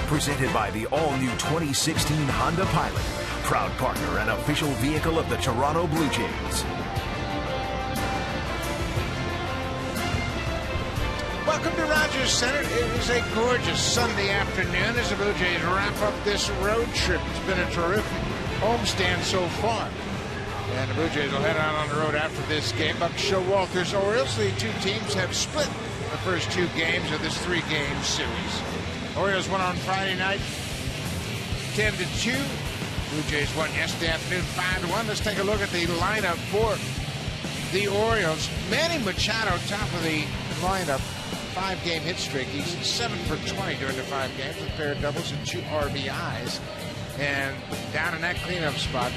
Presented by the all-new 2016 Honda Pilot, proud partner and official vehicle of the Toronto Blue Jays. Welcome to Rogers Center. It is a gorgeous Sunday afternoon as the Blue Jays wrap up this road trip. It's been a terrific homestand so far. And the Blue Jays will head out on the road after this game. Buck Showalter's Orioles. The two teams have split the first two games of this three-game series. Orioles won on Friday night 10-2. Blue Jays won yesterday afternoon 5-1. Let's take a look at the lineup for the Orioles. Manny Machado, top of the lineup. 5-game hit streak. He's 7 for 20 during the 5 games, a pair of doubles and 2 RBIs. And down in that cleanup spot,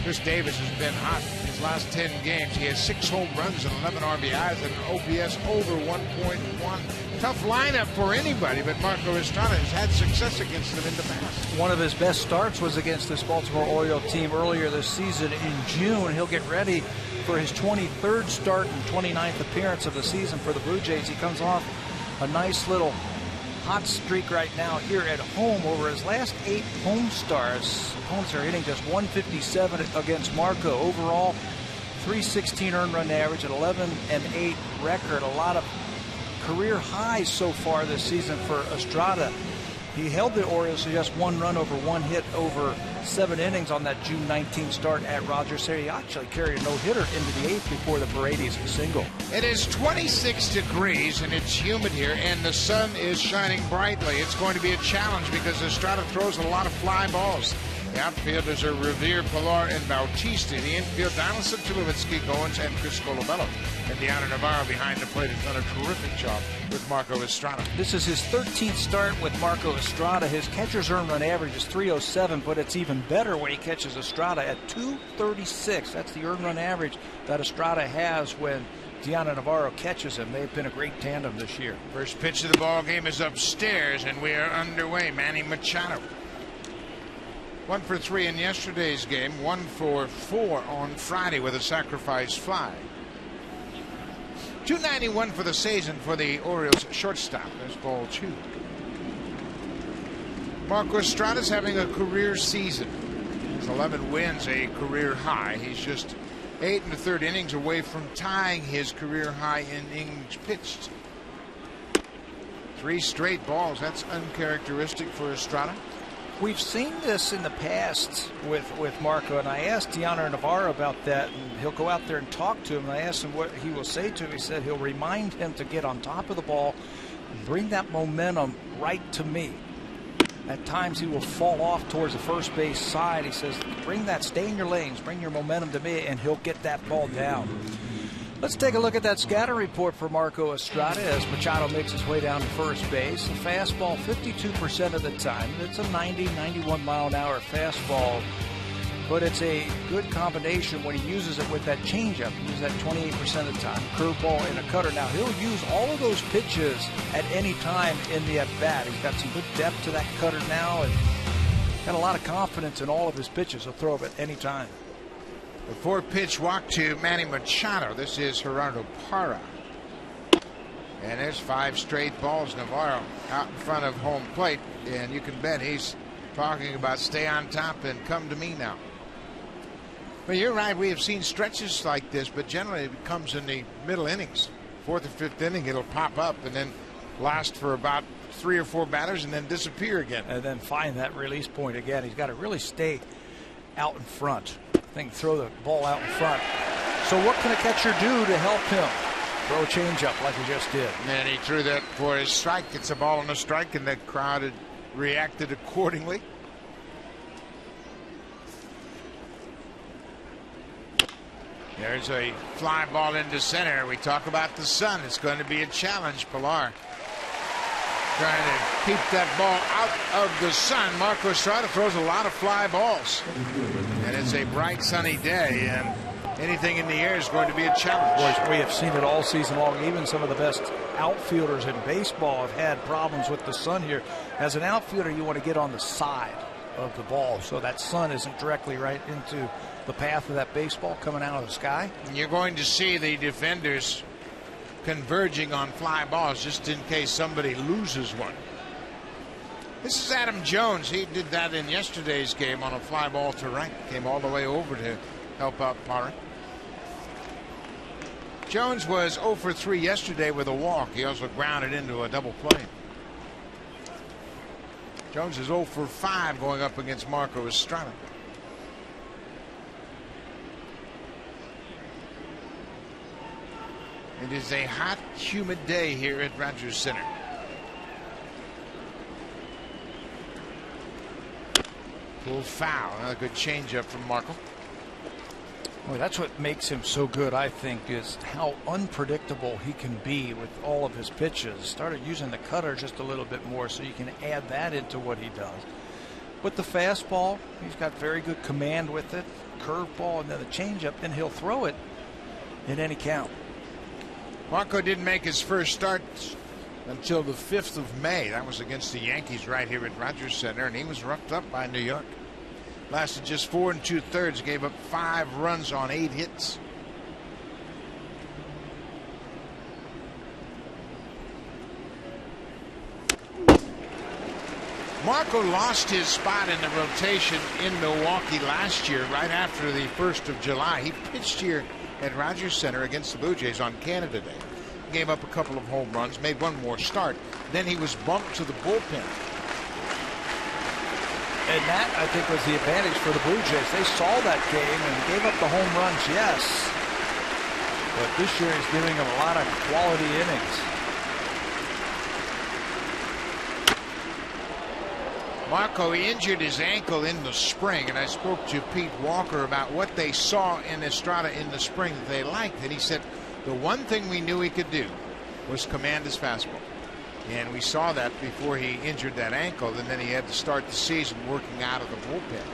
Chris Davis has been hot his last 10 games. He has 6 home runs and 11 RBIs and an OPS over 1.1. Tough lineup for anybody, but Marco Estrada has had success against them in the past. One of his best starts was against this Baltimore Orioles team earlier this season in June. He'll get ready for his 23rd start and 29th appearance of the season for the Blue Jays. He comes off a nice little hot streak right now here at home. Over his last 8 home starts, opponents are hitting just 157 against Marco. Overall, 316 earned run average, an 11-8 record. A lot of career highs so far this season for Estrada. He held the Orioles to just 1 run over 1 hit over 7 innings on that June 19 start at Rogers Center. He actually carried a no-hitter into the 8th before the Paredes single. It is 26 degrees and it's humid here, and the sun is shining brightly. It's going to be a challenge because Estrada throws a lot of fly balls. The outfielders are Revere, Pilar, and Bautista. The infield, Donaldson, Tulowitzki, Goins, and Chris Colabello. And Deanna Navarro behind the plate has done a terrific job with Marco Estrada. This is his 13th start with Marco Estrada. His catcher's earned run average is 307, but it's even better when he catches Estrada at 236. That's the earned run average that Estrada has when Deanna Navarro catches him. They've been a great tandem this year. First pitch of the ball game is upstairs, and we are underway. Manny Machado. 1 for 3 in yesterday's game, 1 for 4 on Friday with a sacrifice fly. .291 for the season for the Orioles shortstop. There's ball 2. Marco Estrada's having a career season. His 11 wins, a career high. He's just 8 1/3 innings away from tying his career high in innings pitched. 3 straight balls. That's uncharacteristic for Estrada. We've seen this in the past with Marco, and I asked Deanna Navarro about that, and he'll go out there and talk to him. And I asked him what he will say to him. He said he'll remind him to get on top of the ball and bring that momentum right to me. At times he will fall off towards the first base side. He says, stay in your lanes, bring your momentum to me, and he'll get that ball down. Let's take a look at that scatter report for Marco Estrada as Machado makes his way down to first base. The fastball 52% of the time. It's a 90, 91 mile an hour fastball, but it's a good combination when he uses it with that changeup. He uses that 28% of the time. Curveball and a cutter. Now he'll use all of those pitches at any time in the at-bat. He's got some good depth to that cutter now and got a lot of confidence in all of his pitches. He'll throw them at any time. The 4-pitch walk to Manny Machado. This is Gerardo Parra. And there's 5 straight balls. Navarro out in front of home plate. And you can bet he's talking about stay on top and come to me now. But you're right. We have seen stretches like this, but generally it comes in the middle innings. 4th or 5th inning, it'll pop up and then last for about 3 or 4 batters and then disappear again. And then find that release point again. He's got to really stay out in front. I think throw the ball out in front. So what can a catcher do to help him? Throw a changeup like he just did. And he threw that for his strike. It's a ball and a strike, and the crowd had reacted accordingly. There's a fly ball into center. We talk about the sun. It's going to be a challenge. Pilar trying to keep that ball out of the sun. Marco Estrada throws a lot of fly balls. And it's a bright sunny day, and anything in the air is going to be a challenge. Boys, we have seen it all season long. Even some of the best outfielders in baseball have had problems with the sun here. As an outfielder, you want to get on the side of the ball so that sun isn't directly right into the path of that baseball coming out of the sky. You're going to see the defenders converging on fly balls just in case somebody loses one. This is Adam Jones. He did that in yesterday's game on a fly ball to right. Came all the way over to help out Parra. Jones was 0 for 3 yesterday with a walk. He also grounded into a double play. Jones is 0 for 5 going up against Marco Estrada. It is a hot, humid day here at Rogers Center. Full foul. Another good changeup from Marco. Well, that's what makes him so good, I think, is how unpredictable he can be with all of his pitches. Started using the cutter just a little bit more, so you can add that into what he does. With the fastball, he's got very good command with it. Curveball and then the changeup, then he'll throw it in any count. Marco didn't make his first start until the 5th of May. That was against the Yankees right here at Rogers Center, and he was roughed up by New York. Lasted just 4 2/3, gave up 5 runs on 8 hits. Marco lost his spot in the rotation in Milwaukee last year, right after the 1st of July. He pitched here at Rogers Center against the Blue Jays on Canada Day. Gave up a couple of home runs, made one more start. Then he was bumped to the bullpen. And that, I think, was the advantage for the Blue Jays. They saw that game and gave up the home runs, yes. But this year he's giving them a lot of quality innings. Marco, he injured his ankle in the spring, and I spoke to Pete Walker about what they saw in Estrada in the spring that they liked. And he said the one thing we knew he could do was command his fastball. And we saw that before he injured that ankle, and then he had to start the season working out of the bullpen.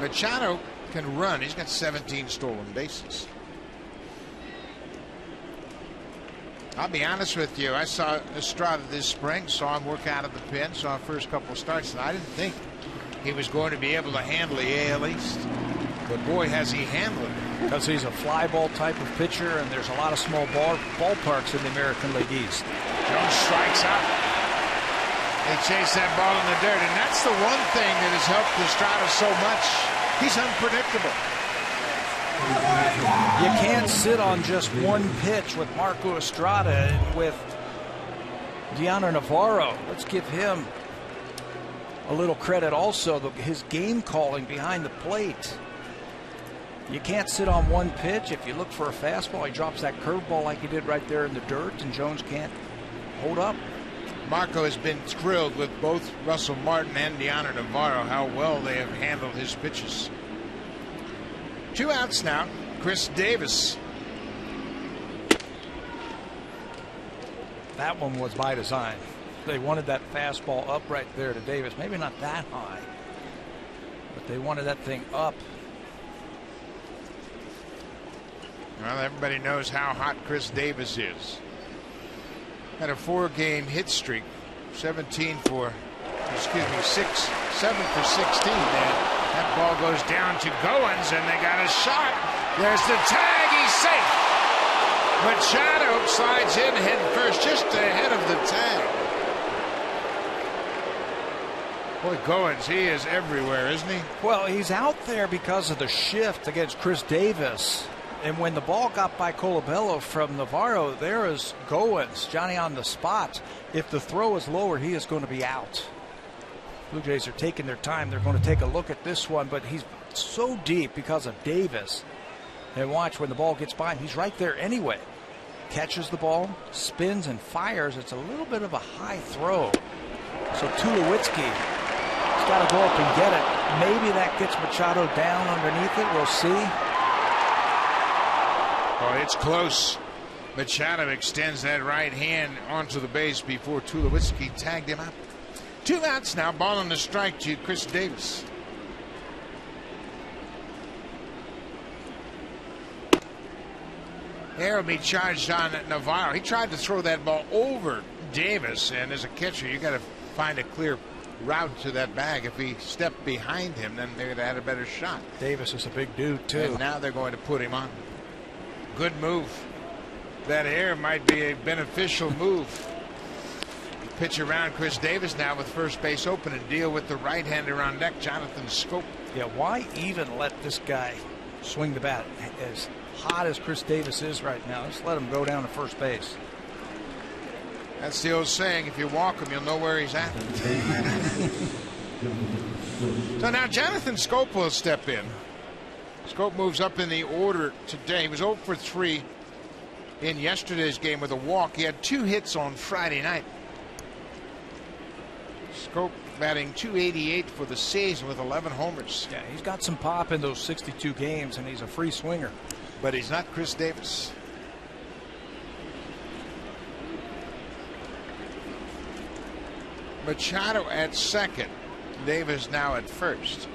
Machado can run. He's got 17 stolen bases. I'll be honest with you. I saw Estrada this spring, saw him work out of the pen, saw his first couple of starts, and I didn't think he was going to be able to handle the AL East. But boy, has he handled it. Because he's a fly ball type of pitcher, and there's a lot of small ballparks in the American League East. Jones strikes out. They chase that ball in the dirt, and that's the one thing that has helped Estrada so much. He's unpredictable. You can't sit on just one pitch with Marco Estrada and with Dioner Navarro. Let's give him a little credit also. His game calling behind the plate. You can't sit on one pitch. If you look for a fastball, he drops that curveball like he did right there in the dirt, and Jones can't hold up. Marco has been thrilled with both Russell Martin and Dioner Navarro, how well they have handled his pitches. 2 outs now. Chris Davis. That one was by design. They wanted that fastball up right there to Davis. Maybe not that high, but they wanted that thing up. Well, everybody knows how hot Chris Davis is. Had a 4-game hit streak. 7 for 16, man. That ball goes down to Goins, and they got a shot. There's the tag. He's safe. Machado slides in head first, just ahead of the tag. Boy, Goins, he is everywhere, isn't he? Well, he's out there because of the shift against Chris Davis. And when the ball got by Colabello from Navarro, there is Goins, Johnny on the spot. If the throw is lower, he is going to be out. Blue Jays are taking their time. They're going to take a look at this one, but he's so deep because of Davis. And watch when the ball gets by him, he's right there anyway. Catches the ball, spins and fires. It's a little bit of a high throw. So Tulowitzki has got to go up and get it. Maybe that gets Machado down underneath it. We'll see. Oh, it's close. Machado extends that right hand onto the base before Tulowitzki tagged him out. 2 outs now. Ball on the strike to Chris Davis. There will be charged on Navarro. He tried to throw that ball over Davis, and as a catcher, you got to find a clear route to that bag. If he stepped behind him, then they would have had a better shot. Davis is a big dude, too. And now they're going to put him on. Good move. That here might be a beneficial move. Pitch around Chris Davis now with first base open and deal with the right-hander on deck, Jonathan Schoop. Yeah, why even let this guy swing the bat? As hot as Chris Davis is right now, just let him go down to first base. That's the old saying, if you walk him, you'll know where he's at. So now Jonathan Schoop will step in. Schoop moves up in the order today. He was 0 for 3 in yesterday's game with a walk. He had 2 hits on Friday night. Schoop batting .288 for the season with 11 homers. Yeah, he's got some pop in those 62 games, and he's a free swinger. But he's not Chris Davis. Machado at second. Davis now at first.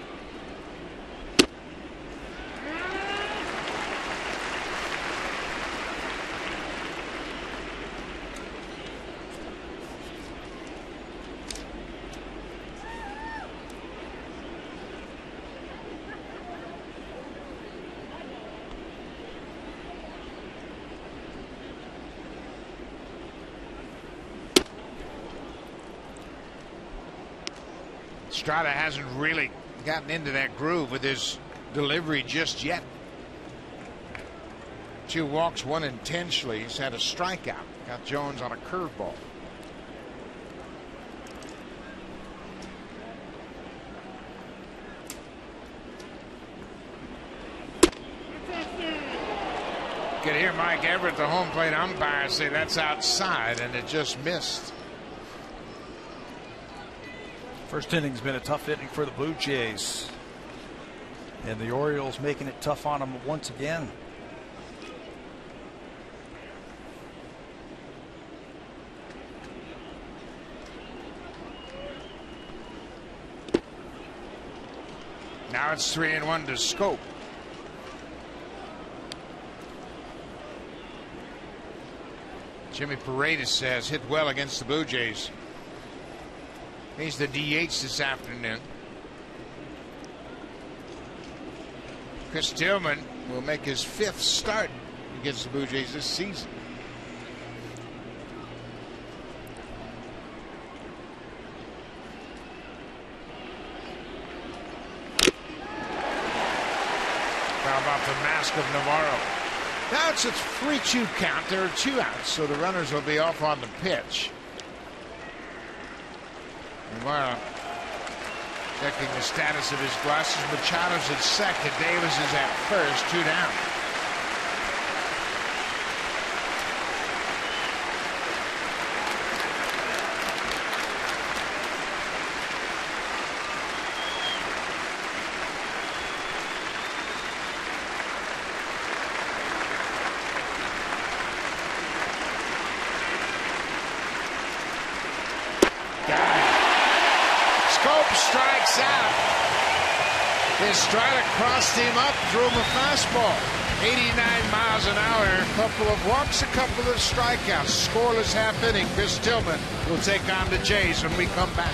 Estrada hasn't really gotten into that groove with his delivery just yet. 2 walks, 1 intentionally. He's had a strikeout. Got Jones on a curveball. You can hear Mike Everett, the home plate umpire, say that's outside, and it just missed. First inning's been a tough inning for the Blue Jays. And the Orioles making it tough on them once again. Now it's 3-1 to Schoop. Jimmy Paredes has hit well against the Blue Jays. He's the DH this afternoon. Chris Tillman will make his 5th start against the Blue Jays this season. How about the mask of Navarro? Now it's a 3-2 count. There are 2 outs, so the runners will be off on the pitch. Navarro checking the status of his glasses. Machado's at second. Davis is at first. 2 down. Strikes out. Estrada crossed him up, threw him a fastball. 89 miles an hour. A couple of walks, a couple of strikeouts. Scoreless half inning. Chris Tillman will take on the Jays when we come back.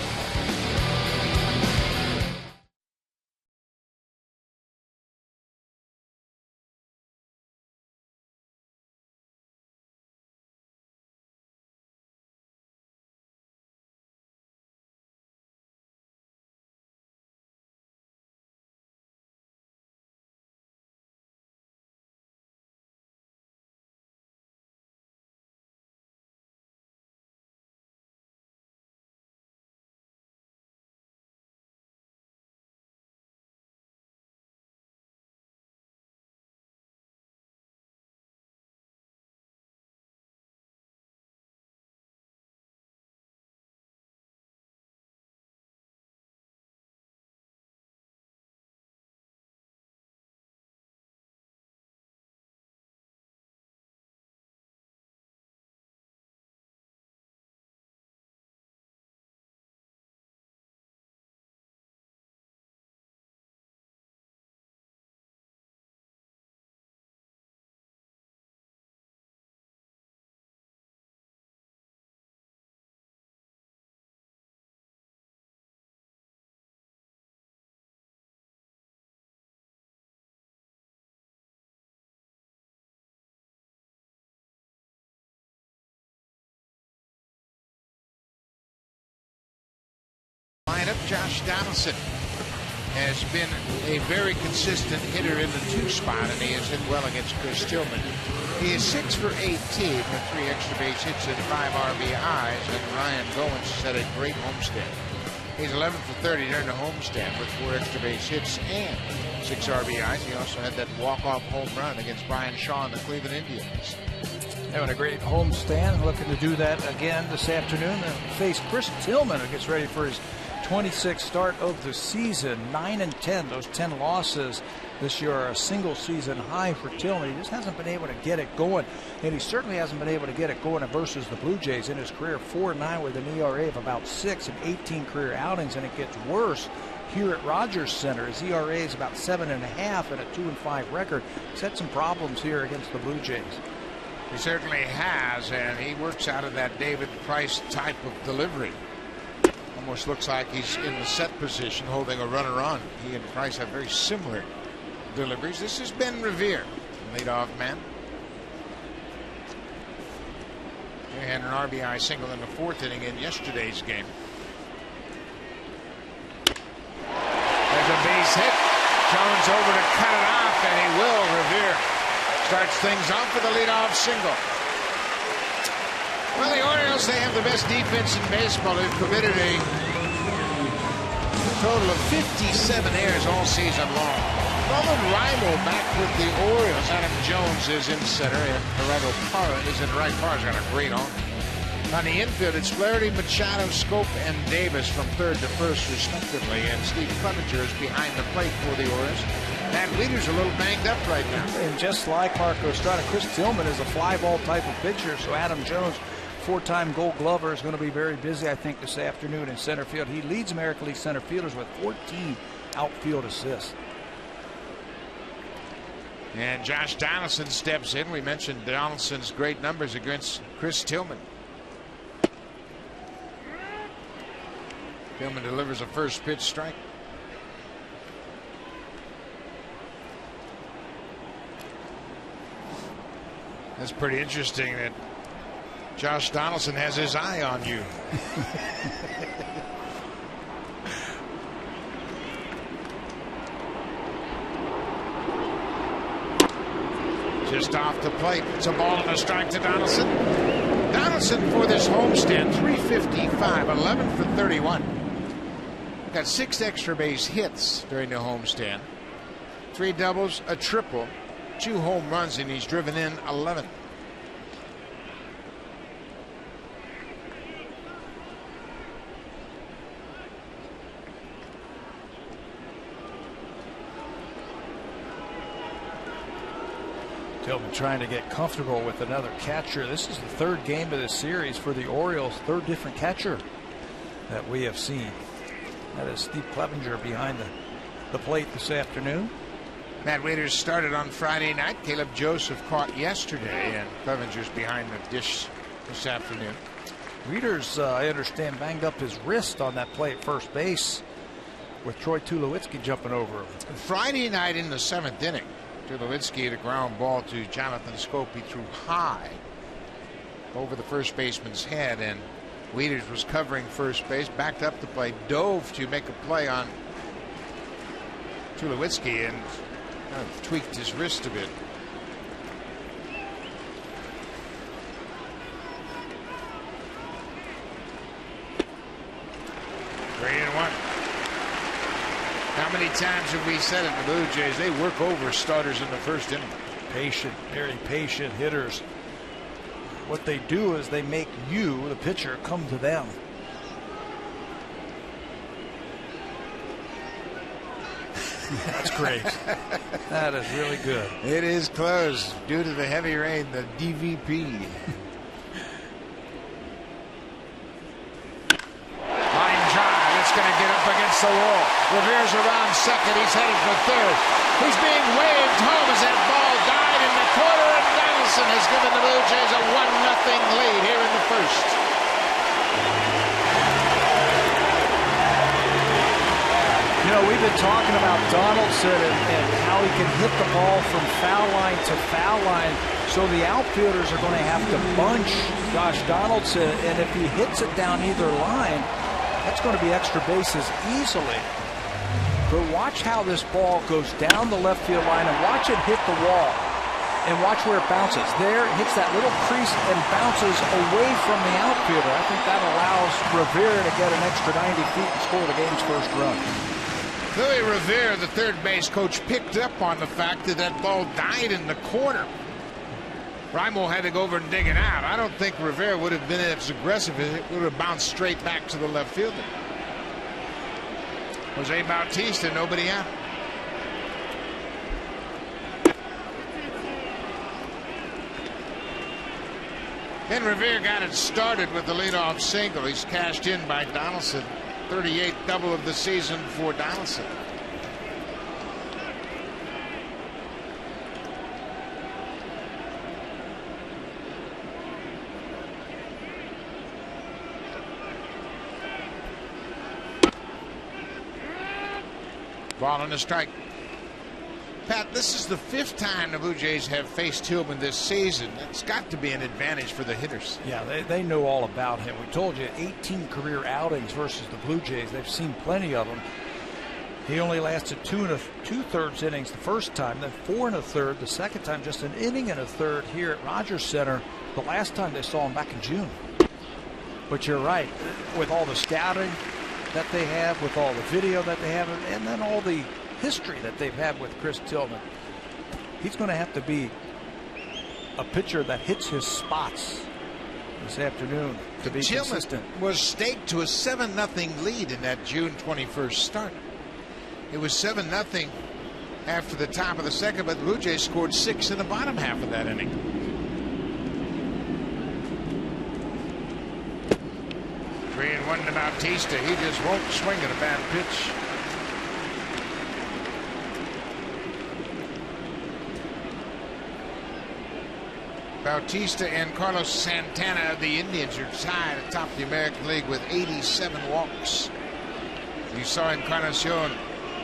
Josh Donaldson has been a very consistent hitter in the 2 spot, and he has hit well against Chris Tillman. He is 6 for 18 with 3 extra base hits and 5 RBIs, and Ryan Goins has had a great homestand. He's 11 for 30 during the homestand with 4 extra base hits and 6 RBIs. He also had that walk-off home run against Brian Shaw and the Cleveland Indians. Having a great homestand, looking to do that again this afternoon. They face Chris Tillman, who gets ready for his 26th start of the season. 9-10, those 10 losses this year are a single season high for Tillman. He just hasn't been able to get it going, and he certainly hasn't been able to get it going versus the Blue Jays in his career. 4-9 with an ERA of about 6 and 18 career outings, and it gets worse here at Rogers Center. His ERA is about 7.5 and a 2-5 record. He's had some problems here against the Blue Jays. He certainly has, and he works out of that David Price type of delivery. Almost looks like he's in the set position holding a runner on. He and Price have very similar deliveries. This is Ben Revere, leadoff man. He had an RBI single in the 4th inning in yesterday's game. There's a base hit. Jones over to cut it off, and he will. Revere starts things off with a leadoff single. Well, the Orioles, they have the best defense in baseball. They've committed a total of 57 errors all season long. Roman Rimo back with the Orioles. Adam Jones is in center, and Gerardo Parra is in right. Parra's got a great arm. On the infield, it's Flaherty, Machado, Scope, and Davis from 3rd to 1st, respectively. And Steve Clevenger is behind the plate for the Orioles. Matt Wieters a little banged up right now. And just like Marco Estrada, Chris Tillman is a fly ball type of pitcher, so Adam Jones, 4-time Gold Glover, is going to be very busy, I think, this afternoon in center field. He leads American League center fielders with 14 outfield assists. And Josh Donaldson steps in. We mentioned Donaldson's great numbers against Chris Tillman. Tillman delivers a first pitch strike. That's pretty interesting that Josh Donaldson has his eye on you. Just off the plate. It's a ball and a strike to Donaldson. Donaldson for this homestand, 355, 11 for 31. Got 6 extra base hits during the homestand. 3 doubles, a triple, 2 home runs, and he's driven in 11. Tillman trying to get comfortable with another catcher. This is the 3rd game of this series for the Orioles, 3rd different catcher that we have seen. That is Steve Clevenger behind the plate this afternoon. Matt Wieters started on Friday night. Caleb Joseph caught yesterday, and Clevenger's behind the dish this afternoon. Wieters, I understand, banged up his wrist on that play at first base with Troy Tulowitzki jumping over him. Friday night in the 7th inning, Tulowitzki hit a ground ball to Jonathan Scope. He threw high over the first baseman's head, and Wieters was covering first base, backed up the play, dove to make a play on Tulowitzki, and kind of tweaked his wrist a bit. Three and one. How many times have we said it, the Blue Jays, they work over starters in the first inning? Patient, very patient hitters. What they do is they make you, the pitcher, come to them. That's great. That is really good. It is close due to the heavy rain, the DVP. Line drive. It's going to get up against the wall. Revere's around second. He's headed for third. He's being waved home as that ball died in the corner, and Donaldson has given the Blue Jays a 1-0 lead here in the first. You know, we've been talking about Donaldson and how he can hit the ball from foul line to foul line. So the outfielders are going to have to bunch Josh Donaldson, and if he hits it down either line, That's going to be extra bases easily. But watch how this ball goes down the left field line and watch it hit the wall. And watch where it bounces. There, it hits that little crease and bounces away from the outfielder. I think that allows Revere to get an extra 90 feet and score the game's first run. Louis Revere, the third base coach, picked up on the fact that that ball died in the corner. Rimo had to go over and dig it out. I don't think Revere would have been as aggressive. It would have bounced straight back to the left fielder. Jose Bautista, nobody out. Then Revere got it started with the leadoff single. He's cashed in by Donaldson. 38th double of the season for Donaldson. Ball and a strike. Pat, this is the 5th time the Blue Jays have faced Tillman this season. It's got to be an advantage for the hitters. Yeah, they know all about him. We told you 18 career outings versus the Blue Jays. They've seen plenty of them. He only lasted 2 2/3 innings the first time, then 4 1/3 the second time, just an inning and a third here at Rogers Center the last time they saw him back in June. But you're right, with all the scouting that they have, with all the video that they have, and then all the history that they've had with Chris Tillman, he's going to have to be a pitcher that hits his spots this afternoon to be consistent. Was staked to a 7-0 lead in that June 21st start. It was 7-0 after the top of the second, but the Blue Jays scored 6 in the bottom half of that inning. Three and 1 to Bautista. He just won't swing at a bad pitch. Bautista and Carlos Santana of the Indians are tied atop the American League with 87 walks. You saw Encarnacion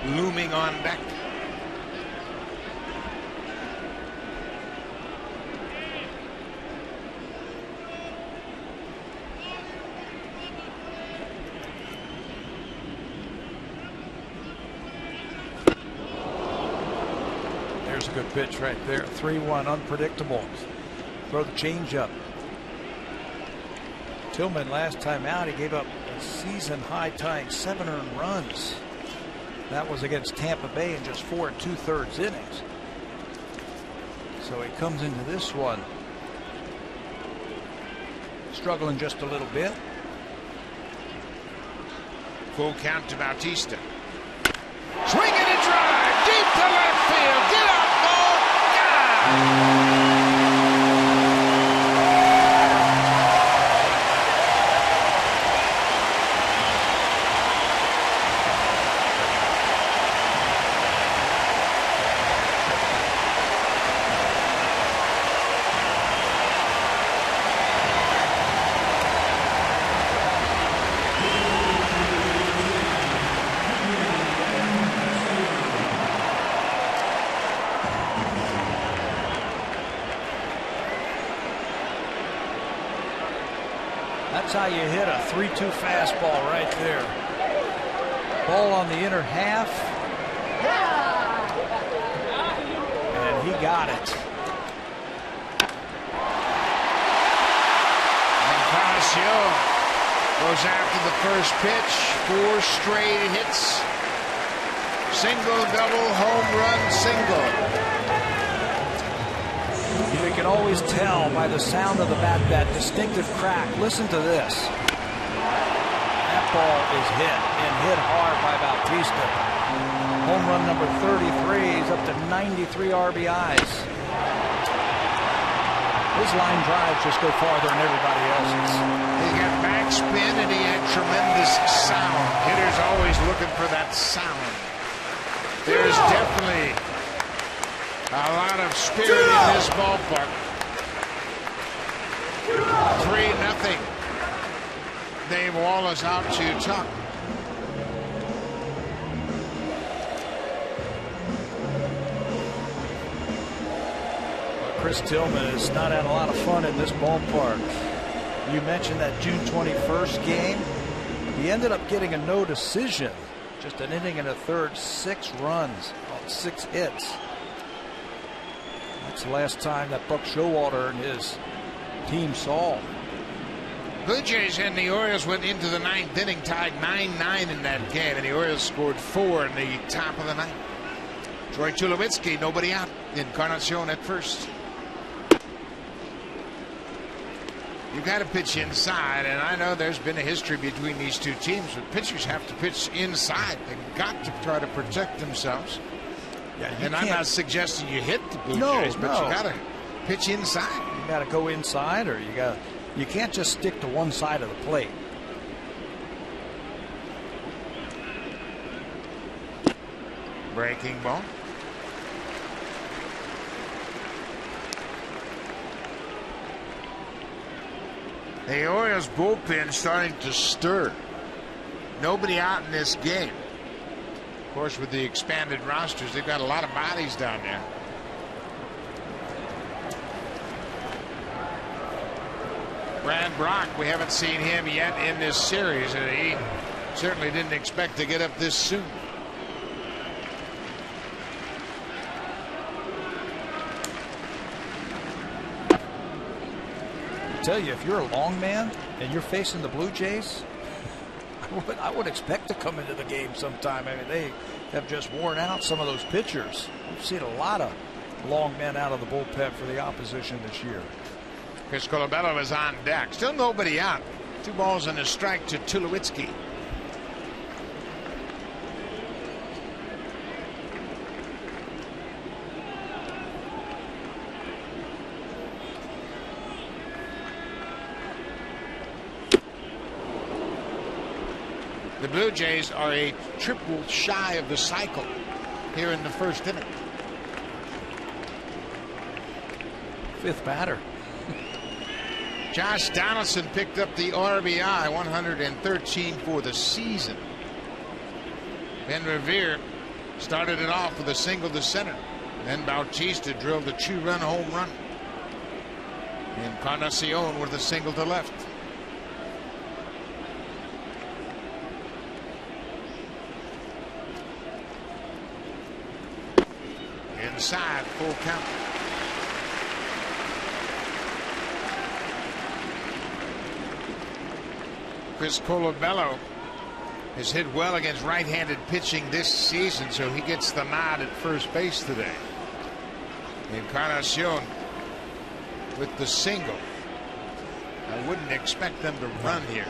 looming on deck. There's a good pitch right there. 3-1, unpredictable. Throw the changeup. Tillman last time out, he gave up a season high tying 7 earned runs. That was against Tampa Bay in just 4 2/3 innings. So he comes into this one struggling just a little bit. Full count to Bautista. Swing and a drive deep to left field. Get out, ball. God! That's how you hit a 3-2 fastball right there. Ball on the inner half. And he got it. Encarnacion goes after the first pitch. 4 straight hits. Single, double, home run, single. You can always tell by the sound of the bat, that distinctive crack. Listen to this. That ball is hit, and hit hard by Bautista. Home run number 33. He's up to 93 RBIs. His line drives just go farther than everybody else's. He got backspin, and he had tremendous sound. Hitters always looking for that sound. There's definitely a lot of spirit in this ballpark. 3-0. Dave Wallace out to Tuck. Chris Tillman has not had a lot of fun in this ballpark. You mentioned that June 21st game. He ended up getting a no decision. Just an inning and a third, 6 runs on 6 hits. That's the last time that Buck Showalter and his team saw. Blue Jays and the Orioles went into the 9th inning, tied 9-9 in that game, and the Orioles scored 4 in the top of the 9th. Troy Tulowitzki, nobody out. Encarnacion at first. You got to pitch inside, and I know there's been a history between these two teams, but pitchers have to pitch inside. They've got to try to protect themselves. Yeah, and I'm not suggesting you hit the Blue Jays, but you got to pitch inside. You got to go inside, or you can't just stick to one side of the plate. Breaking ball. The Orioles bullpen starting to stir. Nobody out in this game. Of course, with the expanded rosters, they've got a lot of bodies down there. Brad Brock, we haven't seen him yet in this series, and he certainly didn't expect to get up this soon. Tell you, if you're a long man and you're facing the Blue Jays, I would expect to come into the game sometime. I mean, they have just worn out some of those pitchers. We've seen a lot of long men out of the bullpen for the opposition this year. Chris Colabello is on deck. Still nobody out. 2 balls and a strike to Tulowitzki. The Blue Jays are a triple shy of the cycle here in the 1st inning. 5th batter. Josh Donaldson picked up the RBI, 113 for the season. Ben Revere started it off with a single to center. Then Bautista drilled a 2-run home run. Encarnacion with a single to left. Inside, full count. Chris Colabello has hit well against right-handed pitching this season, so he gets the nod at first base today. Encarnacion with the single. I wouldn't expect them to run here.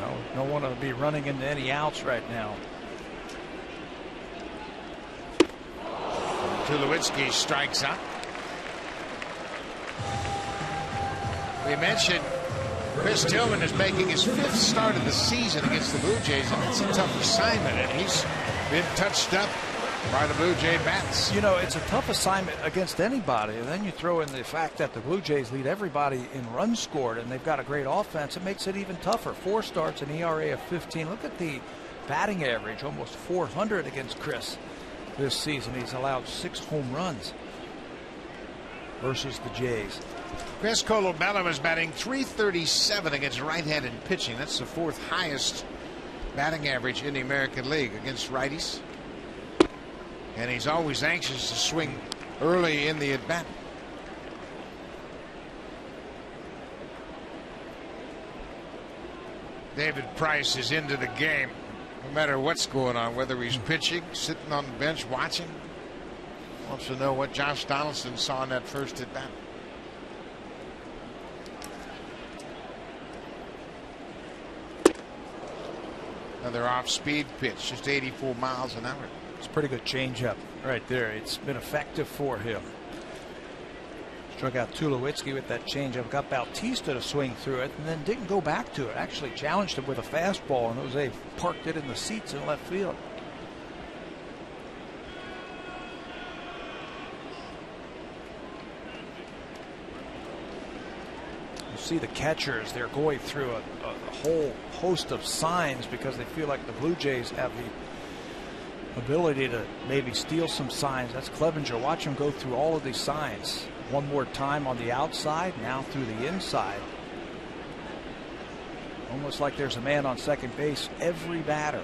No, don't want to be running into any outs right now. Tulowitzki strikes out. We mentioned Chris Tillman is making his 5th start of the season against the Blue Jays, and it's a tough assignment, and he's been touched up by the Blue Jay bats. You know, it's a tough assignment against anybody, and then you throw in the fact that the Blue Jays lead everybody in runs scored, and they've got a great offense. It makes it even tougher. 4 starts, an ERA of 15. Look at the batting average, almost 400 against Chris. This season he's allowed 6 home runs versus the Jays. Chris Colabello is batting .337 against right-handed pitching. That's the 4th highest batting average in the American League against righties. And he's always anxious to swing early in the at-bat. David Price is into the game. No matter what's going on, whether he's pitching, sitting on the bench watching, wants to know what Josh Donaldson saw in that first at bat. Another off-speed pitch, just 84 miles an hour. It's a pretty good changeup right there. It's been effective for him. Struck out Tulowitzki with that changeup, got Bautista to swing through it, and then didn't go back to it. Actually challenged him with a fastball, and Jose parked it in the seats in left field. You see the catchers, they're going through a whole host of signs because they feel like the Blue Jays have the ability to maybe steal some signs. That's Clevenger. Watch him go through all of these signs. One more time on the outside, now through the inside. Almost like there's a man on second base every batter.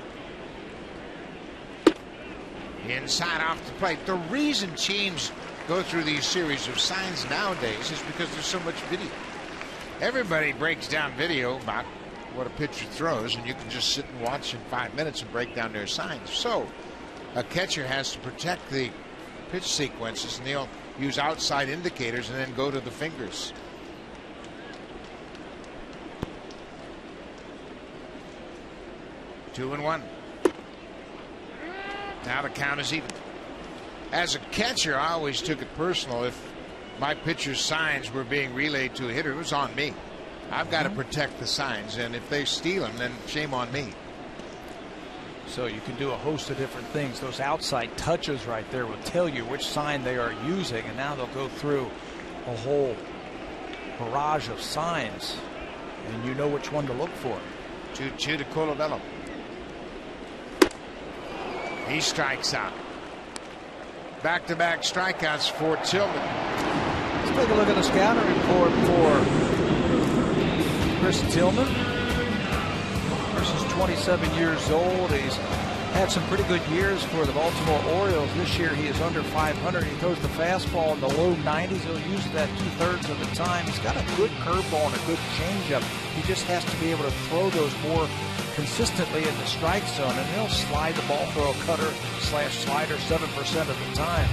Inside off the plate. The reason teams go through these series of signs nowadays is because there's so much video. Everybody breaks down video about what a pitcher throws, and you can just sit and watch in 5 minutes and break down their signs. So a catcher has to protect the pitch sequences, and they'll use outside indicators and then go to the fingers. Two and one. Now the count is even. As a catcher, I always took it personal. If my pitcher's signs were being relayed to a hitter, it was on me. I've got to protect the signs, and if they steal them, then shame on me. So you can do a host of different things. Those outside touches right there will tell you which sign they are using, and now they'll go through a whole barrage of signs, and you know which one to look for. 2-2 to Colabello. He strikes out. Back-to-back strikeouts for Tillman. Let's take a look at the scouting report for Chris Tillman. Chris is 27 years old. He's had some pretty good years for the Baltimore Orioles. This year he is under 500. He throws the fastball in the low 90s. He'll use that 2/3 of the time. He's got a good curveball and a good changeup. He just has to be able to throw those more consistently in the strike zone, and he'll slide the ball, throw a cutter / slider 7% of the time.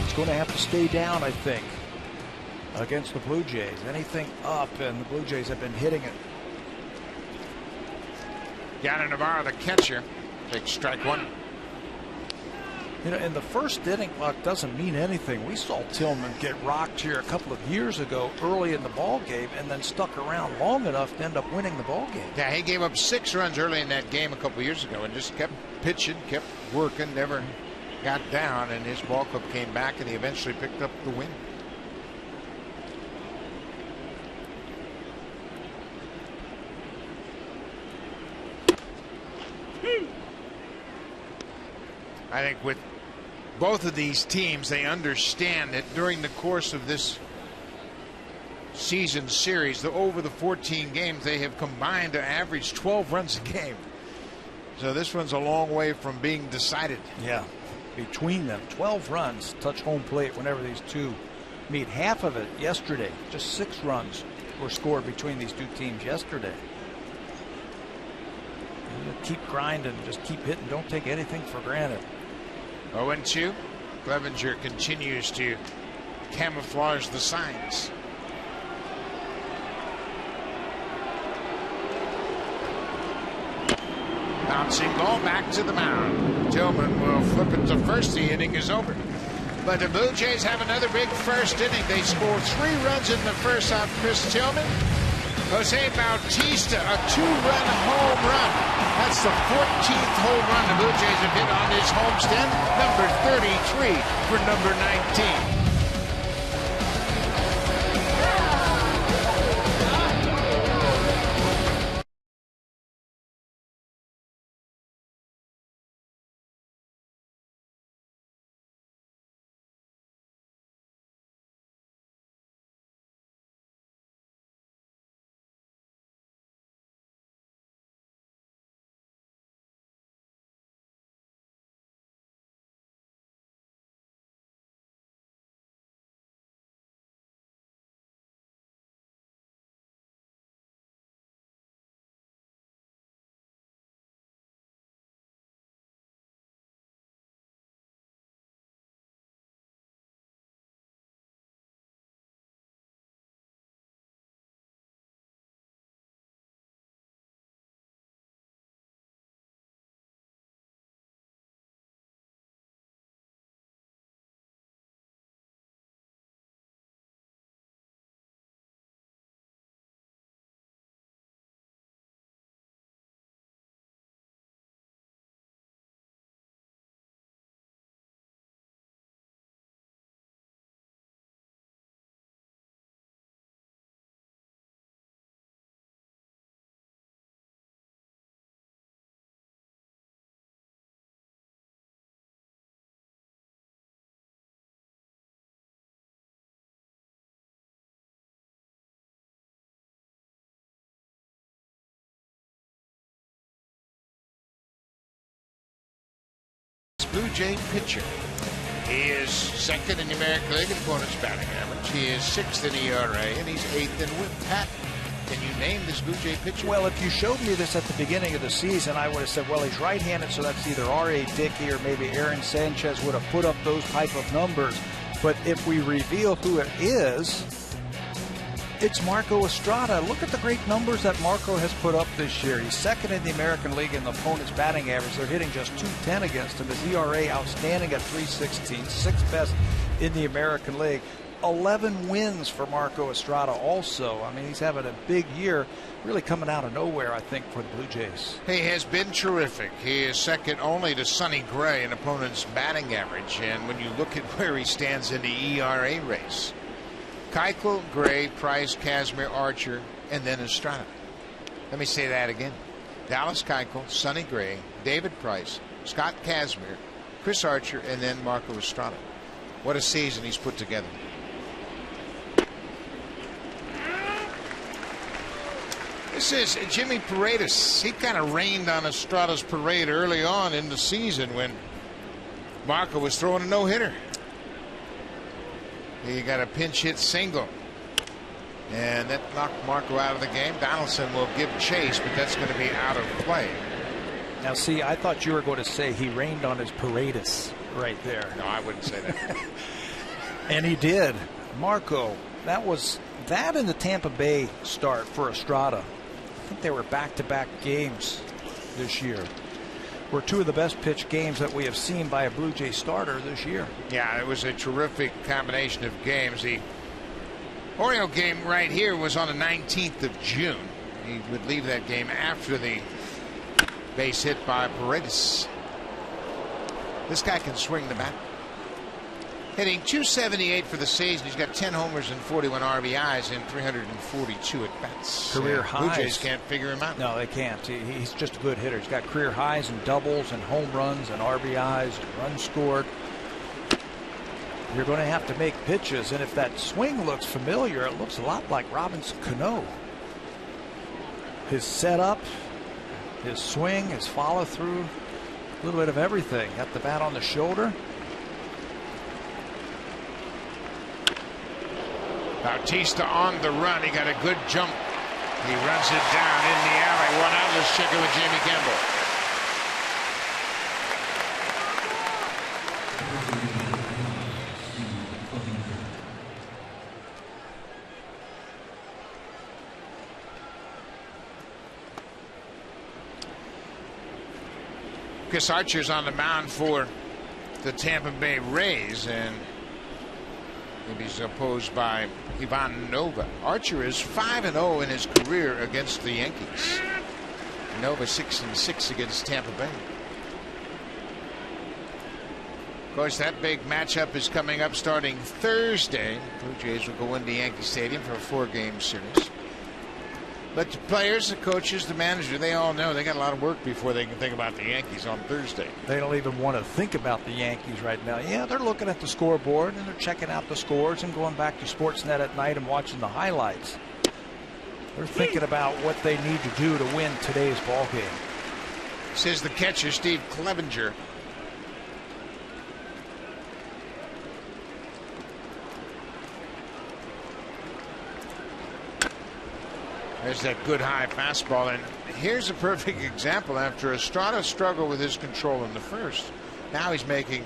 He's going to have to stay down, I think, against the Blue Jays. Anything up, and the Blue Jays have been hitting it. Yanni Navarro, the catcher, takes strike one. You know, in the first inning, luck doesn't mean anything. We saw Tillman get rocked here a couple of years ago early in the ball game, and then stuck around long enough to end up winning the ball game. Yeah, he gave up 6 runs early in that game a couple of years ago and just kept pitching, kept working, never got down, and his ball club came back, and he eventually picked up the win. I think with both of these teams, they understand that during the course of this season series, over the 14 games, they have combined to average 12 runs a game. So this one's a long way from being decided. Yeah, between them, 12 runs, touch home plate whenever these two meet. Half of it yesterday, just 6 runs were scored between these two teams yesterday. You keep grinding, just keep hitting, don't take anything for granted. 0-2. Clevenger continues to camouflage the signs. Bouncing ball back to the mound. Tillman will flip it to first. The inning is over. But the Blue Jays have another big first inning. They score 3 runs in the first off Chris Tillman. Jose Bautista, a 2-run home run. That's the 14th home run the Blue Jays have hit on this homestand. Number 33 for number 19. Blue Jay pitcher. He is second in the American League in opponent's batting average. He is sixth in ERA, and he's eighth in whip. Pat, can you name this Blue Jay pitcher? Well, if you showed me this at the beginning of the season, I would have said, well, he's right-handed, so that's either R.A. Dickey or maybe Aaron Sanchez would have put up those type of numbers. But if we reveal who it is, it's Marco Estrada. Look at the great numbers that Marco has put up this year. He's second in the American League in the opponent's batting average. They're hitting just .210 against him. His ERA outstanding at .316, sixth best in the American League. 11 wins for Marco Estrada also. I mean, he's having a big year, really coming out of nowhere, I think, for the Blue Jays. He has been terrific. He is second only to Sonny Gray in opponent's batting average. And when you look at where he stands in the ERA race, Keuchel, Gray, Price, Kazmir, Archer, and then Estrada. Let me say that again. Dallas Keuchel, Sonny Gray, David Price, Scott Kazmir, Chris Archer, and then Marco Estrada. What a season he's put together. This is Jimmy Paredes. He kind of rained on Estrada's parade early on in the season when Marco was throwing a no-hitter. He got a pinch hit single, and that knocked Marco out of the game. Donaldson will give chase, but that's going to be out of play. Now, see, I thought you were going to say he rained on his Paredes right there. No, I wouldn't say that. And he did. Marco, that in the Tampa Bay start for Estrada. I think they were back-to-back games this year. Were two of the best pitched games that we have seen by a Blue Jay starter this year. Yeah, it was a terrific combination of games. The Oriole game right here was on the 19th of June. He would leave that game after the base hit by Paredes. This guy can swing the bat. Hitting .278 for the season. He's got 10 homers and 41 RBIs in 342 at bats. Career highs. Blue Jays can't figure him out. No, they can't. He's just a good hitter. He's got career highs and doubles and home runs and RBIs and runs scored. You're going to have to make pitches, and if that swing looks familiar, it looks a lot like Robinson Cano. His setup, his swing, his follow through, a little bit of everything. Got the bat on the shoulder. Bautista on the run. He got a good jump. He runs it down in the alley. One out. Let's check it with Jamie Campbell. Chris Archer's on the mound for the Tampa Bay Rays, and he's opposed by Ivan Nova. Archer is 5-0 in his career against the Yankees. Nova 6-6 against Tampa Bay. Of course, that big matchup is coming up starting Thursday. Blue Jays will go into Yankee Stadium for a 4-game series. But the players, the coaches, the manager, they all know they got a lot of work before they can think about the Yankees on Thursday. They don't even want to think about the Yankees right now. Yeah, they're looking at the scoreboard and they're checking out the scores and going back to Sportsnet at night and watching the highlights. They're thinking about what they need to do to win today's ball game. Says the catcher, Steve Clevenger. There's that good high fastball, and here's a perfect example. After Estrada struggled with his control in the first, now he's making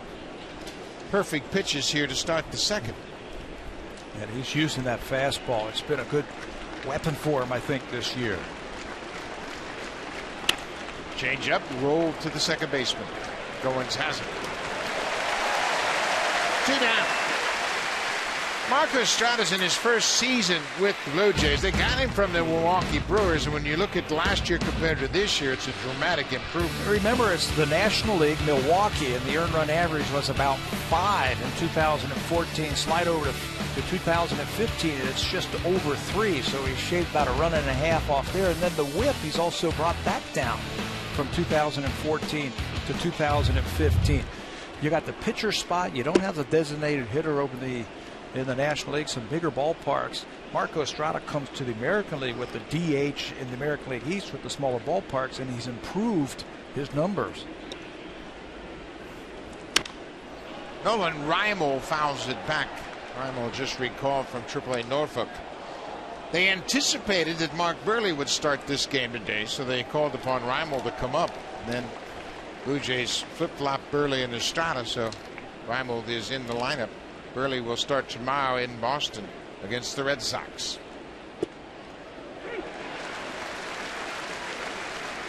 perfect pitches here to start the second. And he's using that fastball. It's been a good weapon for him, I think, this year. Change up, roll to the second baseman. Goins has it. 2 down. Marco Estrada's in his first season with the Blue Jays. They got him from the Milwaukee Brewers, and when you look at last year compared to this year, it's a dramatic improvement. Remember, it's the National League, Milwaukee, and the earned run average was about 5 in 2014. Slide over to 2015, and it's just over 3, so he shaved about a run and a half off there. And then the whip, he's also brought that down from 2014 to 2015. You got the pitcher spot. You don't have the designated hitter over in the National League, some bigger ballparks. Marco Estrada comes to the American League with the DH in the American League East with the smaller ballparks, and he's improved his numbers. Nolan Reimel fouls it back. Reimel just recalled from AAA Norfolk. They anticipated that Mark Buehrle would start this game today, so they called upon Reimel to come up. Then Blue Jays flip-flop Buehrle and Estrada, so Reimel is in the lineup. Buehrle will start tomorrow in Boston against the Red Sox.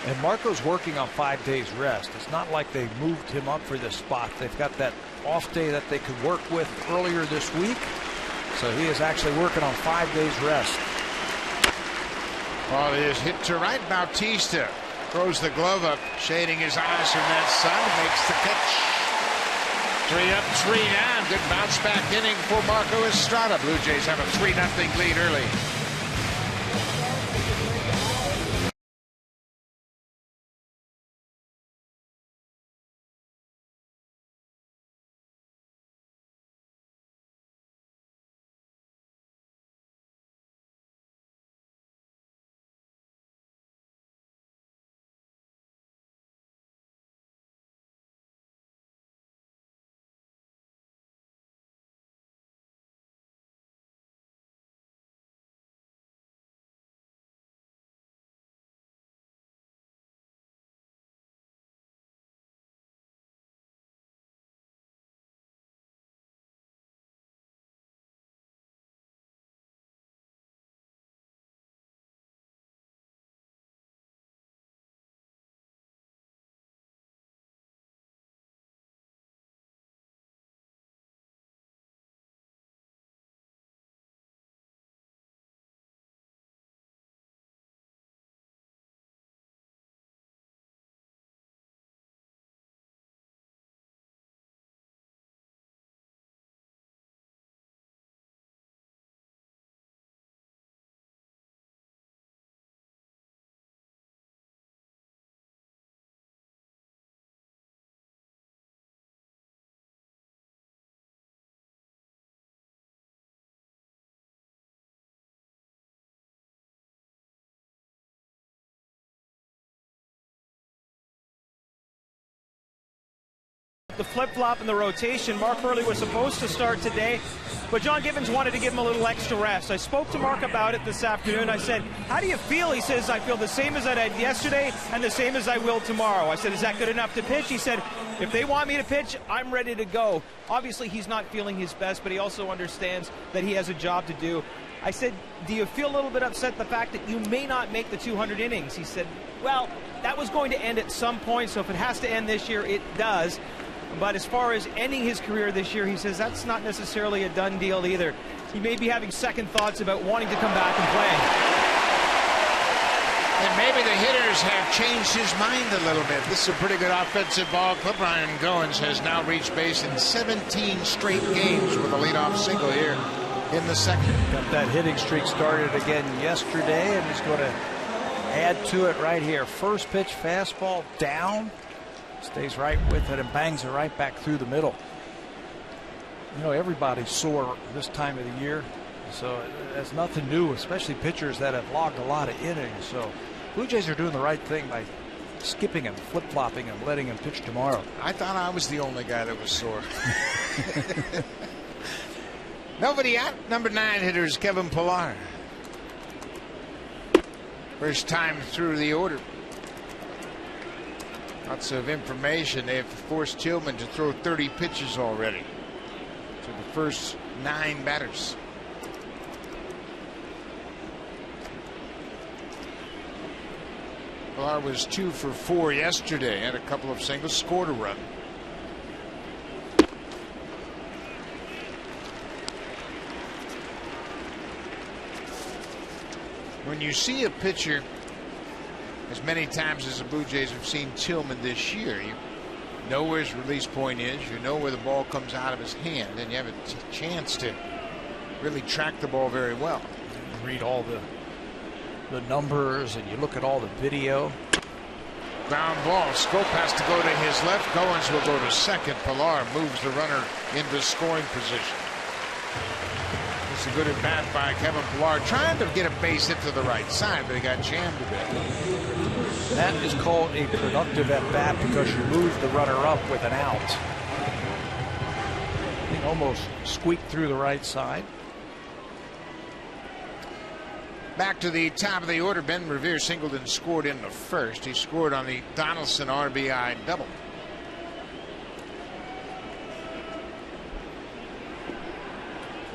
And Marco's working on 5 days rest. It's not like they moved him up for this spot. They've got that off day that they could work with earlier this week. So he is actually working on 5 days rest. Ball is hit to right. Bautista throws the glove up, shading his eyes from that sun, makes the catch. 3 up, 3 down. Good bounce back inning for Marco Estrada. Blue Jays have a 3-0 lead early. The flip-flop in the rotation. Mark Buehrle was supposed to start today, but John Gibbons wanted to give him a little extra rest. I spoke to Mark about it this afternoon. I said, how do you feel? He says, I feel the same as I did yesterday and the same as I will tomorrow. I said, is that good enough to pitch? He said, if they want me to pitch, I'm ready to go. Obviously, he's not feeling his best, but he also understands that he has a job to do. I said, do you feel a little bit upset the fact that you may not make the 200 innings? He said, well, that was going to end at some point, so if it has to end this year, it does. But as far as ending his career this year, he says that's not necessarily a done deal either. He may be having second thoughts about wanting to come back and play. And maybe the hitters have changed his mind a little bit. This is a pretty good offensive ball club. Ryan Goins has now reached base in 17 straight games with a leadoff single here in the second. Got that hitting streak started again yesterday, and he's going to add to it right here. First pitch fastball down. Stays right with it and bangs it right back through the middle. You know, everybody's sore this time of the year, so it's nothing new, especially pitchers that have logged a lot of innings. So Blue Jays are doing the right thing by skipping and flip-flopping and letting him pitch tomorrow. I thought I was the only guy that was sore. Nobody out. Number 9 hitter is Kevin Pillar. First time through the order. Lots of information. They have forced Tillman to throw 30 pitches already to the first 9 batters. Pillar was 2 for 4 yesterday. Had a couple of singles, scored a run. When you see a pitcher as many times as the Blue Jays have seen Tillman this year, you know where his release point is, you know where the ball comes out of his hand, and you have a chance to really track the ball very well. You read all the numbers and you look at all the video. Ground ball. Scope has to go to his left. Goins will go to second. Pillar moves the runner into scoring position. It's a good at bat by Kevin Pillar, trying to get a base hit to the right side, but he got jammed a bit. That is called a productive at bat because you move the runner up with an out. swing almost squeaked through the right side. Back to the top of the order, Ben Revere singled and scored in the first. He scored on the Donaldson RBI double.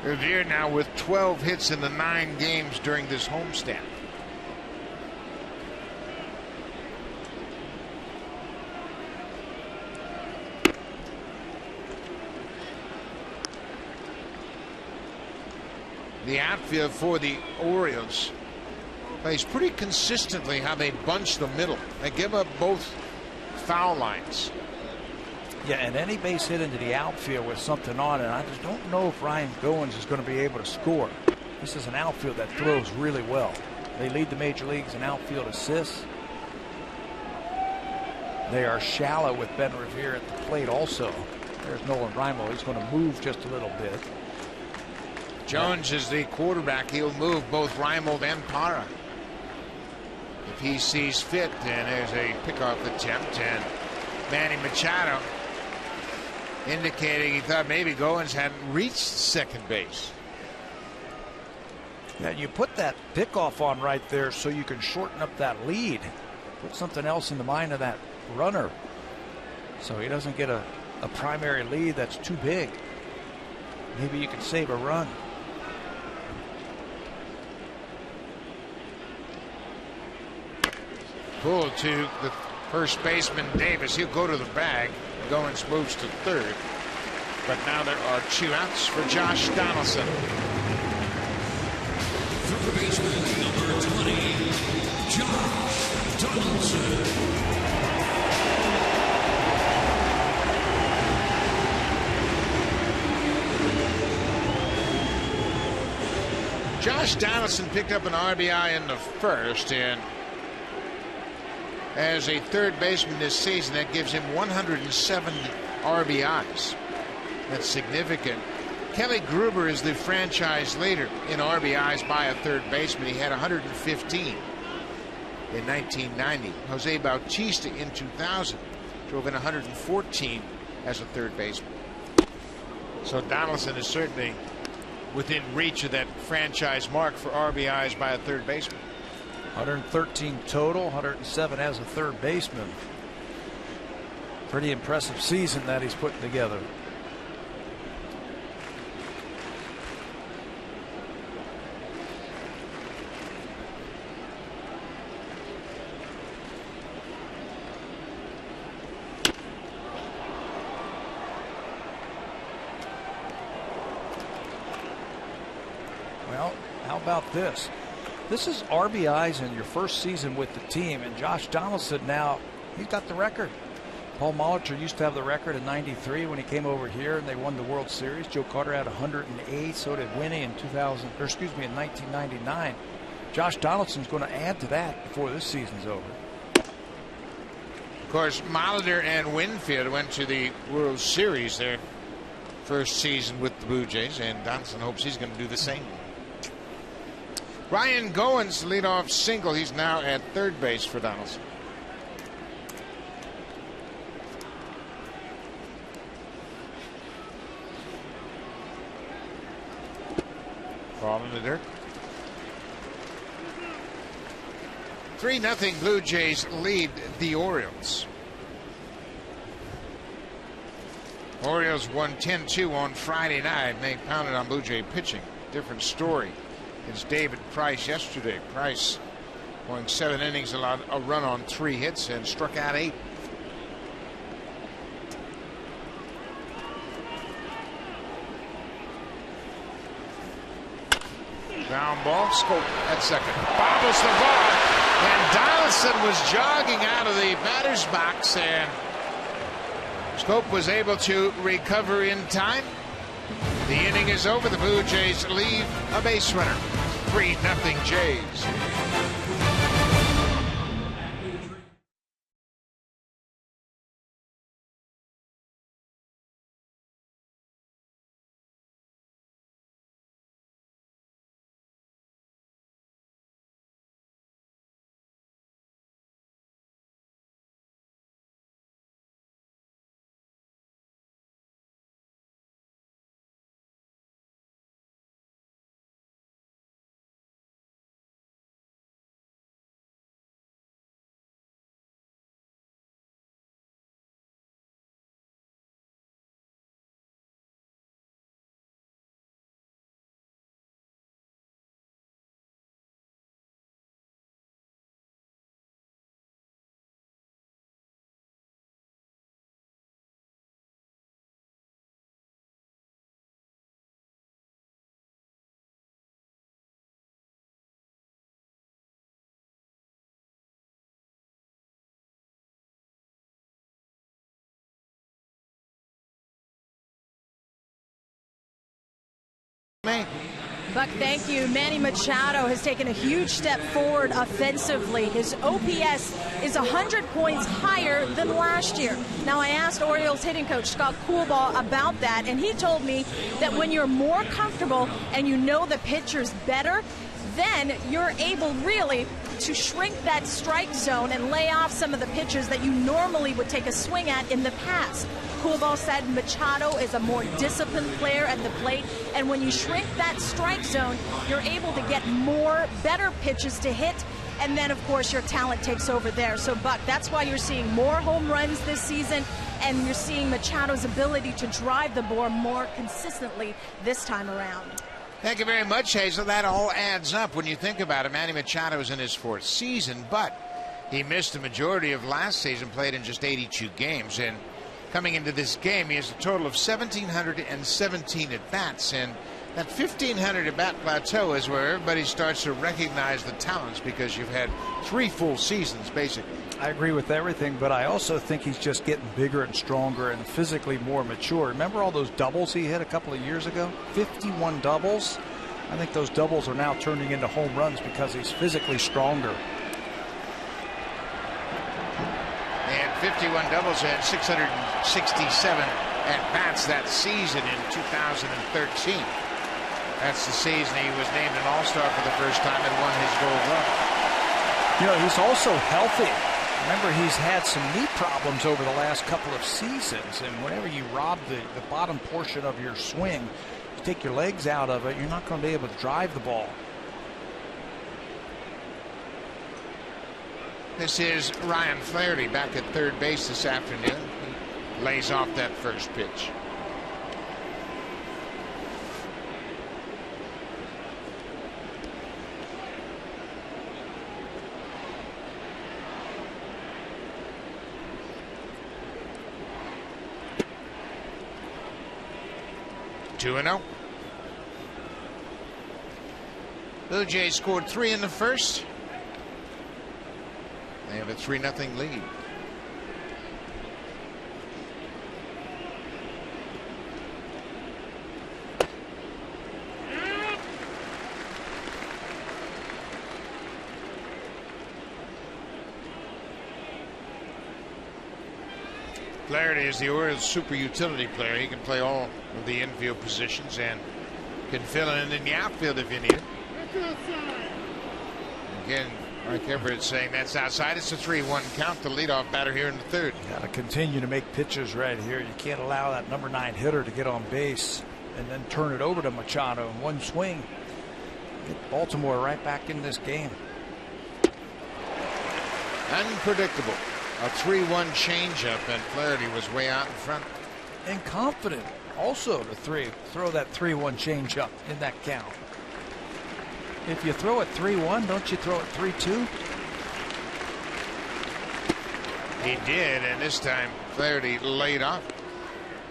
Revere now with 12 hits in the 9 games during this homestand. The outfield for the Orioles plays pretty consistently how they bunch the middle. They give up both foul lines. Yeah, and any base hit into the outfield with something on it, I just don't know if Ryan Goins is going to be able to score. This is an outfield that throws really well. They lead the major leagues in outfield assists. They are shallow with Ben Revere at the plate also. There's Nolan Rimo. He's going to move just a little bit. Jones is the quarterback. He'll move both Reimold and Parra if he sees fit. And there's a pickoff attempt, and Manny Machado indicating he thought maybe Goins hadn't reached second base. Yeah, you put that pickoff on right there so you can shorten up that lead. Put something else in the mind of that runner so he doesn't get a primary lead that's too big. Maybe you can save a run. Pull to the first baseman Davis. He'll go to the bag. Goins moves to third. But now there are 2 outs for Josh Donaldson. Third baseman number 20, Josh Donaldson. Josh Donaldson picked up an RBI in the first, and as a third baseman this season, that gives him 107 RBIs. That's significant. Kelly Gruber is the franchise leader in RBIs by a third baseman. He had 115 in 1990. Jose Bautista in 2000 drove in 114 as a third baseman. So Donaldson is certainly within reach of that franchise mark for RBIs by a third baseman. 113 total, 107 as a third baseman. Pretty impressive season that he's putting together. Well, how about this? This is RBIs in your first season with the team, and Josh Donaldson now, he's got the record. Paul Molitor used to have the record in '93 when he came over here and they won the World Series. Joe Carter had 108, so did Winnie in 1999. Josh Donaldson's going to add to that before this season's over. Of course, Molitor and Winfield went to the World Series their first season with the Blue Jays, and Donaldson hopes he's going to do the same. Ryan Goins, leadoff single. He's now at third base for Donaldson. Ball in the dirt. 3-0 Blue Jays lead the Orioles. Orioles won 10-2 on Friday night, and they pounded on Blue Jay pitching. Different story. It's David Price yesterday. Price going 7 innings, allowed a run on 3 hits and struck out 8. Ground ball, Scope at second. Bobbles the ball, and Donaldson was jogging out of the batter's box, and Scope was able to recover in time. The inning is over. The Blue Jays leave a base runner. 3-0 Jays. Buck, thank you. Manny Machado has taken a huge step forward offensively. His OPS is 100 points higher than last year. Now, I asked Orioles hitting coach Scott Coolbaugh about that, and he told me that when you're more comfortable and you know the pitchers better, then you're able really to shrink that strike zone and lay off some of the pitches that you normally would take a swing at in the past. Coolbaugh said Machado is a more disciplined player at the plate, and when you shrink that strike zone, you're able to get better pitches to hit, and then, of course, your talent takes over there. So, Buck, that's why you're seeing more home runs this season, and you're seeing Machado's ability to drive the ball more consistently this time around. Thank you very much, Hazel. That all adds up when you think about it. Manny Machado is in his 4th season, but he missed the majority of last season, played in just 82 games. And coming into this game, he has a total of 1,717 at-bats. And that 1,500 at-bat plateau is where everybody starts to recognize the talents, because you've had 3 full seasons, basically. I agree with everything, but I also think he's just getting bigger and stronger and physically more mature. Remember all those doubles he hit a couple of years ago? 51 doubles. I think those doubles are now turning into home runs because he's physically stronger. And 51 doubles, and 667 at-bats that season in 2013. That's the season he was named an All-Star for the first time and won his Gold Glove. You know, he's also healthy. Remember, he's had some knee problems over the last couple of seasons, and whenever you rob the bottom portion of your swing, you take your legs out of it, you're not going to be able to drive the ball. This is Ryan Flaherty back at third base this afternoon. He lays off that first pitch. Two and 0. Blue Jays scored 3 in the first. They have a 3-0 lead. Flaherty is the Orioles' super utility player. He can play all of the infield positions and can fill in the outfield if you need it. Again, Mike Everett saying that's outside. It's a 3-1 count. The leadoff batter here in the third. Got to continue to make pitches right here. You can't allow that number 9 hitter to get on base and then turn it over to Machado in one swing. Get Baltimore right back in this game. Unpredictable. A 3-1 changeup, and Flaherty was way out in front. And confident also to throw that 3-1 changeup in that count. If you throw it 3-1, don't you throw it 3-2? He did, and this time Flaherty laid off.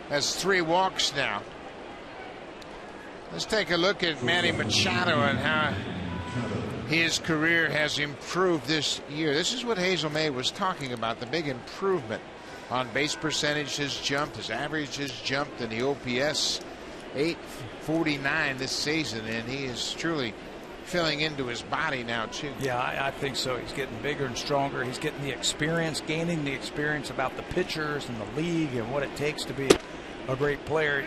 Has 3 walks now. Let's take a look at Manny Machado and how his career has improved this year. This is what Hazel May was talking about, the big improvement. On base percentage has jumped, his average has jumped, and the OPS .849 this season, and he is truly filling into his body now too. Yeah, I think so. He's getting bigger and stronger. He's getting the experience, gaining the experience about the pitchers and the league and what it takes to be a great player.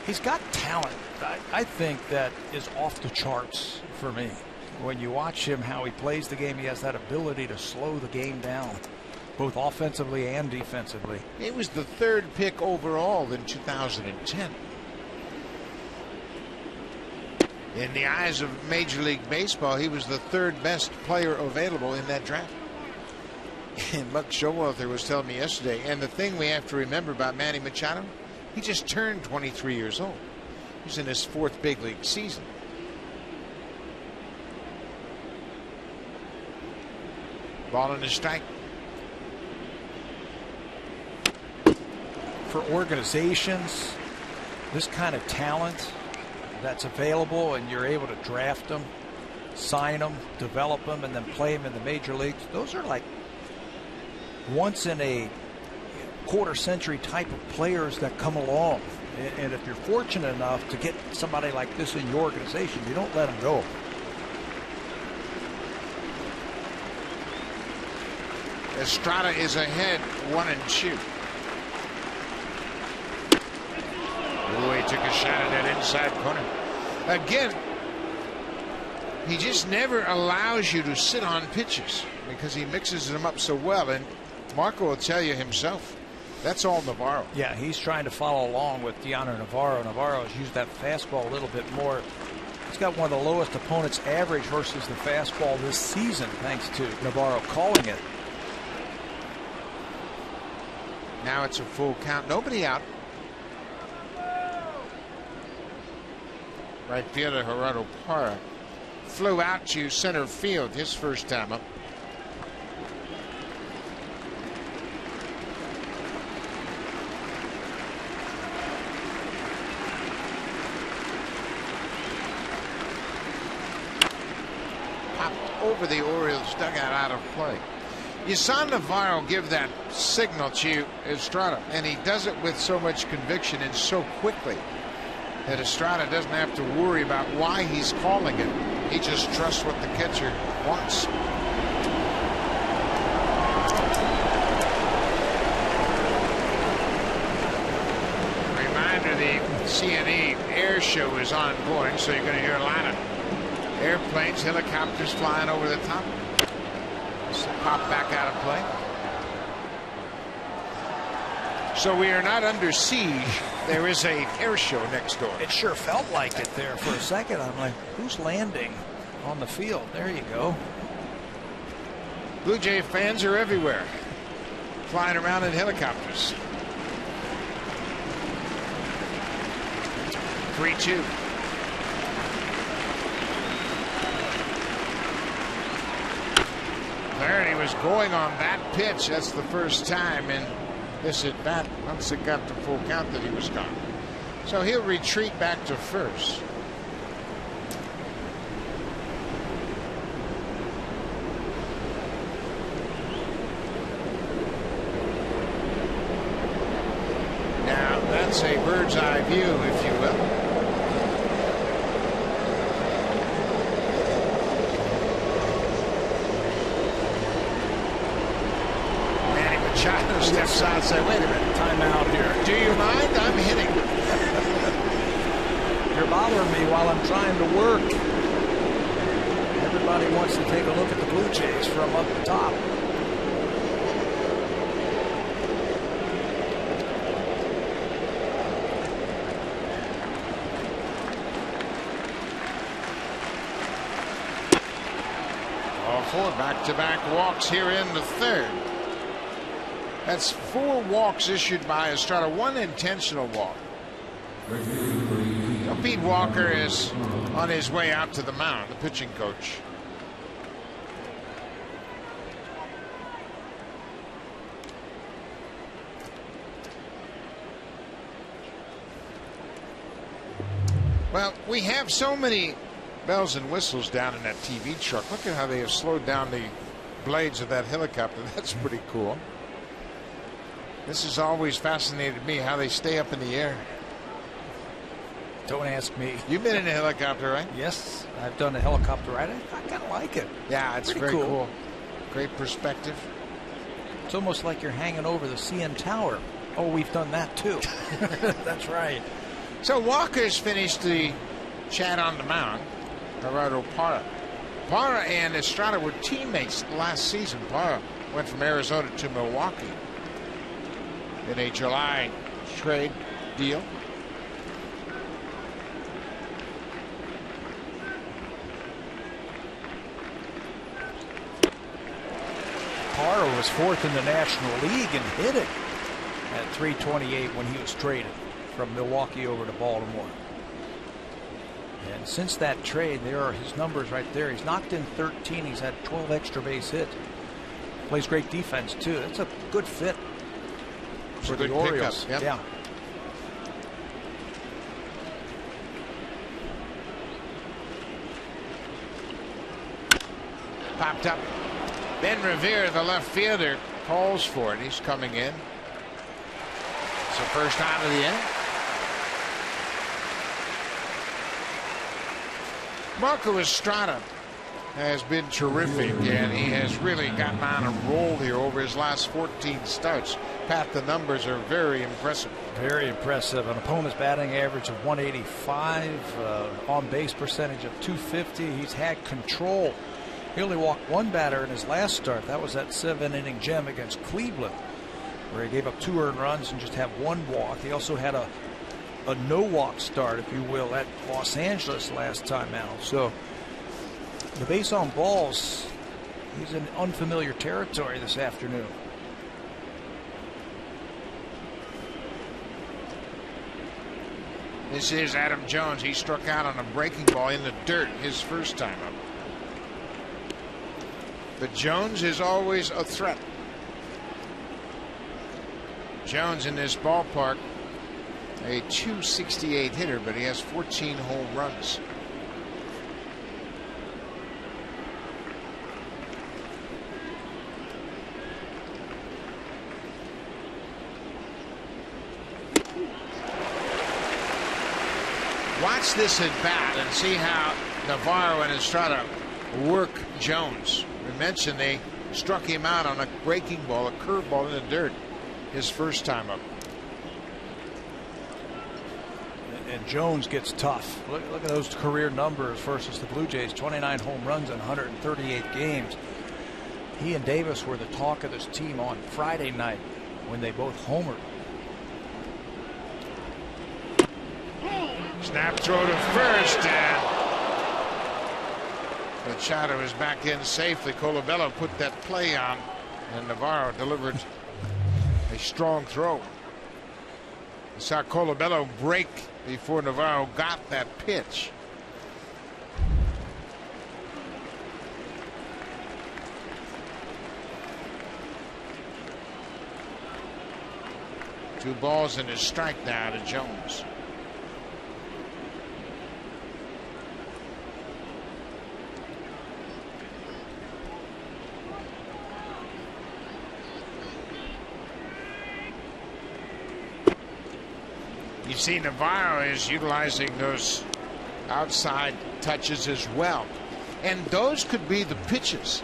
He's got talent, I think, that is off the charts for me. When you watch him, how he plays the game, he has that ability to slow the game down, both offensively and defensively. He was the 3rd pick overall in 2010. In the eyes of Major League Baseball, he was the 3rd best player available in that draft. And Buck Showalter was telling me yesterday, and the thing we have to remember about Manny Machado, he just turned 23 years old. He's in his 4th big league season. Ball and a strike. For organizations, this kind of talent that's available and you're able to draft them, sign them, develop them, and then play them in the major leagues, those are like once in a quarter century type of players that come along. And if you're fortunate enough to get somebody like this in your organization, you don't let them go. Estrada is ahead 1-2. Oh, he took a shot at that inside corner. Again, he just never allows you to sit on pitches because he mixes them up so well. And Marco will tell you himself, that's all Navarro. Yeah, he's trying to follow along with Dioner Navarro. Navarro has used that fastball a little bit more. He's got one of the lowest opponent's average versus the fastball this season, thanks to Navarro calling it. Now it's a full count. Nobody out. Right fielder Gerardo Parra flew out to center field his first time up. Popped over the Orioles dugout out of play. You saw Navarro give that signal to Estrada, and he does it with so much conviction and so quickly that Estrada doesn't have to worry about why he's calling it. He just trusts what the catcher wants. Reminder, the CNE air show is ongoing, so you're going to hear a lot of airplanes, helicopters flying over the top. Pop back out of play. So we are not under siege. There is a air show next door. It sure felt like it there for a second. I'm like, who's landing on the field? There you go. Blue Jay fans are everywhere, flying around in helicopters. 3-2. There, he was going on that pitch. That's the first time in this at bat, once it got to full count, that he was gone. So he'll retreat back to first. Now that's a bird's eye view, if you will. Machado steps out and says, wait a minute, time out here. Do you mind? I'm hitting. You're bothering me while I'm trying to work. Everybody wants to take a look at the Blue Jays from up the top. All four back-to-back walks here in the third. That's 4 walks issued by Estrada, 1 intentional walk. Pete Walker is on his way out to the mound, the pitching coach. Well, we have so many bells and whistles down in that TV truck. Look at how they have slowed down the blades of that helicopter. That's pretty cool. This has always fascinated me, how they stay up in the air. Don't ask me. You've been in a helicopter, right? Yes, I've done a helicopter ride. I kind of like it. Yeah, it's very cool. Great perspective. It's almost like you're hanging over the CN Tower. Oh, we've done that too. That's right. So Walker's finished the chat on the mound. Gerardo Parra. Parra and Estrada were teammates last season. Parra went from Arizona to Milwaukee in a July trade deal. Parra was 4th in the National League in hitting at .328 when he was traded from Milwaukee over to Baltimore. And since that trade, there are his numbers right there. He's knocked in 13. He's had 12 extra base hits. Plays great defense too. That's a good fit for the Orioles. Yep. Yeah. Popped up. Ben Revere, the left fielder, calls for it. He's coming in. It's the first out of the inning. Marco Estrada has been terrific, and he has really gotten on a roll here over his last 14 starts. Pat, the numbers are very impressive. Very impressive. An opponent's batting average of 185, on base percentage of 250. He's had control. He only walked one batter in his last start. That was that 7-inning gem against Cleveland, where he gave up 2 earned runs and just had 1 walk. He also had a no-walk start, if you will, at Los Angeles last time out. So the base on balls, he's in unfamiliar territory this afternoon. This is Adam Jones. He struck out on a breaking ball in the dirt his first time up. But Jones is always a threat. Jones in this ballpark, a .268 hitter, but he has 14 home runs. Watch this at bat and see how Navarro and Estrada work Jones. We mentioned they struck him out on a breaking ball, a curveball in the dirt, his first time up. And Jones gets tough. Look at those career numbers versus the Blue Jays. 29 home runs in 138 games. He and Davis were the talk of this team on Friday night when they both homered. Snap throw to first, and Machado is back in safely. Colabello put that play on, and Navarro delivered a strong throw. You saw Colabello break before Navarro got that pitch. Two balls and a strike now to Jones. You see Navarro is utilizing those outside touches as well. And those could be the pitches.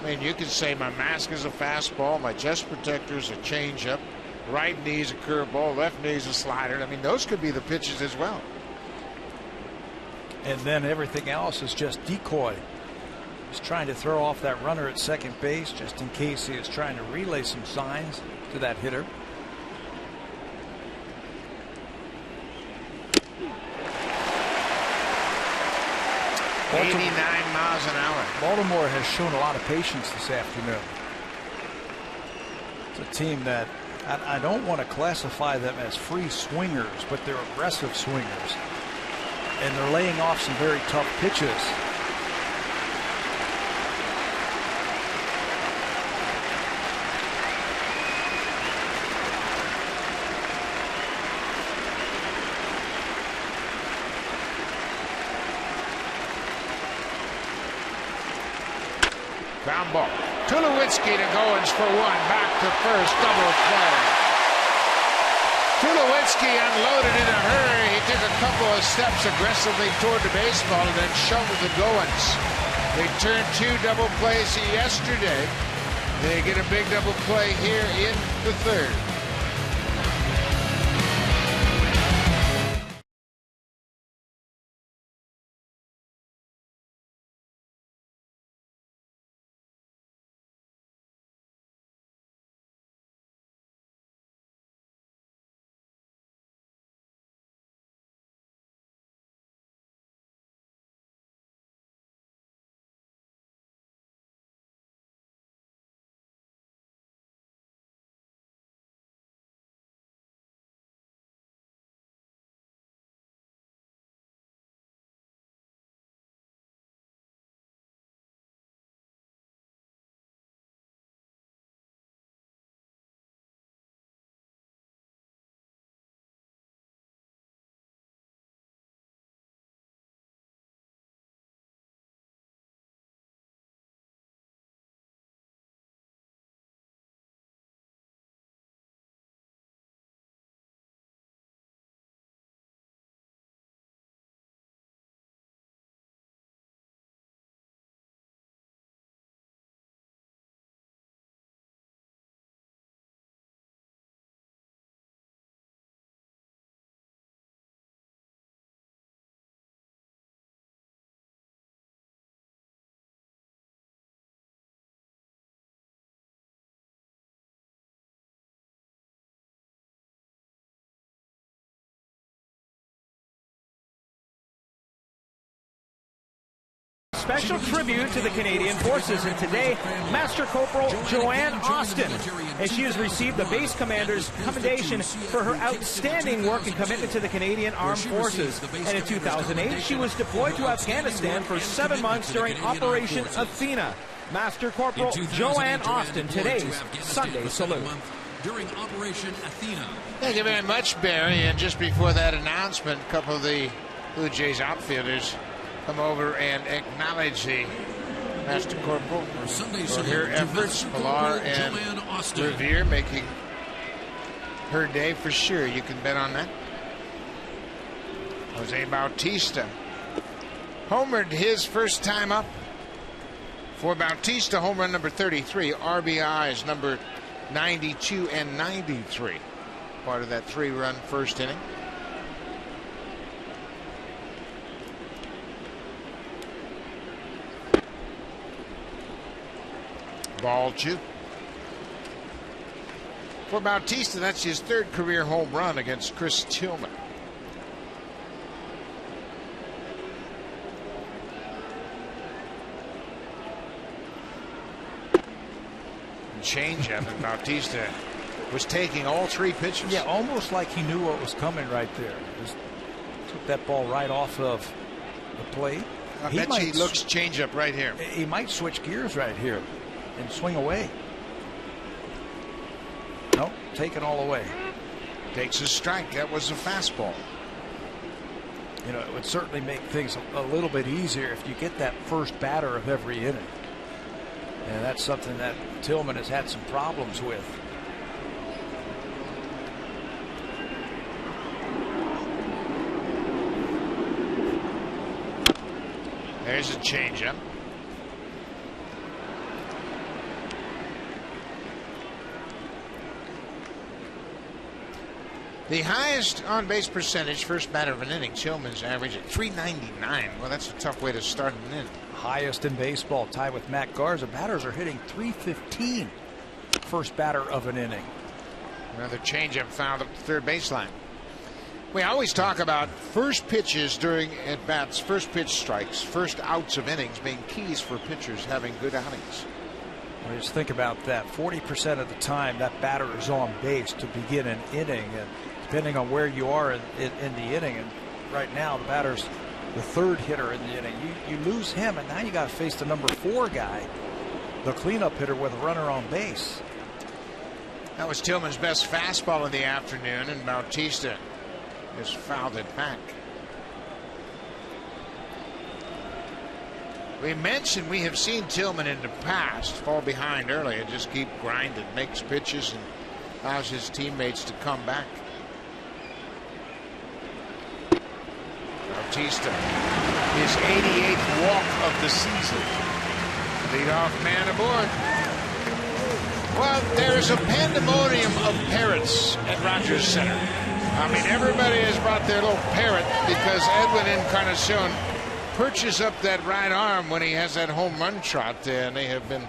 I mean, you could say my mask is a fastball, my chest protector is a changeup, right knee is a curveball, left knee is a slider. I mean, those could be the pitches as well. And then everything else is just decoy. He's trying to throw off that runner at second base just in case he is trying to relay some signs to that hitter. 89 miles an hour. Baltimore has shown a lot of patience this afternoon. It's a team that I don't want to classify them as free swingers, but they're aggressive swingers. And they're laying off some very tough pitches. Ground ball. Tulowitzki to Goins for 1. Back to first. Double play. Tulowitzki unloaded in a hurry. He took a couple of steps aggressively toward the baseball and then shoveled to Goins. They turned 2 double plays yesterday. They get a big double play here in the 3rd. special tribute to the Canadian Forces, and today, Master Corporal Joanne Austin, and she has received the Base Commander's Commendation for her outstanding work and commitment to the Canadian Armed Forces. And in 2008, she was deployed to Afghanistan for 7 months during Operation Athena. Master Corporal Joanne Austin, today's Sunday Salute. During Operation Athena. Thank you very much, Barry. And just before that announcement, a couple of the Blue Jays outfielders come over and acknowledge the Master Corporal for her efforts. Pilar and Revere making her day for sure. You can bet on that. Jose Bautista homered his first time up. For Bautista, home run number 33. RBIs number 92 and 93. Part of that 3-run first inning. Ball 2. For Bautista, that's his 3rd career home run against Chris Tillman. Changeup, and Bautista was taking all 3 pitches. Yeah, almost like he knew what was coming right there. Just took that ball right off of the plate. I bet he looks changeup right here. He might switch gears right here and swing away. Nope, taken all away. Takes a strike. That was a fastball. You know, it would certainly make things a little bit easier if you get that first batter of every inning. And that's something that Tillman has had some problems with. There's a changeup. The highest on base percentage, first batter of an inning, Tillman's average at .399. Well, that's a tough way to start an inning. Highest in baseball, tied with Matt Garza. Batters are hitting .315 first batter of an inning. Another changeup fouled up the third baseline. We always talk about first pitches during at bats, first pitch strikes, first outs of innings being keys for pitchers having good outings. Well, just think about that. 40% of the time that batter is on base to begin an inning, and depending on where you are in the inning, and right now the batter's the 3rd hitter in the inning. You lose him, and now you got to face the number 4 guy, the cleanup hitter with a runner on base. That was Tillman's best fastball of the afternoon, and Bautista just fouled it back. We mentioned we have seen Tillman in the past fall behind early and just keep grinding, makes pitches, and allows his teammates to come back. Bautista, his 88th walk of the season. Leadoff man aboard. Well, there's a pandemonium of parrots at Rogers Center. I mean, everybody has brought their little parrot because Edwin Encarnacion perches up that right arm when he has that home run trot, and they have been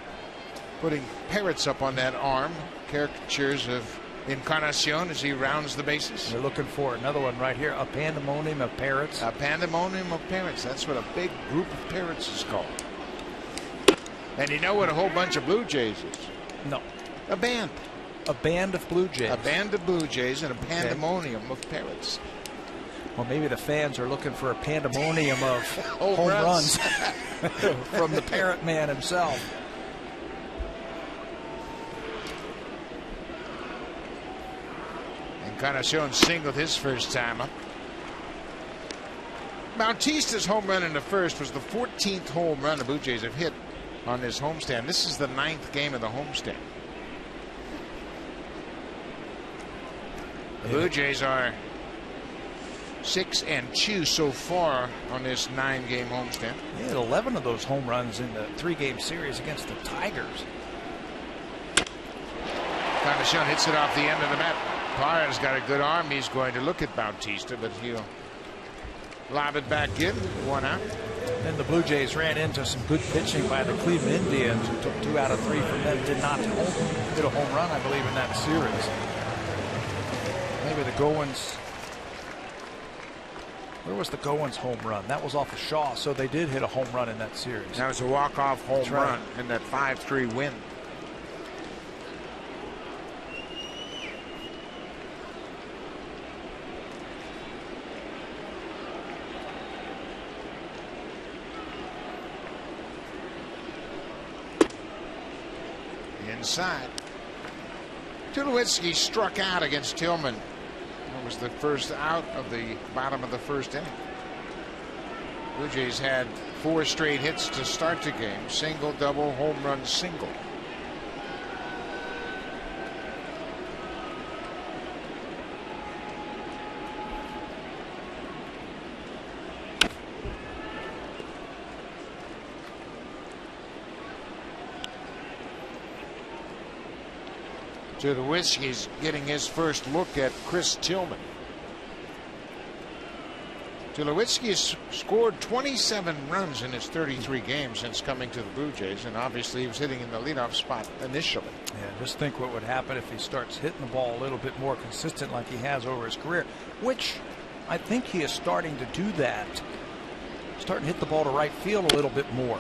putting parrots up on that arm, caricatures of Encarnacion as he rounds the bases. They're looking for another one right here, a pandemonium of parrots. A pandemonium of parrots. That's what a big group of parrots is called. And you know what a whole bunch of Blue Jays is? No. A band. A band of Blue Jays. A band of Blue Jays and a pandemonium of parrots. Well, maybe the fans are looking for a pandemonium of home runs from the parrot man himself. Encarnacion singled his first time up. Bautista's home run in the first was the 14th home run the Blue Jays have hit on this homestand. This is the 9th game of the homestand. The Blue Jays are 6-2 so far on this 9-game homestand. He had 11 of those home runs in the 3-game series against the Tigers. Encarnacion hits it off the end of the bat. Parra's got a good arm. He's going to look at Bautista, but he'll lob it back in. 1 out. And the Blue Jays ran into some good pitching by the Cleveland Indians, who took 2 out of 3 from them. Did not hit a home run, I believe, in that series. Maybe the Goins Where was the Goins home run? That was off of Shaw, so they did hit a home run in that series. That was a walk-off home run in that 5-3 win. Inside. Tulowitzki struck out against Tillman. That was the first out of the bottom of the first inning. Blue Jays had 4 straight hits to start the game. Single, double, home run, single. Tulowitzki's getting his first look at Chris Tillman. Tulowitzki has scored 27 runs in his 33 games since coming to the Blue Jays, and obviously he was hitting in the leadoff spot initially. Yeah, just think what would happen if he starts hitting the ball a little bit more consistent like he has over his career, which I think he is starting to do that. Starting to hit the ball to right field a little bit more.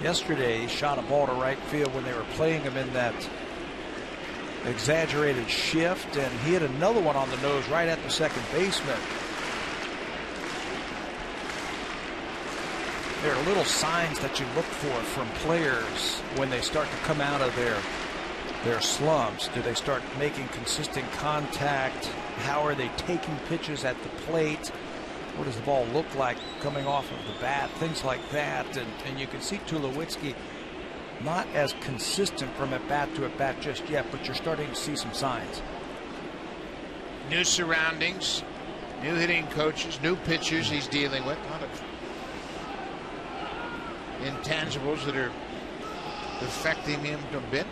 Yesterday, he shot a ball to right field when they were playing him in that exaggerated shift, and he hit another one on the nose right at the second baseman. There are little signs that you look for from players when they start to come out of their slumps. Do they start making consistent contact? How are they taking pitches at the plate? What does the ball look like coming off of the bat? Things like that. And you can see Tulowitzki not as consistent from at bat to at bat just yet, but you're starting to see some signs. New surroundings, new hitting coaches, new pitchers he's dealing with. A lot of intangibles that are affecting him a bit.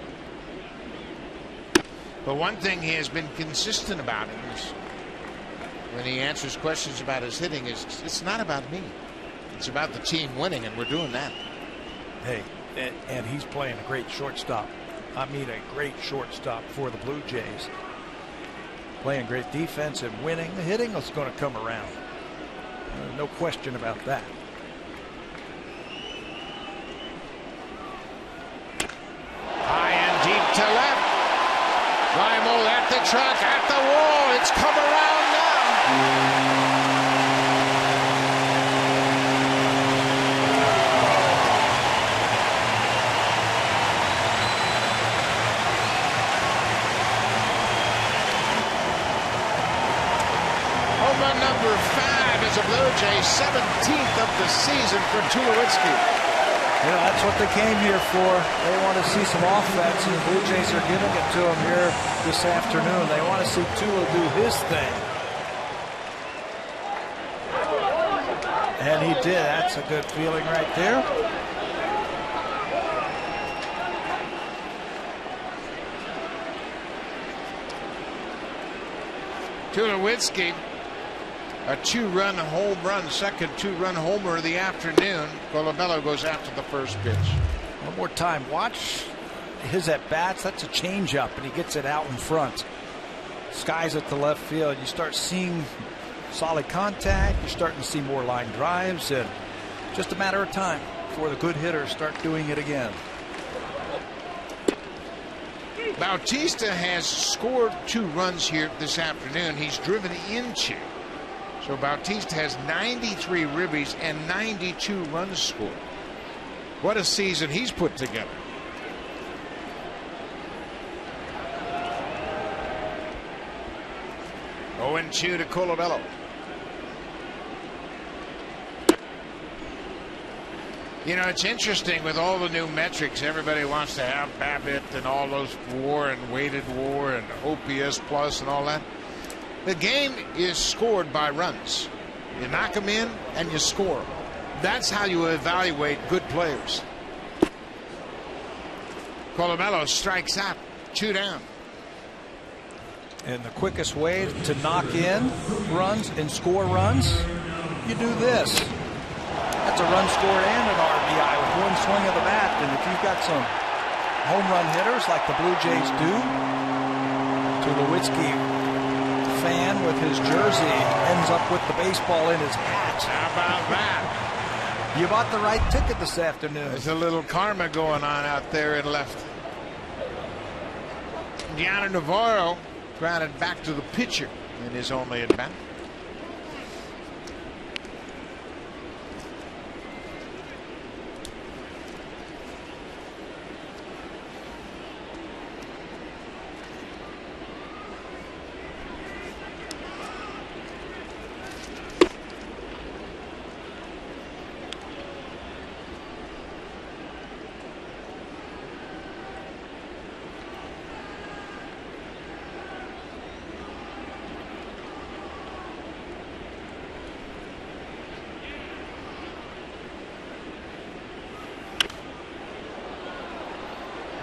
But one thing he has been consistent about is when he answers questions about his hitting is it's not about me. It's about the team winning, and we're doing that. Hey, and he's playing a great shortstop. I mean, a great shortstop for the Blue Jays. Playing great defense and winning. The hitting is going to come around. No question about that. High and deep to left. Limo at the track, at the wall. It's come around now. Home run number 5 is a Blue Jay, 17th of the season for Tulowitzki. Yeah, that's what they came here for. They want to see some offense, and the Blue Jays are giving it to them here this afternoon. They want to see Tulo do his thing. And he did. That's a good feeling right there. Tulowitzki, a 2-run home run, second 2-run homer of the afternoon. Colabello goes after the first pitch. One more time. Watch his at-bats. That's a changeup, and he gets it out in front. Skies at the left field. You start seeing solid contact. You're starting to see more line drives, and just a matter of time before the good hitters start doing it again. Bautista has scored 2 runs here this afternoon. He's driven into. So Bautista has 93 ribbies and 92 runs scored. What a season he's put together. Oh, 0-2 to Colabello. You know, it's interesting with all the new metrics. Everybody wants to have BABIP and all those WAR and weighted WAR and OPS plus and all that. The game is scored by runs. You knock them in and you score them. That's how you evaluate good players. Colabello strikes out, 2 down. And the quickest way to knock in runs and score runs, you do this. That's a run scored and an RBI with one swing of the bat. And if you've got some home run hitters like the Blue Jays do, Tulowitzki fan with his jersey ends up with the baseball in his hat. How about that? You bought the right ticket this afternoon. There's a little karma going on out there in left. Gianna Navarro grounded back to the pitcher in his only at bat.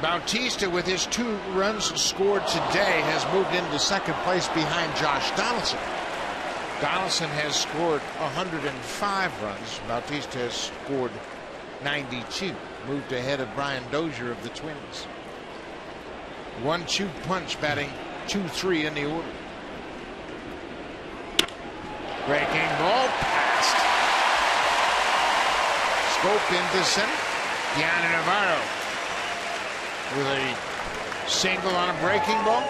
Bautista, with his 2 runs scored today, has moved into second place behind Josh Donaldson. Donaldson has scored 105 runs. Bautista has scored 92. Moved ahead of Brian Dozier of the Twins. 1-2 punch, batting 2-3 in the order. Breaking ball, passed. Scope into center. Gianna Navarro with a single on a breaking ball.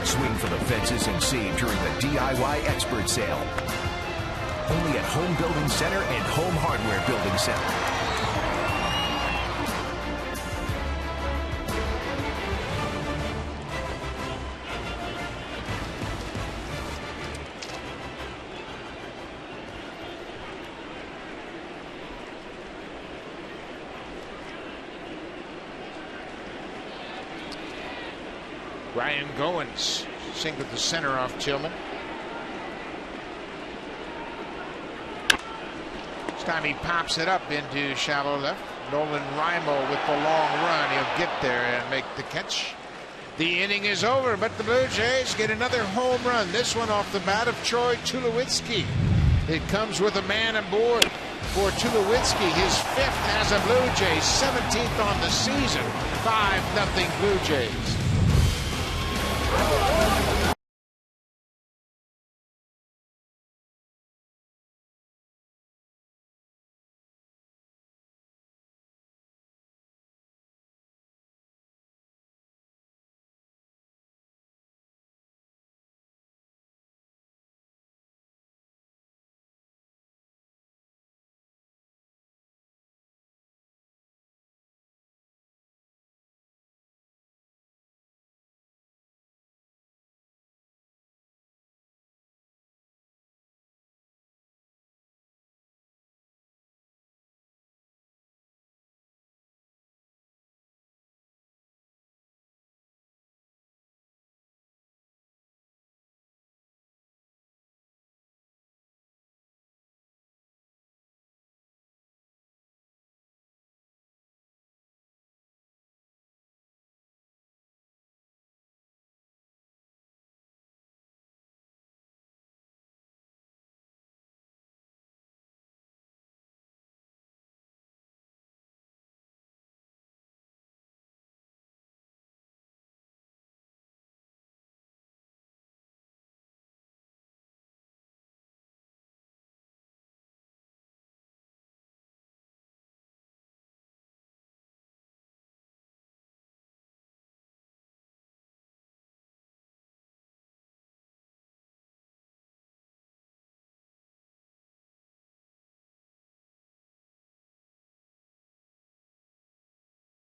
Swing for the fences and save during the DIY expert sale. Only at Home Building Center and Home Hardware Building Center. Ryan Goins singled the center off Tillman. This time he pops it up into shallow left. Nolan Raimo with the long run. He'll get there and make the catch. The inning is over, but the Blue Jays get another home run. This one off the bat of Troy Tulowitzki. It comes with a man aboard for Tulowitzki, his 5th as a Blue Jays, 17th on the season. 5-0 Blue Jays.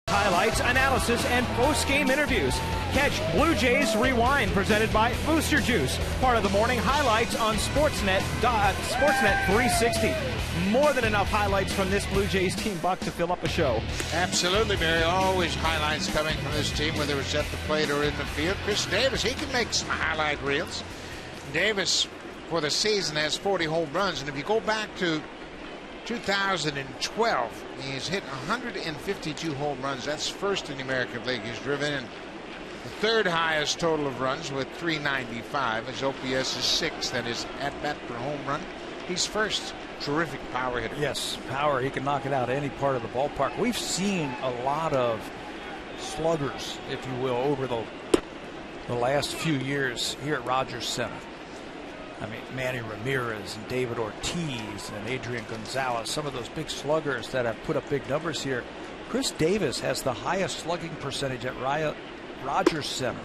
Highlights, analysis, and post-game interviews. Catch Blue Jays Rewind, presented by Booster Juice, part of the morning highlights on Sportsnet 360. More than enough highlights from this Blue Jays team, Buck, to fill up a show. Absolutely, Barry. Always highlights coming from this team, whether it's at the plate or in the field. Chris Davis, he can make some highlight reels. Davis, for the season, has 40 home runs, and if you go back to 2012, he's hit 152 home runs. That's first in the American League. He's driven in the 3rd highest total of runs with 395. His OPS is 6th, and his at-bat per home run, he's first. terrific power hitter. Yes, power. He can knock it out of any part of the ballpark. We've seen a lot of sluggers, if you will, over the last few years here at Rogers Center. I mean, Manny Ramirez and David Ortiz and Adrian Gonzalez, some of those big sluggers that have put up big numbers here. Chris Davis has the highest slugging percentage at Rogers Center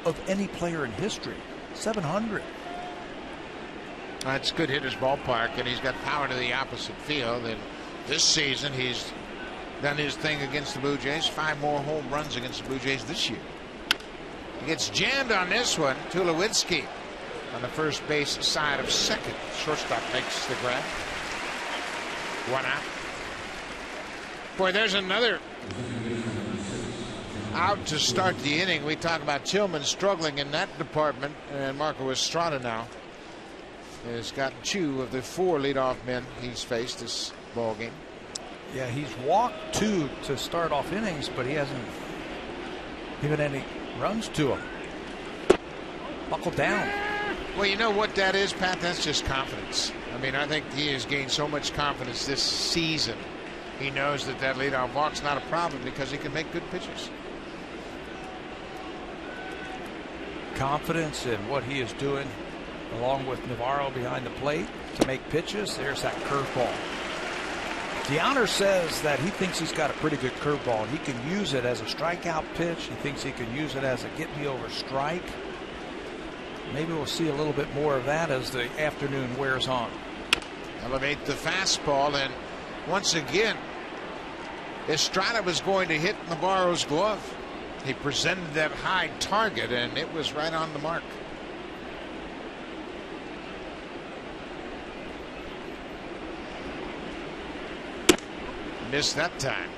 of any player in history, 700. It's a good hitter's ballpark, and he's got power to the opposite field. And this season, he's done his thing against the Blue Jays. 5 more home runs against the Blue Jays this year. He gets jammed on this one. Tulowitzki on the first base side of second. Shortstop makes the grab. 1 out. Boy, there's another out to start the inning. We talk about Tillman struggling in that department, and Marco Estrada now has gotten 2 of the 4 leadoff men he's faced this ball game. Yeah, he's walked 2 to start off innings, but he hasn't given any runs to him. Buckle down. Well, you know what that is, Pat? That's just confidence. I mean, I think he has gained so much confidence this season. He knows that that leadoff walk's not a problem because he can make good pitches. Confidence in what he is doing, along with Navarro behind the plate to make pitches. There's that curveball. DeHonor says that he thinks he's got a pretty good curveball. He can use it as a strikeout pitch. He thinks he can use it as a get me over strike. Maybe we'll see a little bit more of that as the afternoon wears on. Elevate the fastball, and once again, Estrada was going to hit Navarro's glove. He presented that high target, and it was right on the mark. Missed that time.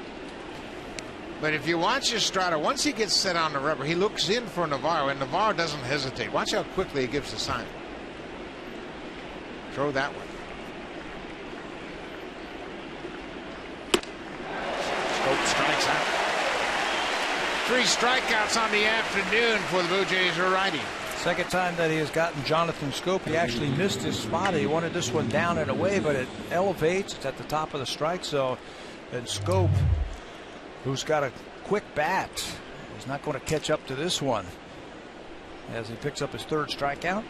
But if you watch Estrada, once he gets set on the rubber, he looks in for Navarro, and Navarro doesn't hesitate. Watch how quickly he gives the sign. Throw that one. Scope strikes out. 3 strikeouts on the afternoon for the Blue Jays righty. Second time that he has gotten Jonathan Scope. He actually missed his spot. He wanted this one down and away, but it elevates. It's at the top of the strike zone. And Scope, who's got a quick bat, is not going to catch up to this one as he picks up his 3rd strikeout.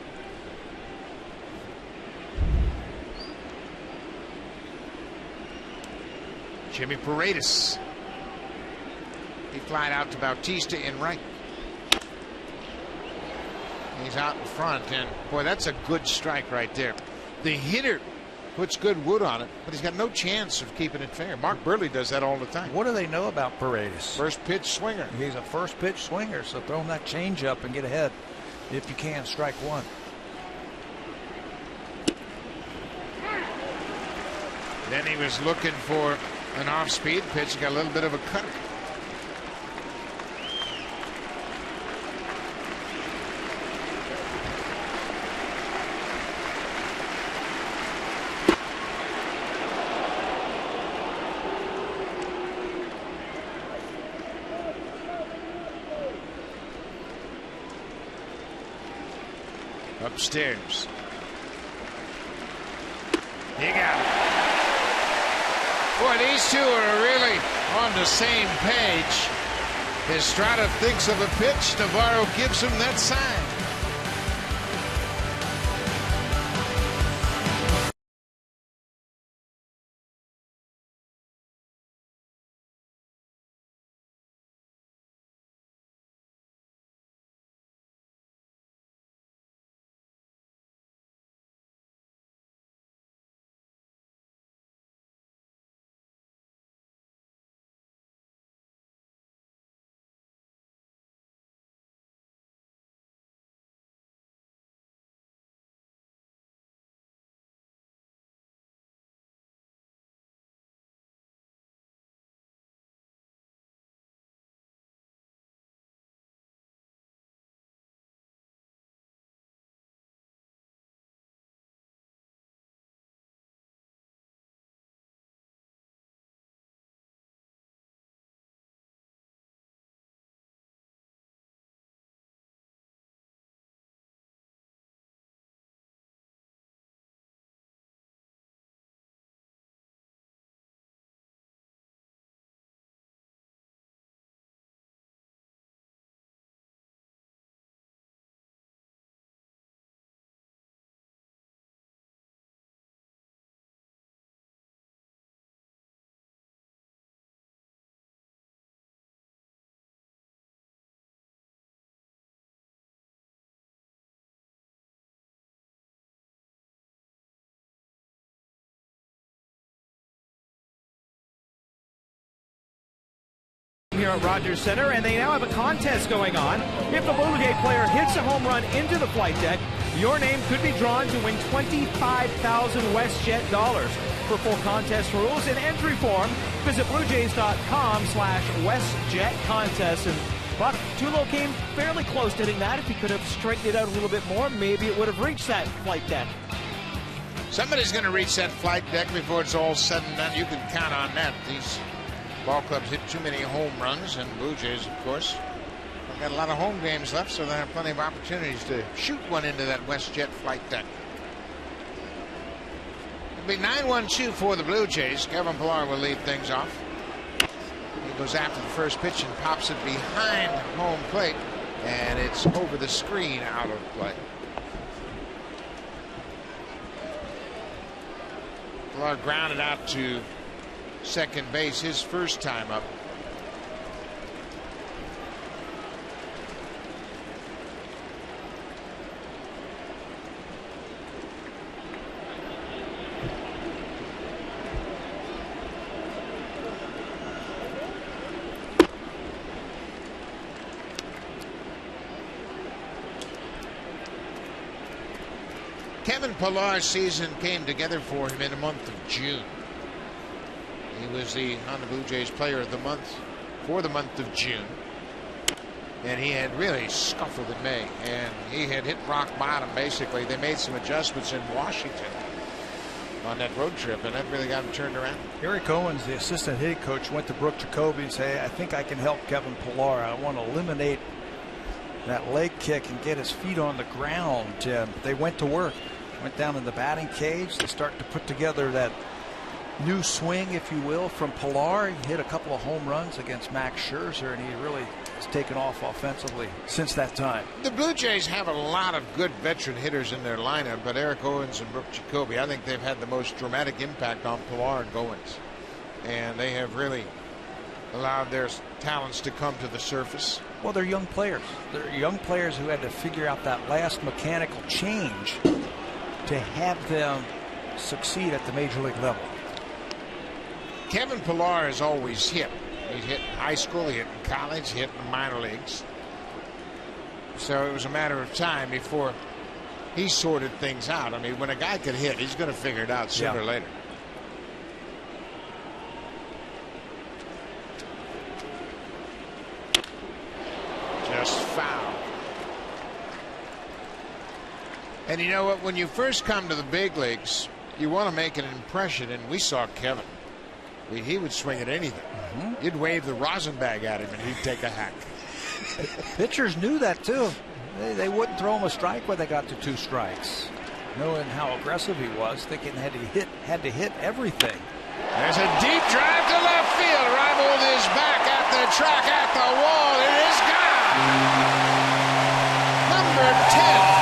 Jimmy Paredes. He flied out to Bautista in right. He's out in front, and boy, that's a good strike right there. The hitter puts good wood on it, but he's got no chance of keeping it fair. Mark Burley does that all the time. What do they know about Paredes? First pitch swinger. He's a first pitch swinger, so throw him that change up and get ahead if you can. Strike 1. Then he was looking for an off-speed pitch. He got a little bit of a cutter. Upstairs. He got it. Boy, these two are really on the same page. Estrada thinks of a pitch. Navarro gives him that sign. here at Rogers Center, and they now have a contest going on. If the Blue Jay player hits a home run into the flight deck, your name could be drawn to win $25,000 WestJet dollars. For full contest rules and entry form, visit BlueJays.com/WestJet contest. And Buck, Tulo came fairly close to hitting that. If he could have straightened it out a little bit more, maybe it would have reached that flight deck. Somebody's going to reach that flight deck before it's all said and done. You can count on that. These ball clubs hit too many home runs, and Blue Jays, of course, have got a lot of home games left, so they have plenty of opportunities to shoot one into that WestJet flight deck. It'll be 9-1-2 for the Blue Jays. Kevin Pillar will lead things off. He goes after the first pitch and pops it behind home plate, and it's over the screen out of play. Pillar grounded out to second base his first time up. Kevin Pillar's season came together for him in the month of June. He was the Blue Jays player of the month for the month of June. And he had really scuffled in May. And he had hit rock bottom, basically. They made some adjustments in Washington on that road trip, and that really got him turned around. Eric Owens, the assistant hitting coach, went to Brooke Jacoby and said, I think I can help Kevin Pillar. I want to eliminate that leg kick and get his feet on the ground. They went to work. Went down in the batting cage. They start to put together that new swing, if you will, from Pillar. He hit a couple of home runs against Max Scherzer, and he really has taken off offensively since that time. The Blue Jays have a lot of good veteran hitters in their lineup, but Eric Owens and Brooke Jacoby, I think they've had the most dramatic impact on Pillar and Owens. And they have really allowed their talents to come to the surface. Well, they're young players. They're young players who had to figure out that last mechanical change to have them succeed at the major league level. Kevin Pillar has always hit. He hit in high school, he hit in college, he hit in the minor leagues. So it was a matter of time before he sorted things out. I mean, when a guy can hit, he's going to figure it out sooner or later. Just foul. And you know what? When you first come to the big leagues, you want to make an impression, and we saw Kevin. I mean, he would swing at anything. You'd wave the rosin bag at him, and he'd take a hack. Pitchers knew that, too. They wouldn't throw him a strike when they got to 2 strikes. Knowing how aggressive he was, thinking had to hit everything. There's a deep drive to left field. Reibold is back at the track, at the wall. It is gone. Number 10.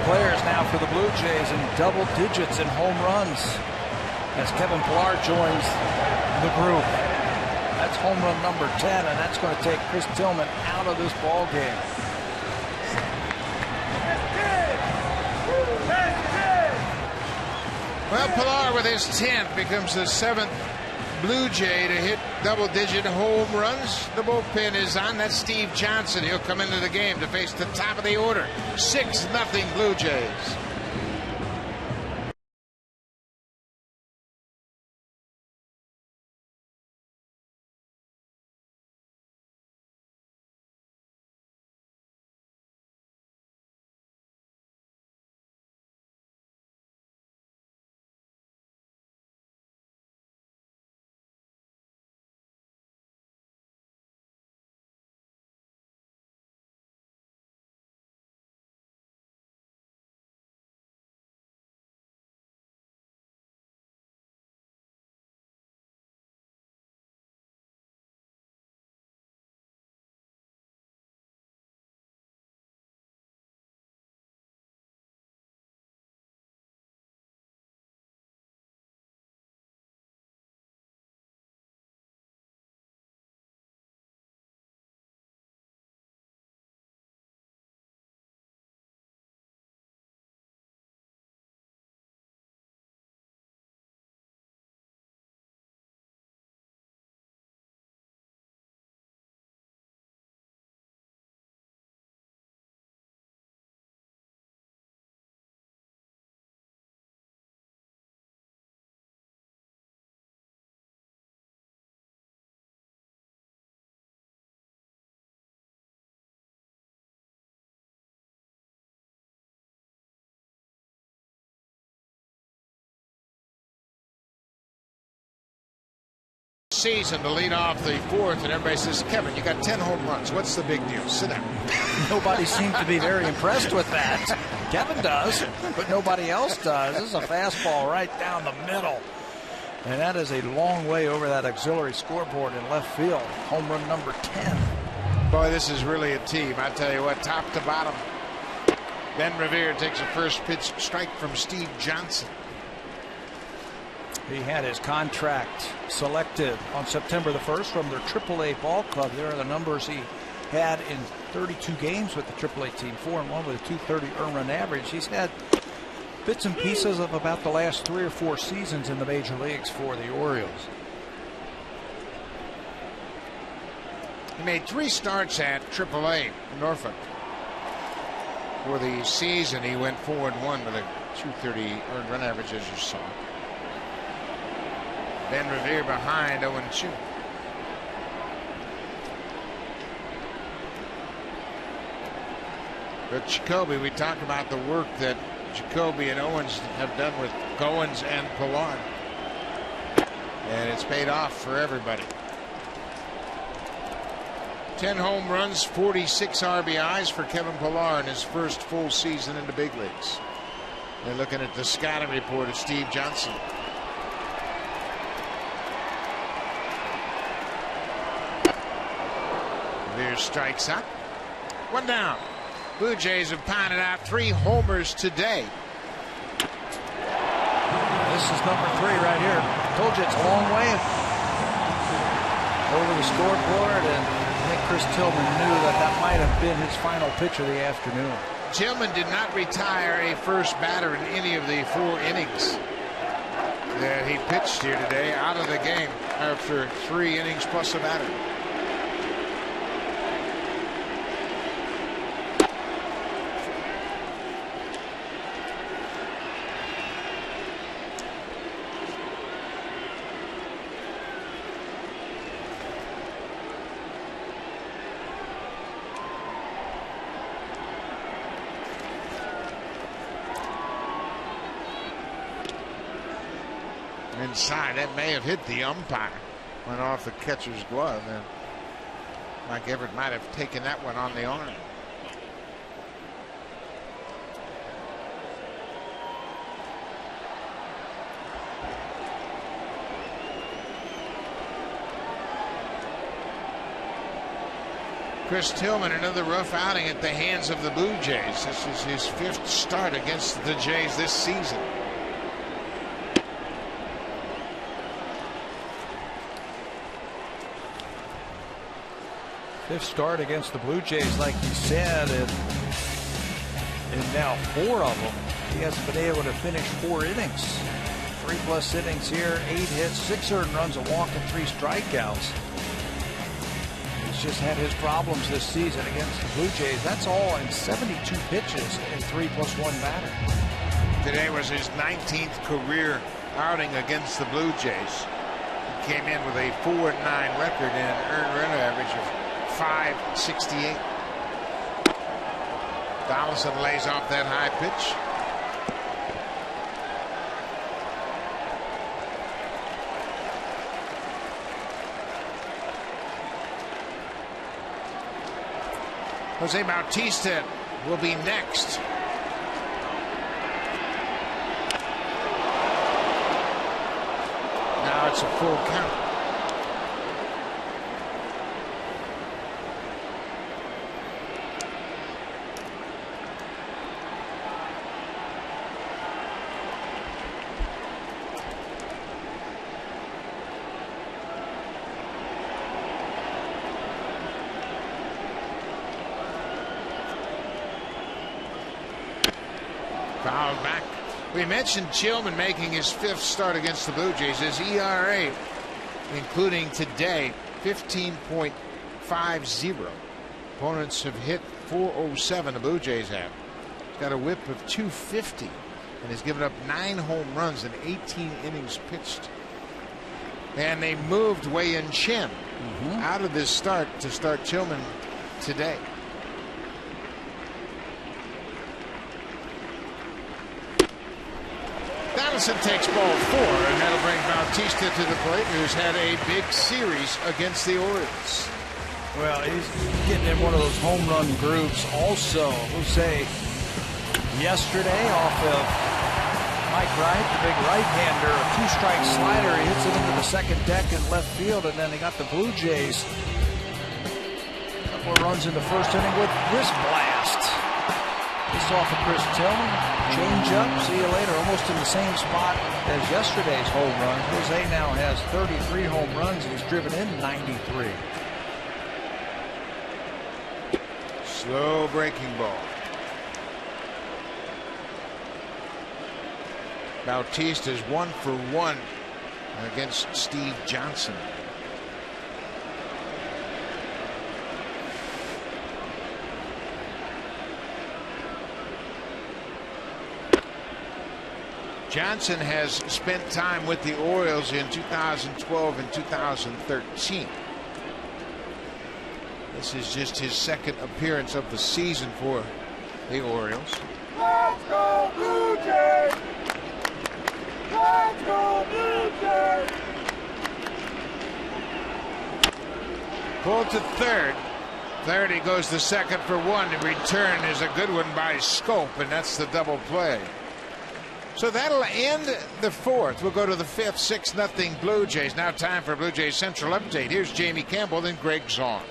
Players now for the Blue Jays in double digits in home runs as Kevin Pillar joins the group. That's home run number 10, and that's going to take Chris Tillman out of this ball game. Well, Pillar with his 10th becomes the 7th Blue Jay to hit double-digit home runs. The bullpen is on. That's Steve Johnson. He'll come into the game to face the top of the order. 6-0 Blue Jays. season to lead off the fourth, and everybody says, Kevin, you got 10 home runs. What's the big deal? Sit down. Nobody seemed to be very impressed with that. Kevin does, but nobody else does. This is a fastball right down the middle. And that is a long way over that auxiliary scoreboard in left field. Home run number 10. Boy, this is really a team. I tell you what, top to bottom. Ben Revere takes a first pitch strike from Steve Johnson. He had his contract selected on September the 1st from their AAA ball club. There are the numbers he had in 32 games with the AAA team. 4-1 with a .230 earned run average. He's had bits and pieces of about the last 3 or 4 seasons in the major leagues for the Orioles. He made 3 starts at AAA in Norfolk. For the season, he went 4-1 with a .230 earned run average, as you saw. Ben Revere behind 0-2. But Jacoby, we talked about the work that Jacoby and Owens have done with Goins and Pillar. And it's paid off for everybody. 10 home runs, 46 RBIs for Kevin Pillar in his first full season in the big leagues. They're looking at the scouting report of Steve Johnson. Revere strikes out. 1 down. Blue Jays have pounded out 3 homers today. This is number 3 right here. I told you it's a long way over the scoreboard, and I think Chris Tillman knew that might have been his final pitch of the afternoon. Tillman did not retire a first batter in any of the 4 innings that he pitched here today. Out of the game after 3 innings plus a batter. Inside, that may have hit the umpire. Went off the catcher's glove, and Mike Everett might have taken that one on the arm. Chris Tillman, another rough outing at the hands of the Blue Jays. This is his 5th start against the Jays this season. Fifth start against the Blue Jays, like you said, and now 4 of them. He hasn't been able to finish 4 innings. 3+ innings here, 8 hits, 6 earned runs, a walk, and 3 strikeouts. He's just had his problems this season against the Blue Jays. That's all in 72 pitches in 3+1 batter. Today was his 19th career outing against the Blue Jays. He came in with a 4-9 record and an earned run average of .568. Donaldson lays off that high pitch. Jose Bautista will be next. Now it's a full count. Fouled back. We mentioned Tillman making his 5th start against the Blue Jays. His ERA, including today, 15.50. Opponents have hit .407. The Blue Jays have. He's got a whip of .250 and has given up 9 home runs in 18 innings pitched. And they moved Wei-Yin Chen out of this start to start Tillman today. Donaldson takes ball 4, and that'll bring Bautista to the plate, who's had a big series against the Orioles. Well, he's getting in one of those home run grooves also. Jose yesterday off of Mike Wright, the big right-hander, a 2-strike slider. He hits it into the second deck in left field, and then they got the Blue Jays. A couple of runs in the first inning with wrist blast. This off of Chris Tillman. Change up, see you later. Almost in the same spot as yesterday's home run. Jose now has 33 home runs, and he's driven in 93. Slow breaking ball. Bautista's 1 for 1 against Steve Johnson. Johnson has spent time with the Orioles in 2012 and 2013. This is just his second appearance of the season for the Orioles. Let's go Blue Jays! Let's go Blue Jays! Pulled to third. Third, he goes to second for 1. The return is a good one by Scope, and that's the double play. So that'll end the 4th. We'll go to the 5th, 6-0 Blue Jays. Now time for Blue Jays Central Update. Here's Jamie Campbell and Greg Zahn.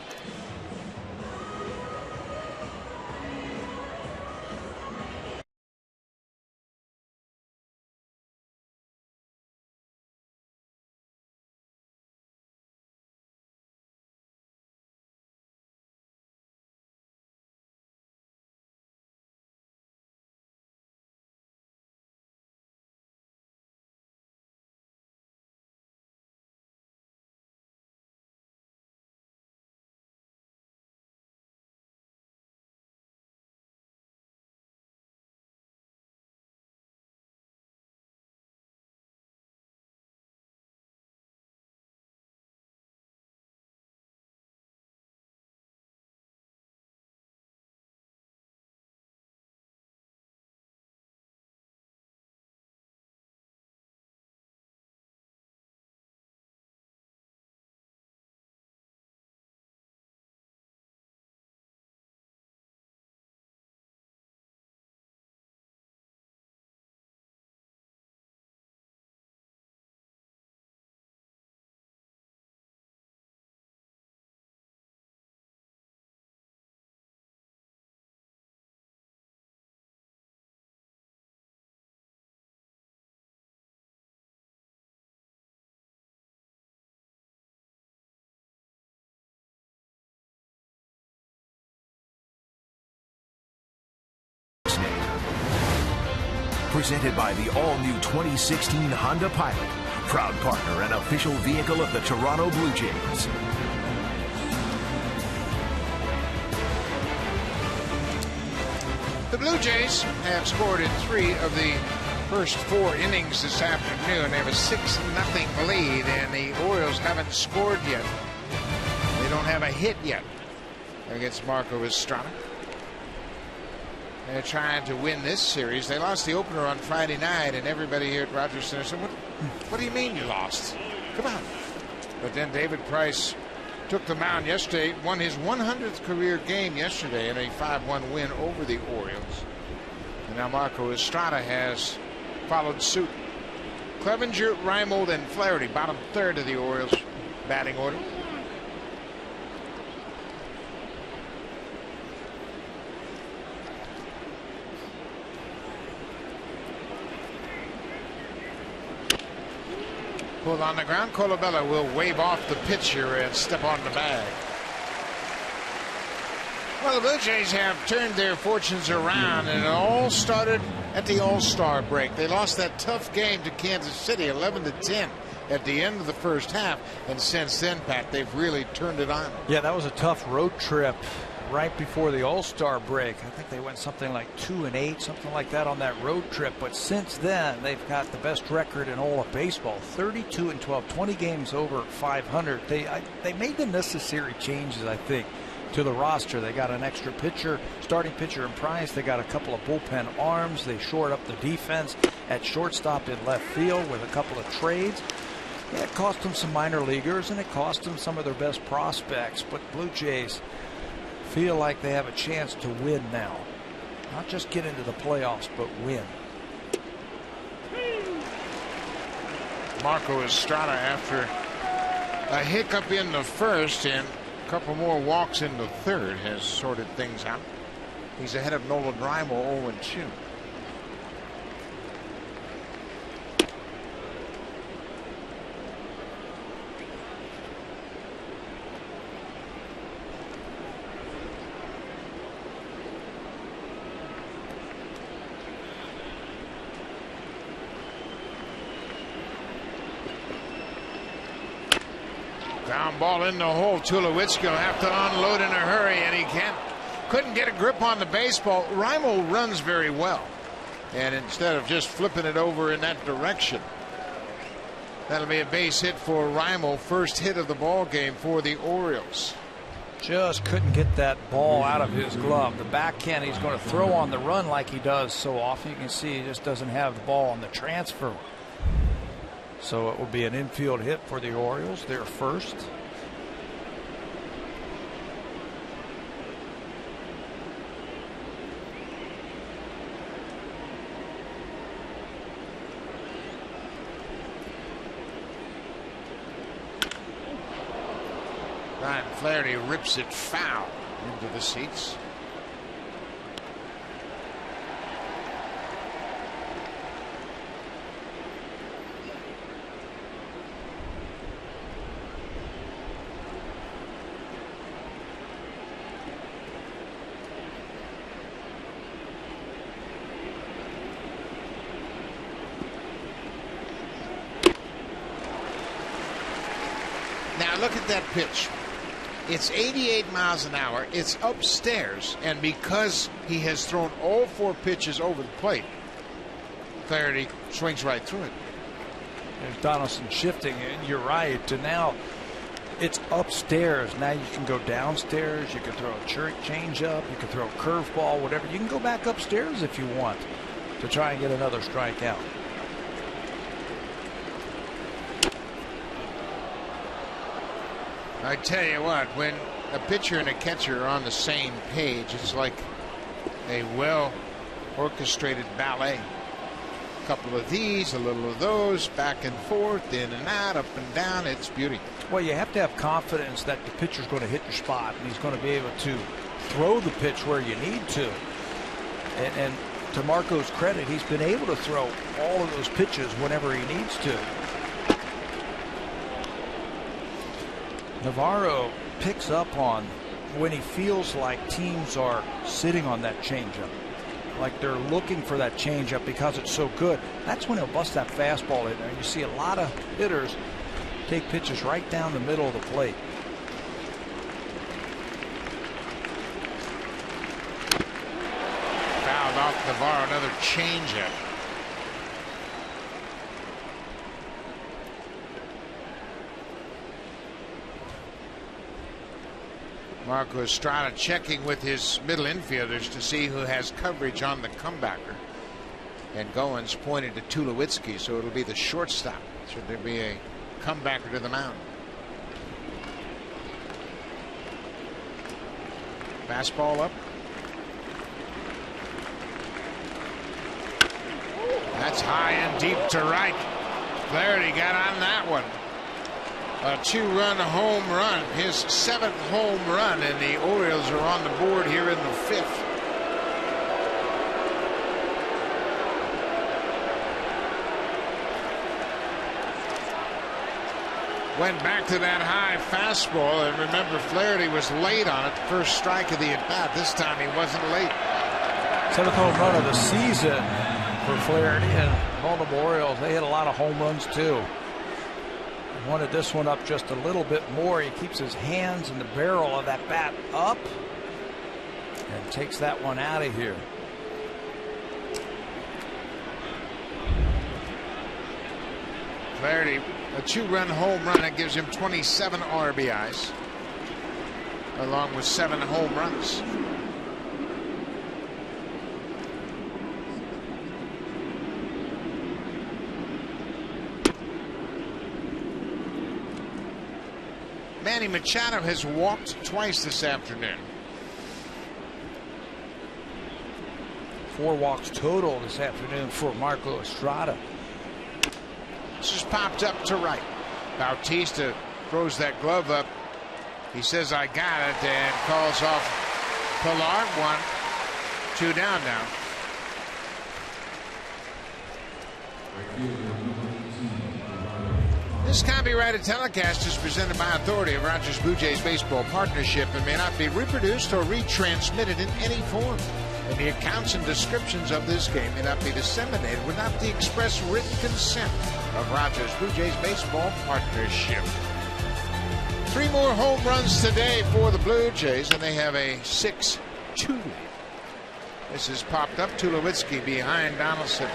Presented by the all-new 2016 Honda Pilot, proud partner and official vehicle of the Toronto Blue Jays. The Blue Jays have scored in 3 of the first 4 innings this afternoon. They have a 6-0 lead, and the Orioles haven't scored yet. They don't have a hit yet against Marco Estrada. They're trying to win this series. They lost the opener on Friday night, and everybody here at Rogers Center said, what do you mean you lost? Come on. But then David Price took the mound yesterday, won his 100th career game yesterday in a 5-1 win over the Orioles. And now Marco Estrada has followed suit. Clevenger, Reimold, and Flaherty, bottom third of the Orioles batting order. Pulled on the ground. Colabella will wave off the pitcher and step on the bag. Well, the Blue Jays have turned their fortunes around, and it all started at the All-Star break. They lost that tough game to Kansas City, 11-10, at the end of the first half, and since then, Pat, they've really turned it on. Yeah, that was a tough road trip right before the All-Star break. I think they went something like 2-8, something like that on that road trip. But since then, they've got the best record in all of baseball, 32-12, 20 games over 500. They made the necessary changes, I think. to the roster. They got an extra pitcher, starting pitcher in Price. They got a couple of bullpen arms. They shored up the defense at shortstop and left field with a couple of trades. Yeah, it cost them some minor leaguers, and it cost them some of their best prospects. But Blue Jays feel like they have a chance to win now. Not just get into the playoffs, but win. Marco Estrada, after a hiccup in the first and a couple more walks in the third, has sorted things out. He's ahead of Nolan Rymel, 0-2. Ground ball in the hole. Tulowitzki will have to unload in a hurry, and he couldn't get a grip on the baseball. Rymel runs very well, and instead of just flipping it over in that direction, that'll be a base hit for Rymel. First hit of the ball game for the Orioles. Just couldn't get that ball out of his glove. The backhand he's going to throw on the run like he does so often. You can see he just doesn't have the ball on the transfer. So it will be an infield hit for the Orioles. They're first. Ryan Flaherty rips it foul into the seats. Now look at that pitch. It's 88 miles an hour. It's upstairs, and because he has thrown all 4 pitches over the plate, Flaherty swings right through it. There's Donaldson shifting, and you're right. To now, it's upstairs. Now you can go downstairs. You can throw a change up. You can throw a curveball, whatever. You can go back upstairs if you want to try and get another strikeout. I tell you what, when a pitcher and a catcher are on the same page, it's like a well orchestrated ballet. A couple of these, a little of those, back and forth, in and out, up and down. It's beauty. Well, you have to have confidence that the pitcher's going to hit your spot, and he's going to be able to throw the pitch where you need to. And to Marco's credit, he's been able to throw all of those pitches whenever he needs to. Navarro picks up on when he feels like teams are sitting on that changeup, like they're looking for that changeup because it's so good. That's when he'll bust that fastball in there. You see a lot of hitters take pitches right down the middle of the plate. Fouled off Navarro, another changeup. Marco Estrada checking with his middle infielders to see who has coverage on the comebacker. And Goins pointed to Tulowitzki, so it'll be the shortstop should there be a comebacker to the mound. Fastball up. That's high and deep to right. Flaherty got on that one. A 2-run home run, his 7th home run, and the Orioles are on the board here in the 5th. Went back to that high fastball, and remember Flaherty was late on it. First strike of the at-bat. This time he wasn't late. 7th home run of the season for Flaherty, and Baltimore Orioles, they hit a lot of home runs too. Wanted this one up just a little bit more. He keeps his hands in the barrel of that bat up and takes that one out of here. Flaherty, a 2-run home run that gives him 27 RBIs. along with 7 home runs. Manny Machado has walked twice this afternoon. 4 walks total this afternoon for Marco Estrada. This is popped up to right. Bautista throws that glove up. He says, I got it, and calls off Pilar. 1, 2 down now. This copyrighted telecast is presented by authority of Rogers Blue Jays Baseball Partnership and may not be reproduced or retransmitted in any form. And the accounts and descriptions of this game may not be disseminated without the express written consent of Rogers Blue Jays Baseball Partnership. 3 more home runs today for the Blue Jays, and they have a 6-2 lead. This is popped up. Tulowitzki behind Donaldson.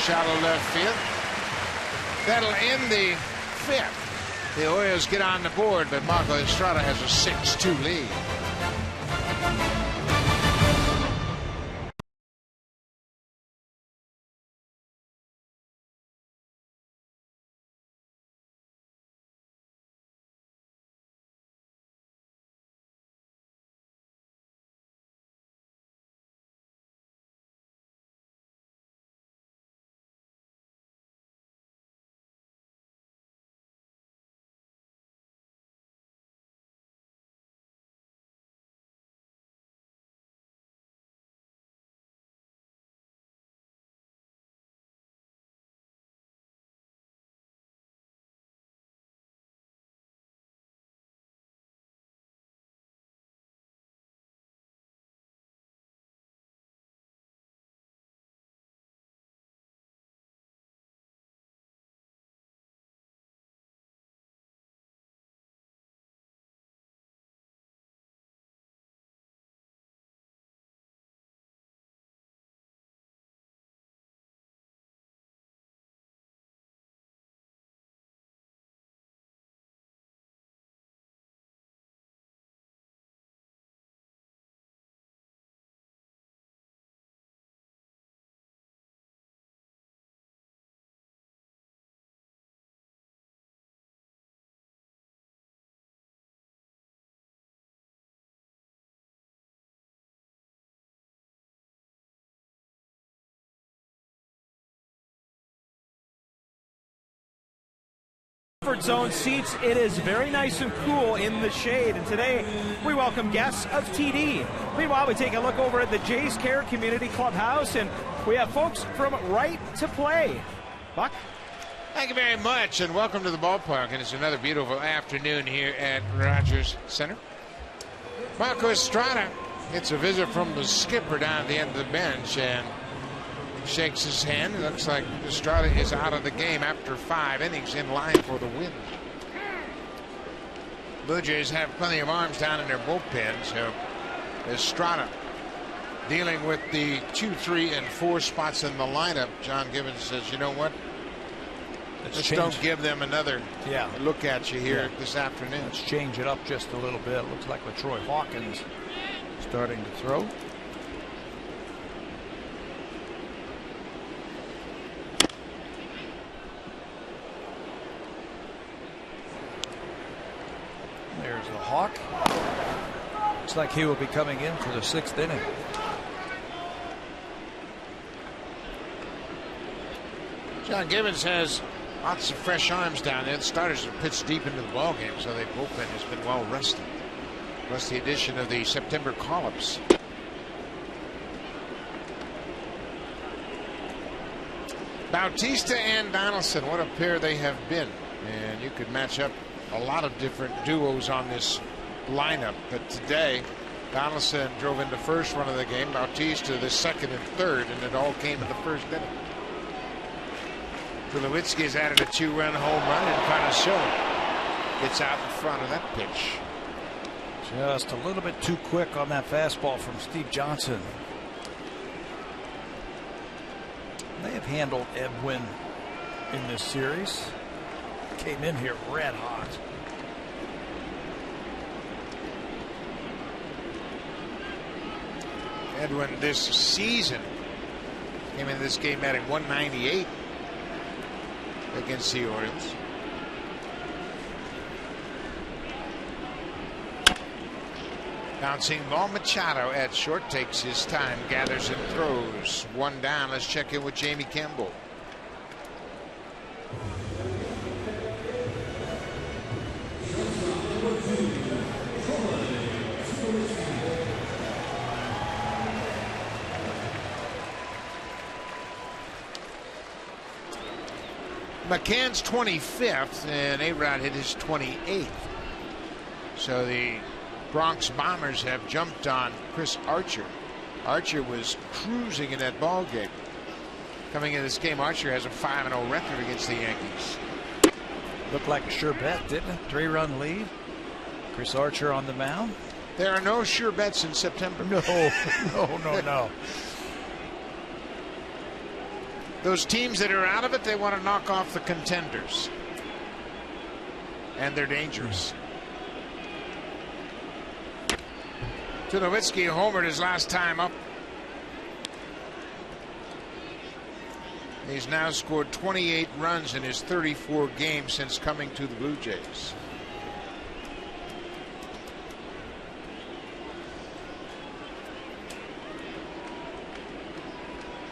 Shallow left field. That'll end the 5th. The Orioles get on the board, but Marco Estrada has a 6-2 lead. Comfort zone seats. It is very nice and cool in the shade, and today we welcome guests of TD. Meanwhile, we take a look over at the Jays Care Community Clubhouse, and we have folks from Right to Play. Buck? Thank you very much, and welcome to the ballpark. And it's another beautiful afternoon here at Rogers Center. Marco Estrada gets a visit from the skipper down at the end of the bench and shakes his hand. It looks like Estrada is out of the game after 5 innings, in line for the win. Blue Jays have plenty of arms down in their bullpen, so Estrada dealing with the 2, 3, and 4 spots in the lineup. John Gibbons says, you know what? Let's don't give them another look at you here this afternoon. Let's change it up just a little bit. Looks like LaTroy Hawkins starting to throw. There's the Hawk. Looks like he will be coming in for the 6th inning. John Gibbons has lots of fresh arms down there. The starters are pitched deep into the ballgame, so the bullpen has been well rested. Plus the addition of the September call-ups. Bautista and Donaldson, what a pair they have been. And you could match up a lot of different duos on this lineup, but today Donaldson drove in the first run of the game, Bautista the 2nd and 3rd, and it all came in the 1st inning. Tulowitzki has added a 2-run home run, and Carnacion gets out in front of that pitch. Just a little bit too quick on that fastball from Steve Johnson. They have handled Edwin in this series. Came in here red hot. Edwin this season came in this game batting 198 against the Orioles. Bouncing ball, Machado at short takes his time, gathers and throws. One down. Let's check in with Jamie Campbell. McCann's 25th, and A-Rod hit his 28th. So the Bronx Bombers have jumped on Chris Archer. Archer was cruising in that ball game. Coming into this game, Archer has a 5-0 record against the Yankees. Looked like a sure bet, didn't it? 3-run lead. Chris Archer on the mound. There are no sure bets in September. No. Those teams that are out of it, they want to knock off the contenders. And they're dangerous. Tulowitzki homered his last time up. He's now scored 28 runs in his 34 games since coming to the Blue Jays.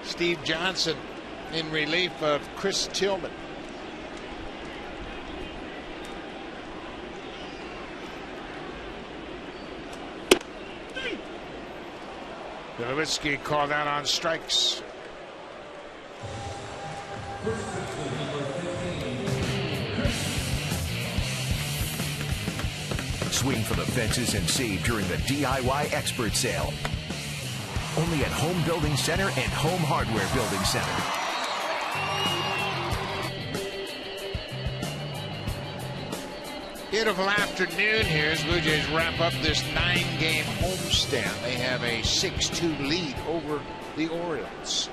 Steve Johnson in relief of Chris Tillman. Tulowitzki called out on strikes. Swing for the fences and save during the DIY expert sale. Only at Home Building Center and Home Hardware Building Center. Beautiful afternoon here as Blue Jays wrap up this 9-game homestand. They have a 6-2 lead over the Orioles.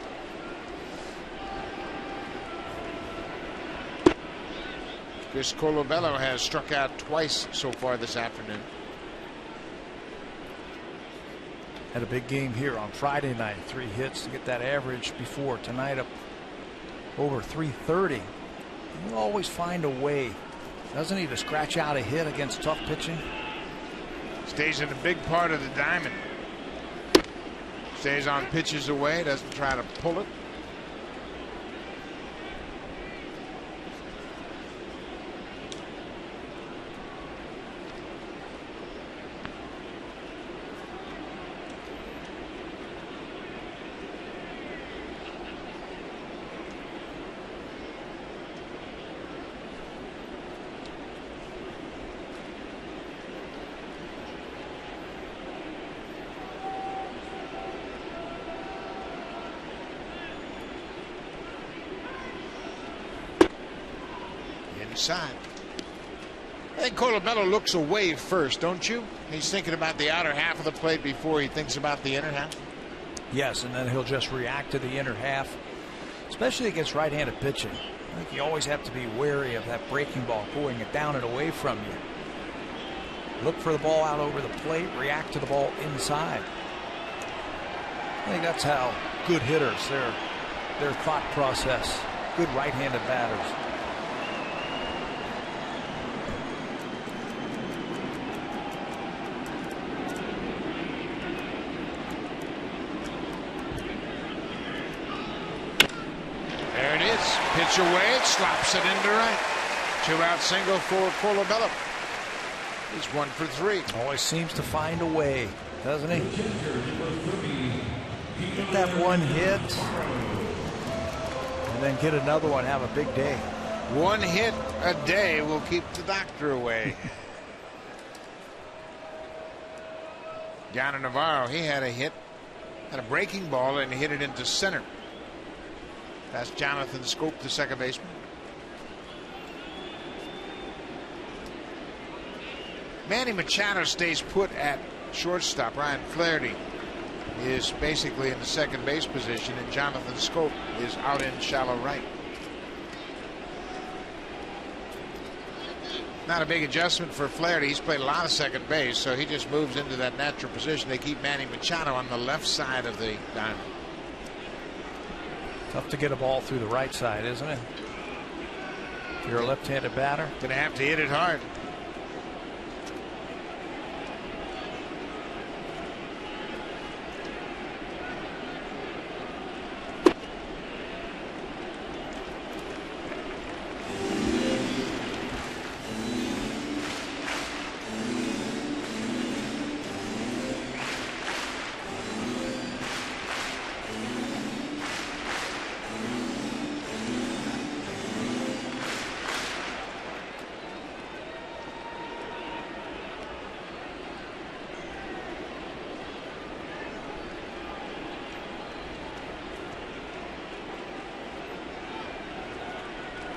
Chris Colabello has struck out twice so far this afternoon. Had a big game here on Friday night. 3 hits to get that average before. Tonight up over 330. He'll always find a way, doesn't he, to scratch out a hit against tough pitching? Stays in a big part of the diamond. Stays on pitches away, doesn't try to pull it. Inside. I think Colabello looks away first, don't you? He's thinking about the outer half of the plate before he thinks about the inner half. Yes, and then he'll just react to the inner half, especially against right-handed pitching. I think you always have to be wary of that breaking ball, pulling it down and away from you. Look for the ball out over the plate, react to the ball inside. I think that's how good hitters, their thought process, good right-handed batters. Pitch away, slaps it into right. 2-out single for Colabello. He's 1 for 3. Always seems to find a way, doesn't he? Get that one hit, and then get another one, have a big day. 1 hit a day will keep the doctor away. Yonder Navarro, he had a hit, had a breaking ball, and hit it into center. That's Jonathan Scope, the second baseman. Manny Machado stays put at shortstop. Ryan Flaherty is basically in the second base position, and Jonathan Scope is out in shallow right. Not a big adjustment for Flaherty. He's played a lot of second base, so he just moves into that natural position. They keep Manny Machado on the left side of the diamond. Tough to get a ball through the right side, isn't it? If you're a left-handed batter. Gonna have to hit it hard.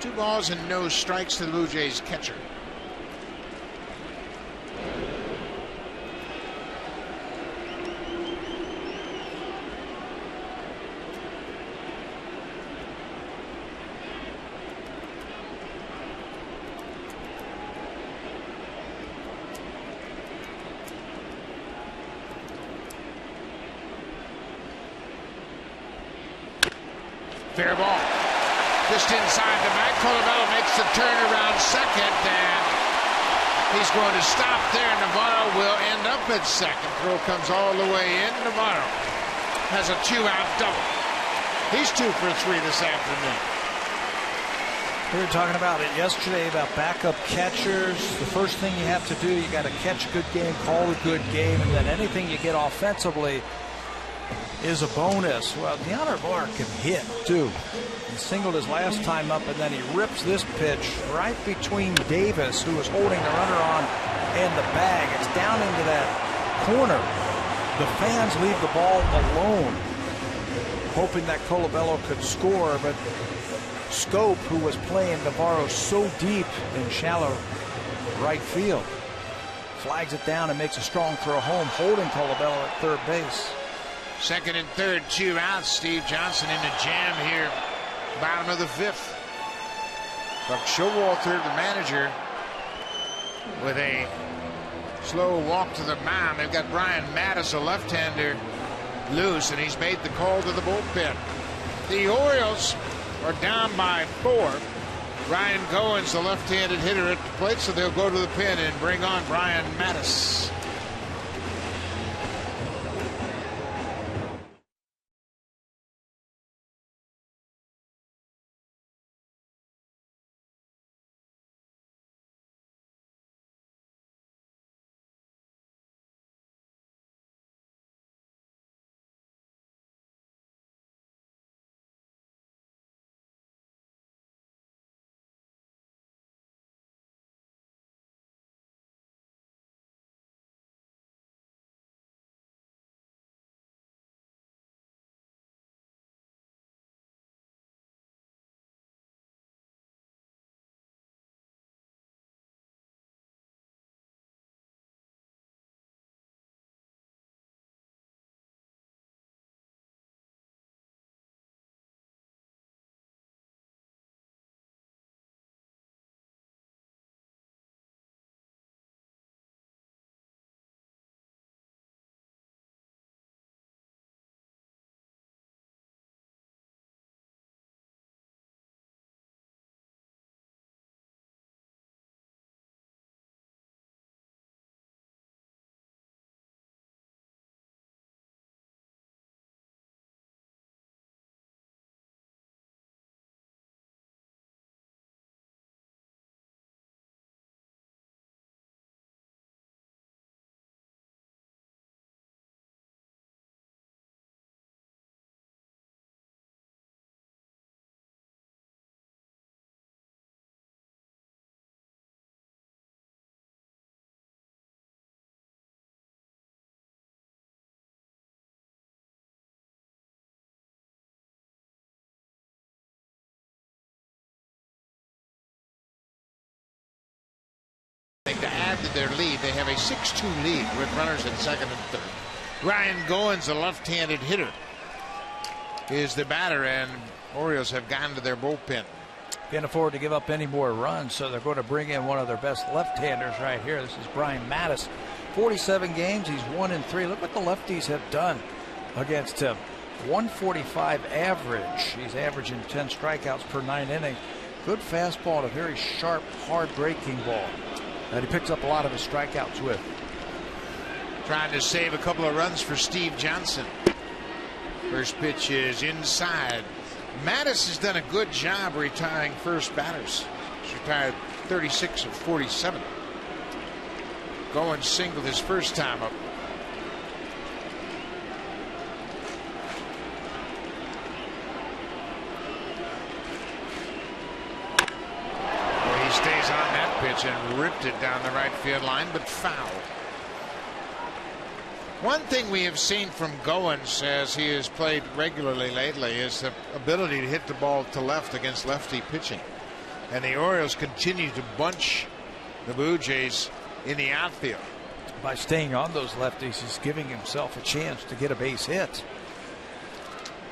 Two balls and no strikes to the Blue Jays catcher. Fair ball. Just inside the back. Colabello makes the turn around second, and he's going to stop there. Navarro will end up at second. Throw comes all the way in. Navarro has a 2-out double. He's 2 for 3 this afternoon. We were talking about it yesterday about backup catchers. The first thing you have to do, you got to catch a good game, call a good game, and then anything you get offensively is a bonus. Well, Navarro can hit too. He singled his last time up, and then he rips this pitch right between Davis, who was holding the runner on, and the bag. It's down into that corner. The fans leave the ball alone, hoping that Colabello could score, but Scope, who was playing Navarro so deep in shallow right field, flags it down and makes a strong throw home, holding Colabello at third base. Second and third, 2 outs. Steve Johnson in a jam here, bottom of the 5th. Buck Showalter, the manager, with a slow walk to the mound. They've got Brian Mattis, a left-hander, loose, and he's made the call to the bullpen. The Orioles are down by 4. Ryan Goins, the left-handed hitter, at the plate, so they'll go to the pen and bring on Brian Mattis. To add to their lead, they have a 6-2 lead with runners at second and third. Ryan Goins, a left-handed hitter, is the batter, and Orioles have gone to their bullpen. Can't afford to give up any more runs, so they're going to bring in one of their best left-handers right here. This is Brian Mattis. 47 games, he's 1-3. Look what the lefties have done against him. 145 average. He's averaging 10 strikeouts per 9 innings. Good fastball and a very sharp, hard breaking ball that he picks up a lot of his strikeouts with. Trying to save a couple of runs for Steve Johnson. First pitch is inside. Mattis has done a good job retiring first batters. He's retired 36 of 47. Going single his first time up. Well, he stays on that pitch and ripped it down the right field line, but foul. One thing we have seen from Goins as he has played regularly lately is the ability to hit the ball to left against lefty pitching. And the Orioles continue to bunch the Blue Jays in the outfield. By staying on those lefties, he's giving himself a chance to get a base hit.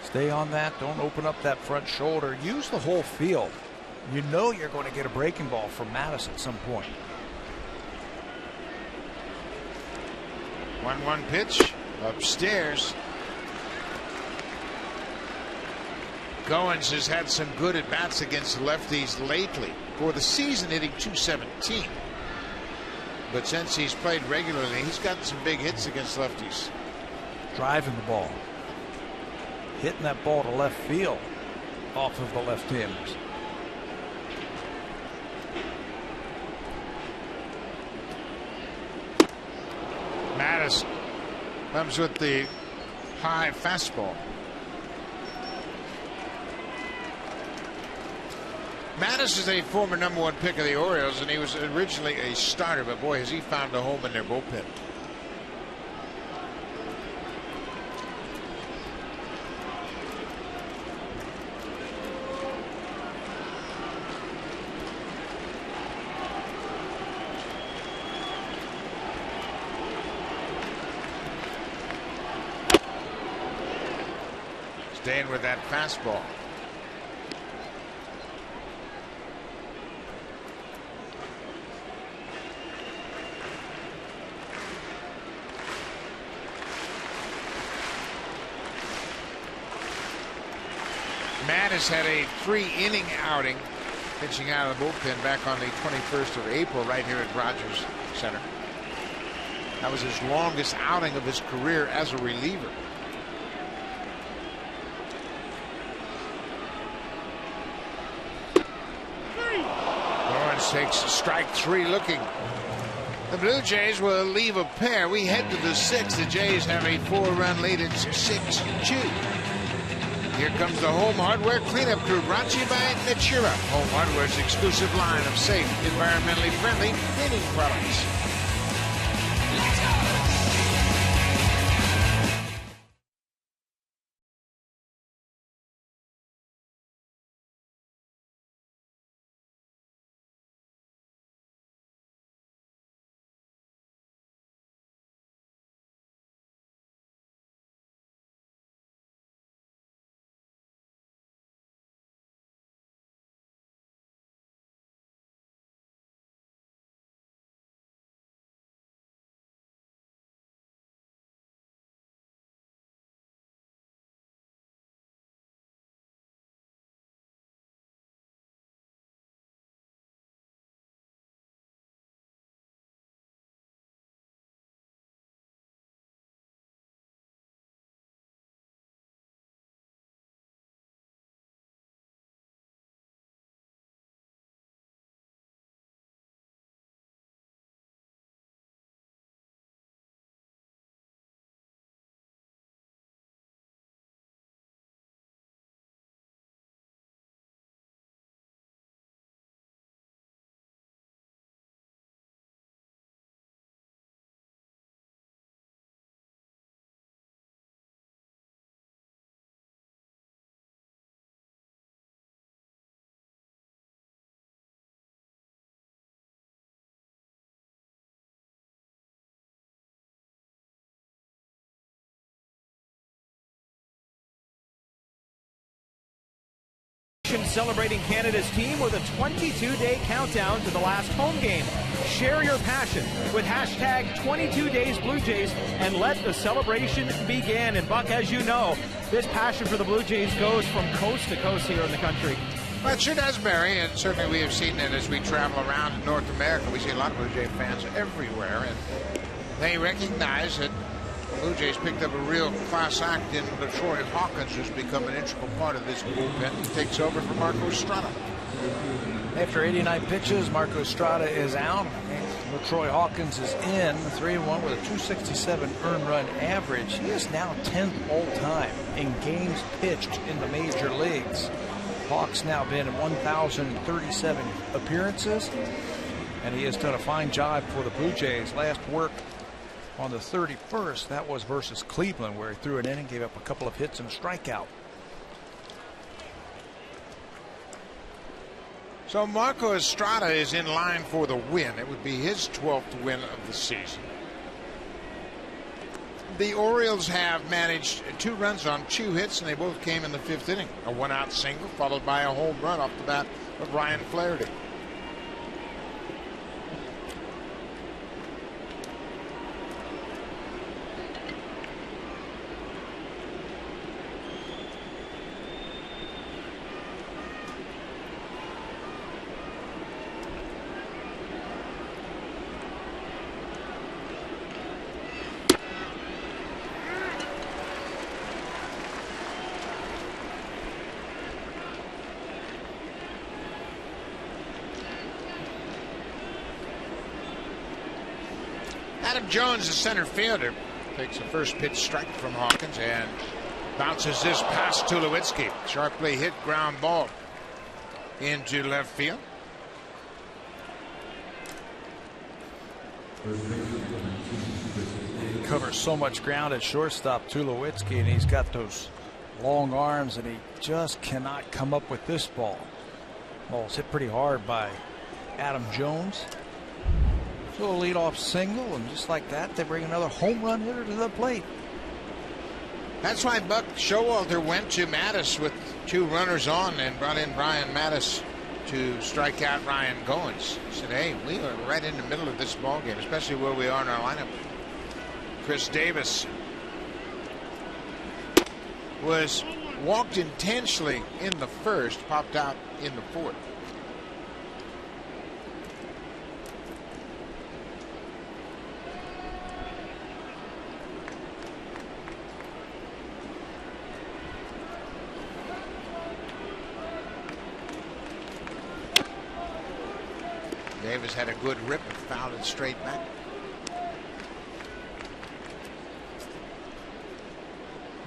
Stay on that. Don't open up that front shoulder. Use the whole field. You know you're going to get a breaking ball from Mattis at some point. 1-1 pitch upstairs. Goins has had some good at bats against lefties lately. For the season, hitting .217. But since he's played regularly, he's gotten some big hits against lefties. Driving the ball. Hitting that ball to left field off of the left-handers. Mattis comes with the high fastball. Mattis is a former #1 pick of the Orioles, and he was originally a starter, but boy, has he found a home in their bullpen. Staying with that fastball. Mattis had a 3-inning outing pitching out of the bullpen back on the 21st of April right here at Rogers Center. That was his longest outing of his career as a reliever. Lawrence takes strike 3 looking. The Blue Jays will leave a pair. We head to the 6th. The Jays have a 4-run lead. It's 6-2. Here comes the Home Hardware Cleanup Crew, brought to you by Natura. Home Hardware's exclusive line of safe, environmentally friendly cleaning products. Celebrating Canada's team with a 22-day countdown to the last home game. Share your passion with hashtag 22days Blue Jays and let the celebration begin. And Buck, as you know, this passion for the Blue Jays goes from coast to coast here in the country. Well, it sure does, Barry, and certainly we have seen it as we travel around North America. We see a lot of Blue Jay fans everywhere, and they recognize that the Blue Jays picked up a real class act in LaTroy Hawkins, who's become an integral part of this bullpen. He takes over for Marco Estrada. After 89 pitches, Marco Estrada is out. LaTroy Hawkins is in 3-1 with a 267 earned run average. He is now 10th all-time in games pitched in the major leagues. Hawks now been in 1,037 appearances, and he has done a fine job for the Blue Jays. Last work on the 31st, that was versus Cleveland, where he threw an inning, gave up a couple of hits and a strikeout. So Marco Estrada is in line for the win. It would be his 12th win of the season. The Orioles have managed 2 runs on 2 hits, and they both came in the 5th inning. A 1-out single followed by a home run off the bat of Ryan Flaherty. Adam Jones, the center fielder, takes a first pitch strike from Hawkins and bounces this past Tulowitzki. Sharply hit ground ball into left field. He covers so much ground at shortstop, Tulowitzki, and he's got those long arms, and he just cannot come up with this ball. Ball's hit pretty hard by Adam Jones. A little leadoff single, and just like that, they bring another home run hitter to the plate. That's why Buck Showalter went to Mattis with 2 runners on and brought in Brian Mattis to strike out Ryan Goins. He said, hey, we are right in the middle of this ball game, especially where we are in our lineup. Chris Davis was walked intentionally in the 1st, popped out in the 4th. Davis had a good rip and fouled it straight back.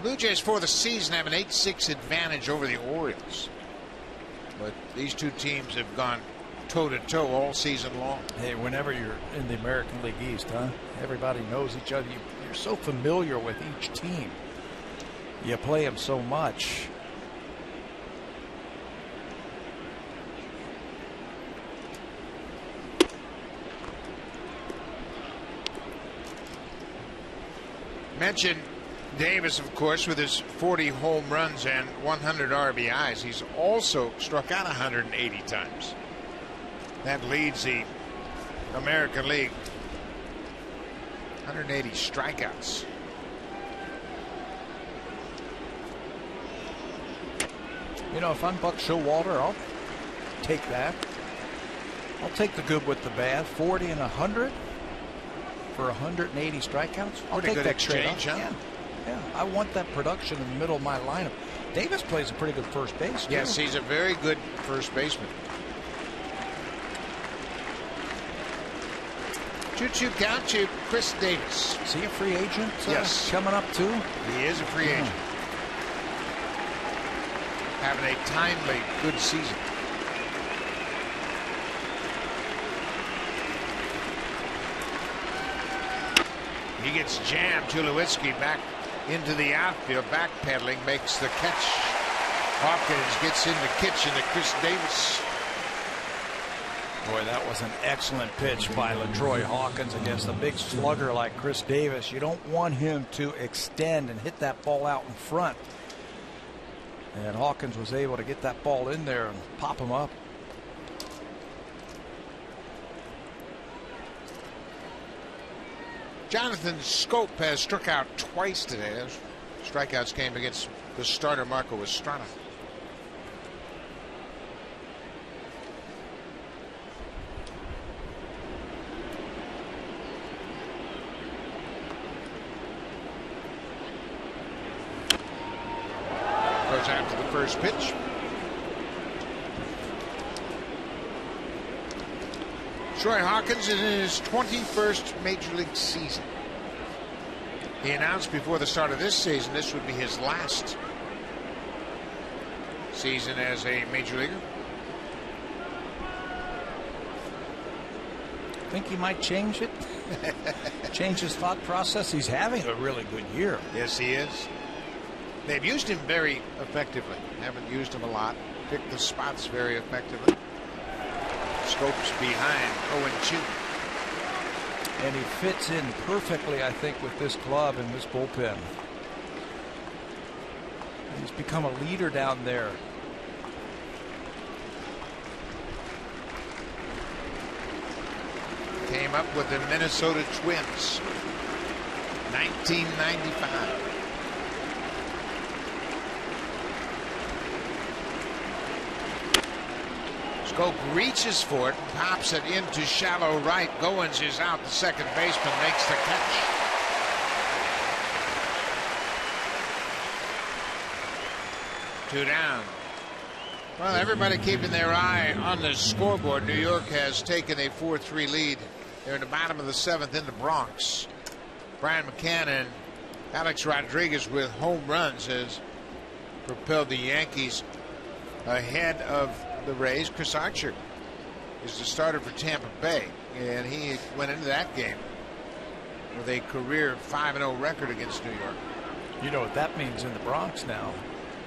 Blue Jays for the season have an 8-6 advantage over the Orioles. But these 2 teams have gone toe-to-toe all season long. Hey, whenever you're in the American League East, everybody knows each other. You're so familiar with each team. You play them so much. Mentioned Davis, of course, with his 40 home runs and 100 RBIs. He's also struck out 180 times. That leads the American League. 180 strikeouts. You know, if I'm Buck Showalter, I'll take that. I'll take the good with the bad. 40 and 100 for 180 strikeouts. I'll take good that exchange, huh? Yeah, I want that production in the middle of my lineup. Davis plays a pretty good first base, too. Yes, he's a very good first baseman. 2-2 count to Chris Davis. Is he a free agent? Yes. Coming up, too? He is a free agent. Having a timely, good season. He gets jammed. Tulowitzki back into the outfield, backpedaling, makes the catch. Hawkins gets in the kitchen to Chris Davis. Boy, that was an excellent pitch by LaTroy Hawkins against a big slugger like Chris Davis. You don't want him to extend and hit that ball out in front. And Hawkins was able to get that ball in there and pop him up. Jonathan Scope has struck out twice today. Those strikeouts came against the starter Marco Estrada. Goes after the first pitch. Troy Hawkins is in his 21st Major League season. He announced before the start of this season this would be his last season as a Major Leaguer. Think he might change it? Change his thought process? He's having a really good year. Yes, he is. They've used him very effectively. Haven't used him a lot. Picked the spots very effectively. Scopes behind 0-2. And he fits in perfectly, I think, with this club and this bullpen. He's become a leader down there. Came up with the Minnesota Twins. 1995. Scope reaches for it, pops it into shallow right. Goins is out. The second baseman makes the catch. Two down. Well, everybody keeping their eye on the scoreboard. New York has taken a 4-3 lead. They're in the bottom of the 7th in the Bronx. Brian McCann and Alex Rodriguez with home runs has propelled the Yankees ahead of the Rays. Chris Archer is the starter for Tampa Bay, and he went into that game with a career 5-0 record against New York. You know what that means in the Bronx now.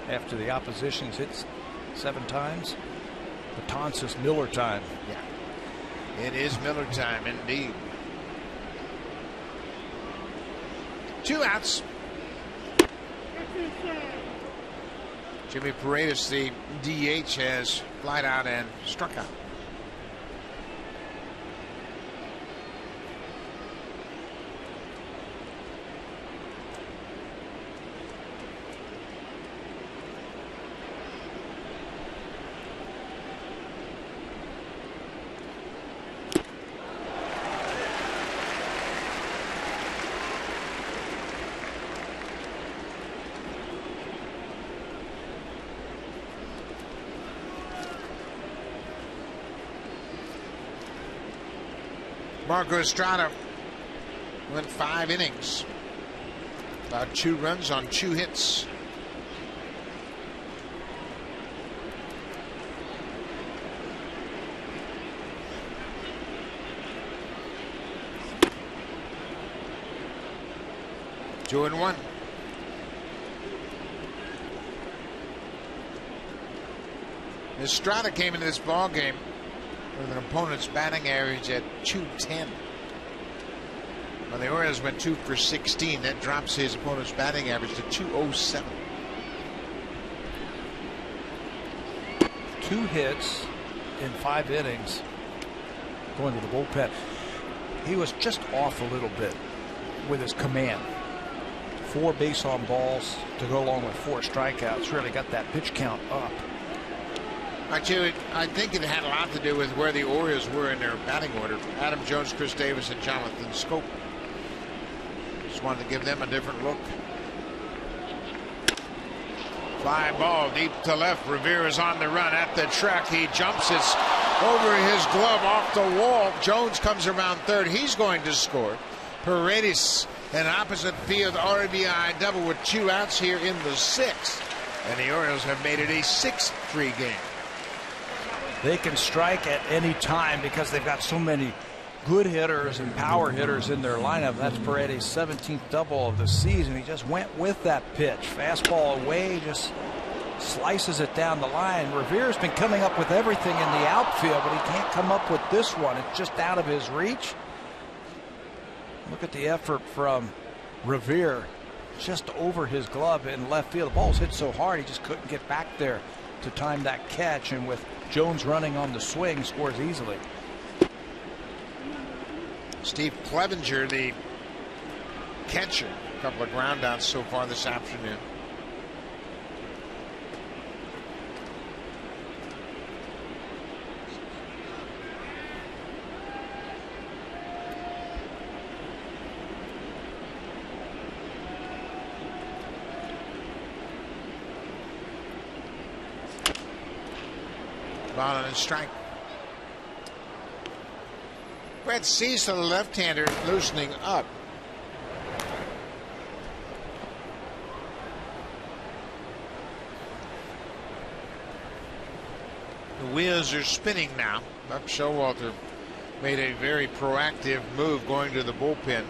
After the opposition's hit 7 times, baton says Miller time. Yeah, it is Miller time indeed. 2 outs. Jimmy Paredes, the DH, has flied out and struck out. Marco Estrada went 5 innings. About 2 runs on 2 hits. Two and 1. Estrada came into this ball game with an opponent's batting average at 210. When the Orioles went 2 for 16, that drops his opponent's batting average to 207. 2 hits in 5 innings going to the bullpen. He was just off a little bit with his command. 4 base on balls to go along with 4 strikeouts really got that pitch count up. Actually, I think it had a lot to do with where the Orioles were in their batting order. Adam Jones, Chris Davis, and Jonathan Scope. Just wanted to give them a different look. Fly ball deep to left. Revere is on the run at the track. He jumps it over his glove off the wall. Jones comes around third. He's going to score. Paredes, an opposite field RBI double with 2 outs here in the 6th. And the Orioles have made it a 6-3 game. They can strike at any time because they've got so many good hitters and power hitters in their lineup. That's Paredes' 17th double of the season. He just went with that pitch. Fastball away, just slices it down the line. Revere's been coming up with everything in the outfield, but he can't come up with this one. It's just out of his reach. Look at the effort from Revere. just over his glove in left field. The ball's hit so hard he just couldn't get back there to time that catch, and with Jones running on the swing, scores easily. Steve Clevenger, the catcher, a couple of ground outs so far this afternoon. Ball and a strike. Brett Cecil, the left-hander, loosening up. The wheels are spinning now. Buck Showalter made a very proactive move going to the bullpen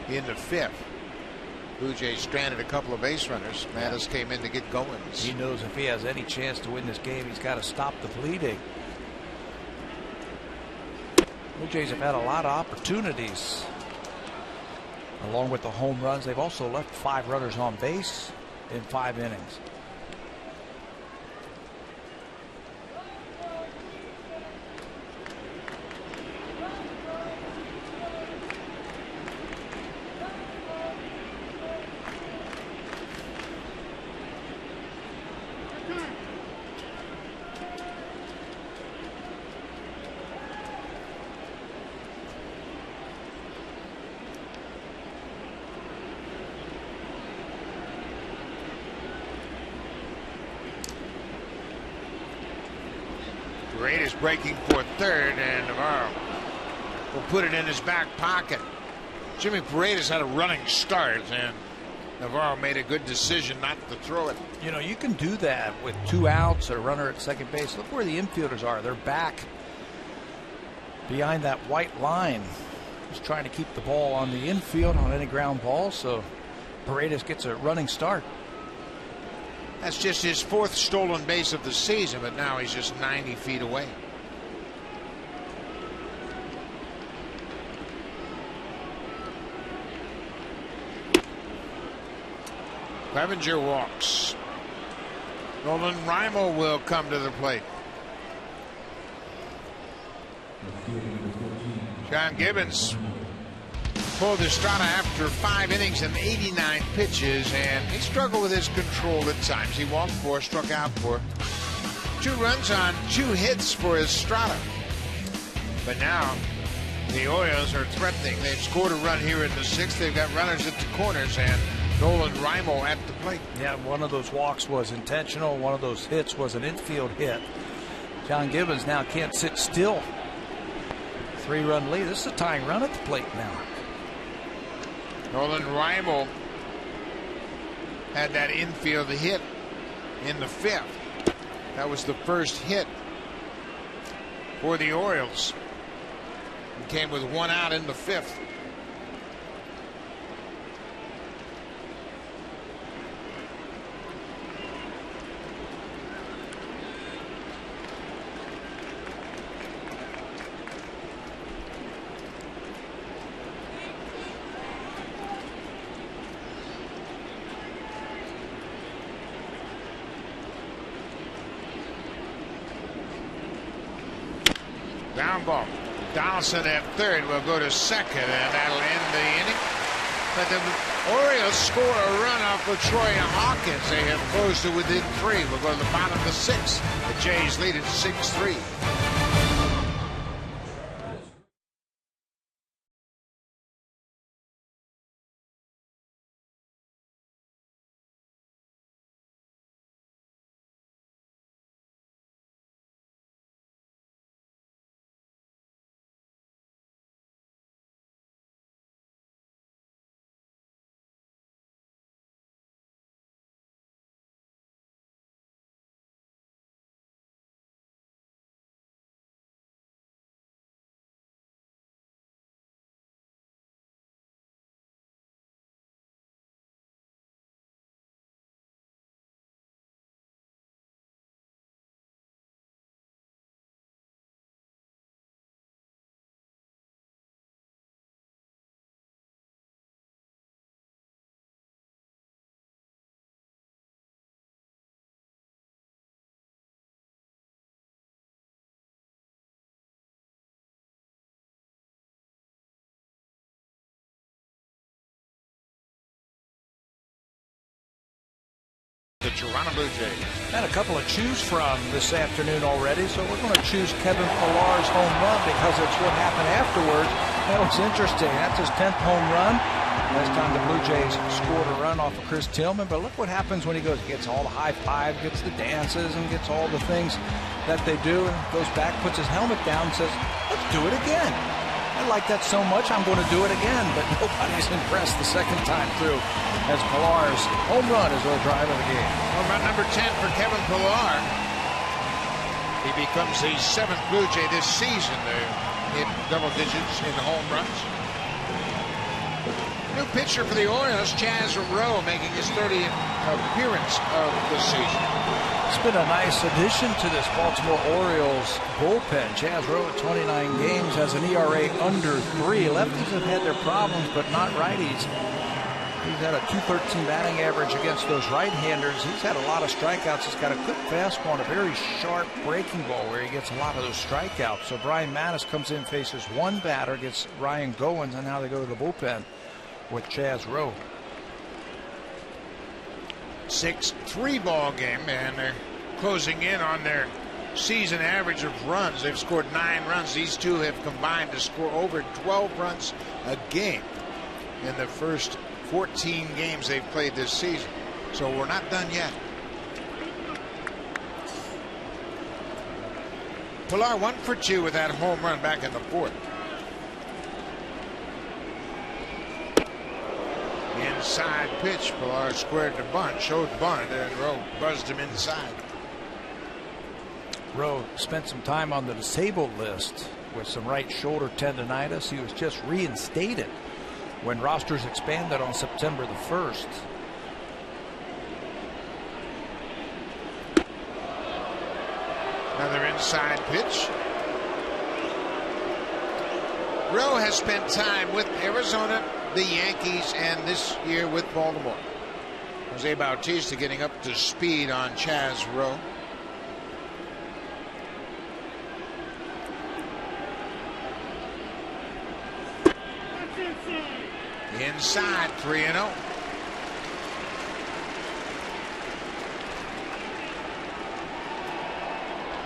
in the 5th. Blue Jays stranded a couple of base runners. Mattis came in to get going. He knows if he has any chance to win this game, he's got to stop the bleeding. Blue Jays have had a lot of opportunities. Along with the home runs, they've also left 5 runners on base in 5 innings. Is breaking for third, and Navarro will put it in his back pocket. Jimmy Paredes had a running start, and Navarro made a good decision not to throw it. You know, you can do that with 2 outs, a runner at second base. Look where the infielders are. They're back behind that white line. Just trying to keep the ball on the infield on any ground ball, so Paredes gets a running start. That's just his 4th stolen base of the season, but now he's just 90 feet away. Clevenger walks. Nolan Rimo will come to the plate. John Gibbons pulled Estrada after 5 innings and 89 pitches, and he struggled with his control at times. He walked 4, struck out 4. 2 runs on 2 hits for Estrada. But now the Orioles are threatening. They've scored a run here in the 6th. They've got runners at the corners, and Nolan Rimo at the plate. Yeah, one of those walks was intentional. One of those hits was an infield hit. John Gibbons now can't sit still. 3-run lead. This is a tying run at the plate now. Nolan Rimo had that infield hit in the 5th. That was the first hit for the Orioles. He came with 1 out in the 5th. Down ball. Donaldson at third will go to second, and that'll end the inning. But the Orioles score a run off of Troy Hawkins. They have closed to within 3. We'll go to the bottom of the 6th. The Jays lead at 6-3. The Toronto Blue Jays. And a couple to choose from this afternoon already, so we're going to choose Kevin Pillar's home run because it's what happened afterwards. That was interesting. That's his 10th home run. Last time the Blue Jays scored a run off of Chris Tillman, but look what happens when he goes. He gets all the high five, gets the dances, and gets all the things that they do, and goes back, puts his helmet down, and says, let's do it again. I like that so much, I'm going to do it again, but nobody's impressed the second time through as Pillar's home run is our drive of the game. Home run number 10 for Kevin Pillar. He becomes the 7th Blue Jay this season to hit double digits in home runs. New pitcher for the Orioles, Chaz Rowe, making his 30th appearance of the season. It's been a nice addition to this Baltimore Orioles bullpen. Chaz Rowe at 29 games has an ERA under 3. Lefties have had their problems, but not righties. He's had a .213 batting average against those right-handers. He's had a lot of strikeouts. He's got a quick fastball and a very sharp breaking ball where he gets a lot of those strikeouts. So Brian Mattis comes in, faces one batter, gets Ryan Goins, and now they go to the bullpen with Chaz Rowe. 6-3 ball game, and they're closing in on their season average of runs. They've scored 9 runs. These two have combined to score over 12 runs a game in the first 14 games they've played this season. So we're not done yet. Pillar 1 for 2 with that home run back in the 4th. Inside pitch. Pillar squared the bunt, showed bunt, and Rowe buzzed him inside. Rowe spent some time on the disabled list with some right shoulder tendonitis. He was just reinstated when rosters expanded on September the 1st. Another inside pitch. Rowe has spent time with Arizona, the Yankees, and this year with Baltimore. Jose Bautista getting up to speed on Chaz Rowe. Inside, 3-0.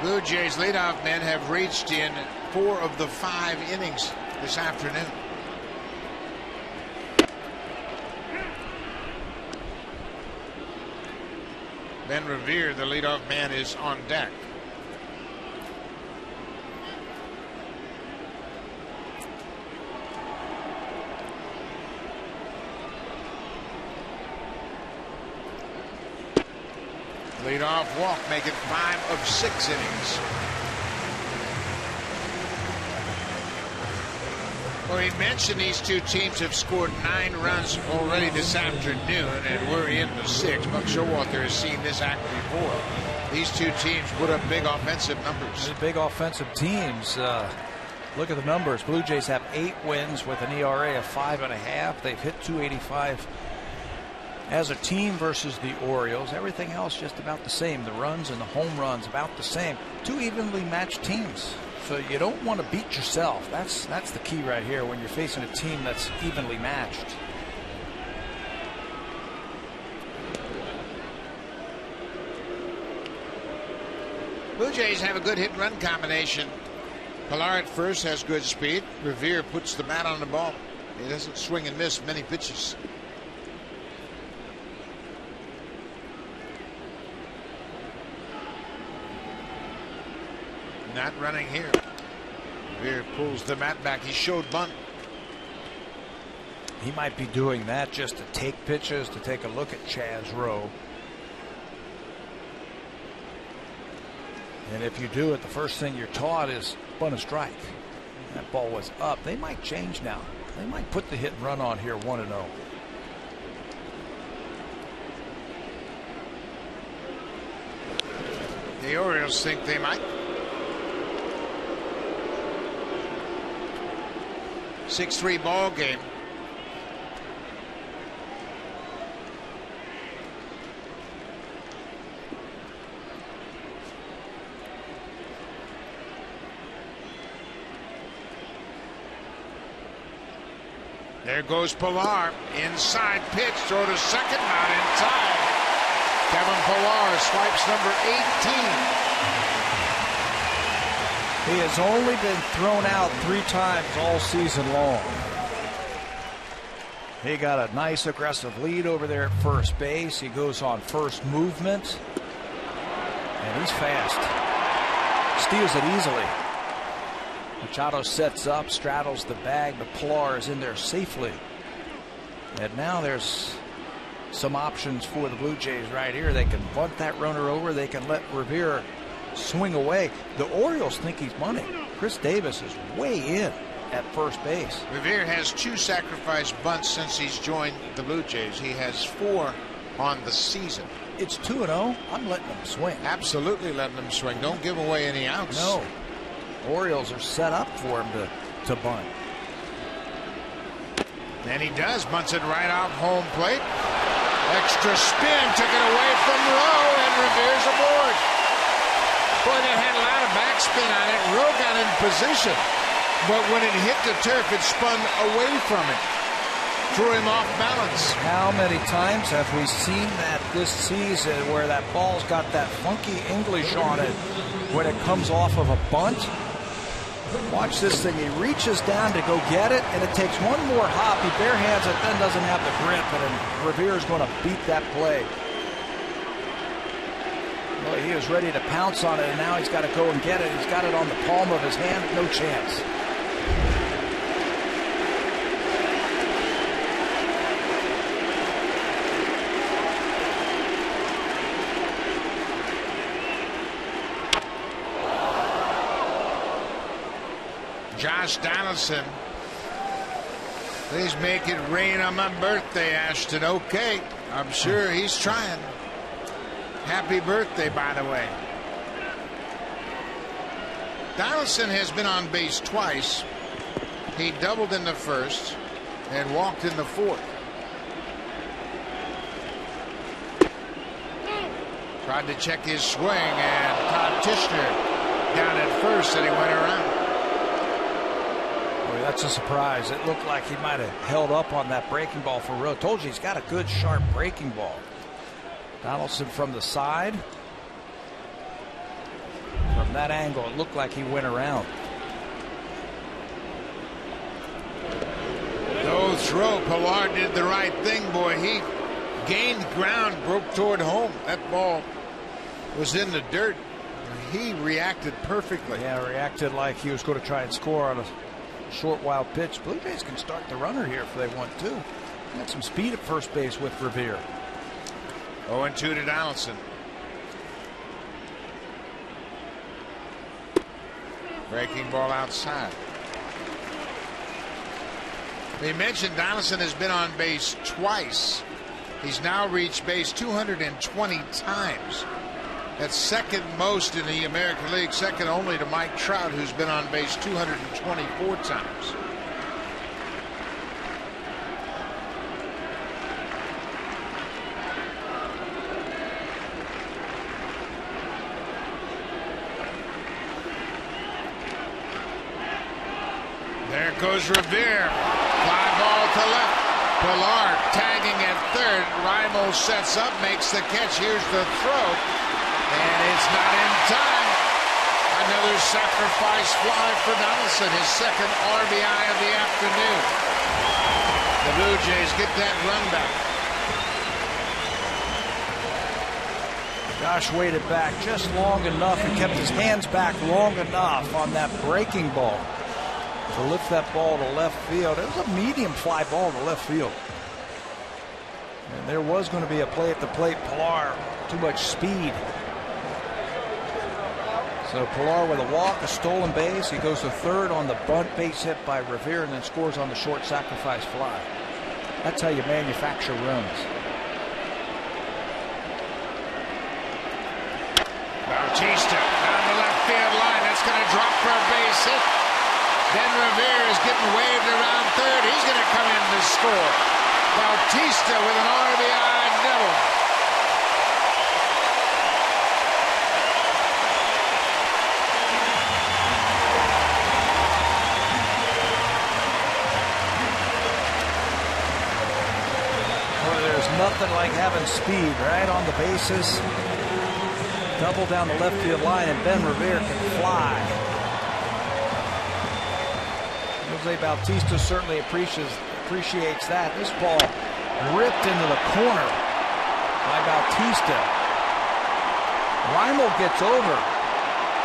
Blue Jays leadoff men have reached in 4 of the 5 innings this afternoon. Ben Revere, the leadoff man, is on deck. Leadoff walk, make it 5 of 6 innings. Well, he mentioned these two teams have scored 9 runs already this afternoon, and we're in the 6th. Buck Showalter has seen this act before. These two teams put up big offensive numbers. Big offensive teams. Look at the numbers. Blue Jays have 8 wins with an ERA of 5.5. They've hit .285 as a team versus the Orioles. Everything else just about the same. The runs and the home runs about the same. 2 evenly matched teams. So you don't want to beat yourself. That's the key right here when you're facing a team that's evenly matched. Blue Jays have a good hit-run combination. Pillar at first has good speed. Revere puts the bat on the ball. He doesn't swing and miss many pitches. Not running here. Revere pulls the bat back. He showed bunt. He might be doing that just to take pitches, to take a look at Chaz Rowe. And if you do it, the first thing you're taught is bunt a strike. That ball was up. They might change now. They might put the hit and run on here 1-0. The Orioles think they might. 6-3 ball game. There goes Pillar. Inside pitch. Throw to second. Not in time. Kevin Pillar swipes number 18. He has only been thrown out 3 times all season long. He got a nice aggressive lead over there at first base. He goes on first movement. And he's fast. Steals it easily. Machado sets up, straddles the bag, but Pillar is in there safely. And now there's some options for the Blue Jays right here. They can bunt that runner over. They can let Revere swing away. The Orioles think he's money. Chris Davis is way in at first base. Revere has 2 sacrifice bunts since he's joined the Blue Jays. He has 4 on the season. It's 2-0. I'm letting him swing. Absolutely letting him swing. Don't give away any outs. No. Orioles are set up for him to bunt. And he does. Bunts it right off home plate. Extra spin. Took it away from Rowe, and Revere's aboard. Boy, they had a lot of backspin on it. Rowe got in position. But when it hit the turf, it spun away from it. Threw him off balance. How many times have we seen that this season where that ball's got that funky English on it when it comes off of a bunt? Watch this thing. He reaches down to go get it, and it takes one more hop. He barehands it, then doesn't have the grip, and Revere's going to beat that play. Well, he was ready to pounce on it, and now he's got to go and get it. He's got it on the palm of his hand. No chance. Josh Donaldson. Please make it rain on my birthday, Ashton. Okay, I'm sure he's trying. Happy birthday, by the way. Donaldson has been on base twice. He doubled in the first and walked in the fourth. Tried to check his swing, and Todd Tishner down at first, and he went around. Boy, that's a surprise. It looked like he might have held up on that breaking ball for real. Told you he's got a good, sharp breaking ball. Donaldson from the side. From that angle, it looked like he went around. No throw. Pillar did the right thing, boy. He gained ground, broke toward home. That ball was in the dirt. He reacted perfectly. Yeah, reacted like he was going to try and score on a short, wild pitch. Blue Jays can start the runner here if they want to. Got some speed at first base with Revere. 0-2 to Donaldson. Breaking ball outside. We mentioned Donaldson has been on base twice. He's now reached base 220 times. That's second most in the American League, second only to Mike Trout, who's been on base 224 times. There goes Revere. Fly ball to left. Pillar tagging at third. Rimo sets up, makes the catch. Here's the throw. And it's not in time. Another sacrifice fly for Donaldson, his second RBI of the afternoon. The Blue Jays get that run back. Josh waited back just long enough and kept his hands back long enough on that breaking ball to lift that ball to left field. It was a medium fly ball to left field. And there was going to be a play at the plate. Pillar, too much speed. So Pillar with a walk, a stolen base. He goes to third on the bunt, base hit by Revere, and then scores on the short sacrifice fly. That's how you manufacture runs. Bautista down the left field line. That's going to drop for a base hit. Then Revere is getting waved around third. He's going to come in to score. Bautista with an RBI double. Nothing like having speed right on the bases. Double down the left field line, and Ben Revere can fly. Jose Bautista certainly appreciates that. This ball ripped into the corner by Bautista. Reimel gets over,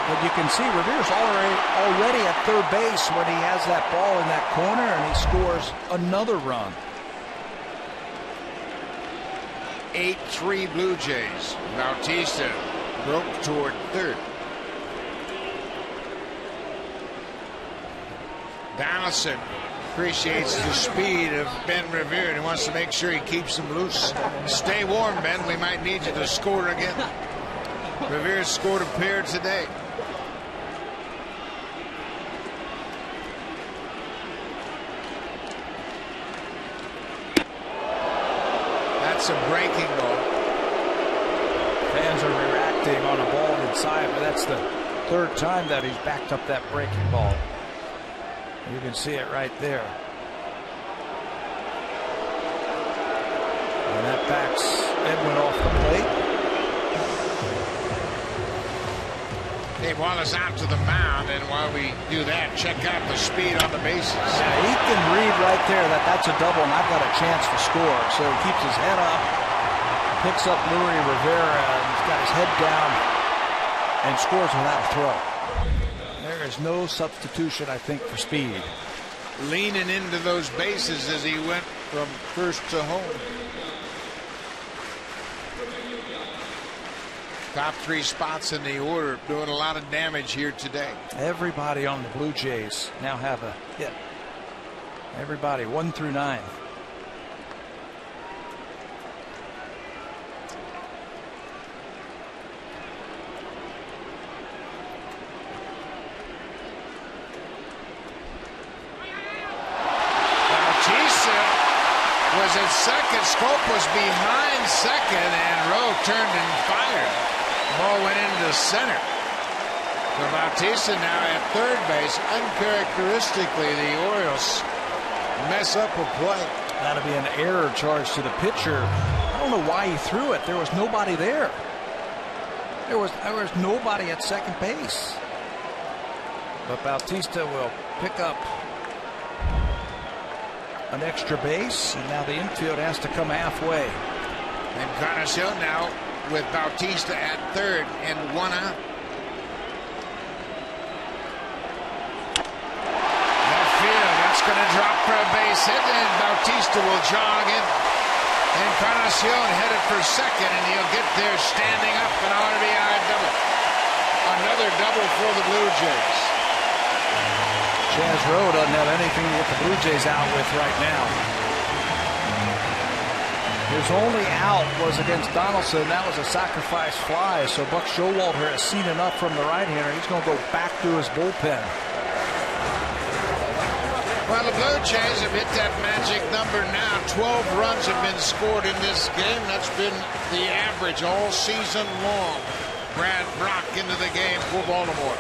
but you can see Revere's already at third base when he has that ball in that corner, and he scores another run. 8-3 Blue Jays. Bautista broke toward third. Donaldson appreciates the speed of Ben Revere, and he wants to make sure he keeps him loose. Stay warm, Ben. We might need you to score again. Revere scored a pair today. That's a breaking ball. Fans are reacting on a ball inside, but that's the third time that he's backed up that breaking ball. You can see it right there. And that backs Edwin off the plate. Dave Wallace out to the mound, and while we do that, check out the speed on the bases. Yeah, he can read right there that that's a double, and I've got a chance to score. So he keeps his head up, picks up Luis Rivera, and he's got his head down, and scores without a throw. There is no substitution, I think, for speed. Leaning into those bases as he went from first to home. Top three spots in the order, doing a lot of damage here today. Everybody on the Blue Jays now have a hit. Everybody, 1 through 9. Was at second. Scope was behind second, and Rowe turned and fired. Ball went into center. So Bautista now at third base. Uncharacteristically, the Orioles mess up a play. That'll be an error charge to the pitcher. I don't know why he threw it. There was nobody there. There was nobody at second base. But Bautista will pick up an extra base, and now the infield has to come halfway. Encarnacion now with Bautista at third and 1 out. Left field, that's going to drop for a base hit, and Bautista will jog in. Encarnacion headed for second, and he'll get there standing up, an RBI double. Another double for the Blue Jays. Chaz Rowe doesn't have anything to get the Blue Jays out with right now. His only out was against Donaldson. That was a sacrifice fly. So Buck Showalter has seen enough from the right-hander. He's going to go back to his bullpen. Well, the Blue Jays have hit that magic number now. 12 runs have been scored in this game. That's been the average all season long. Brad Brock into the game for Baltimore.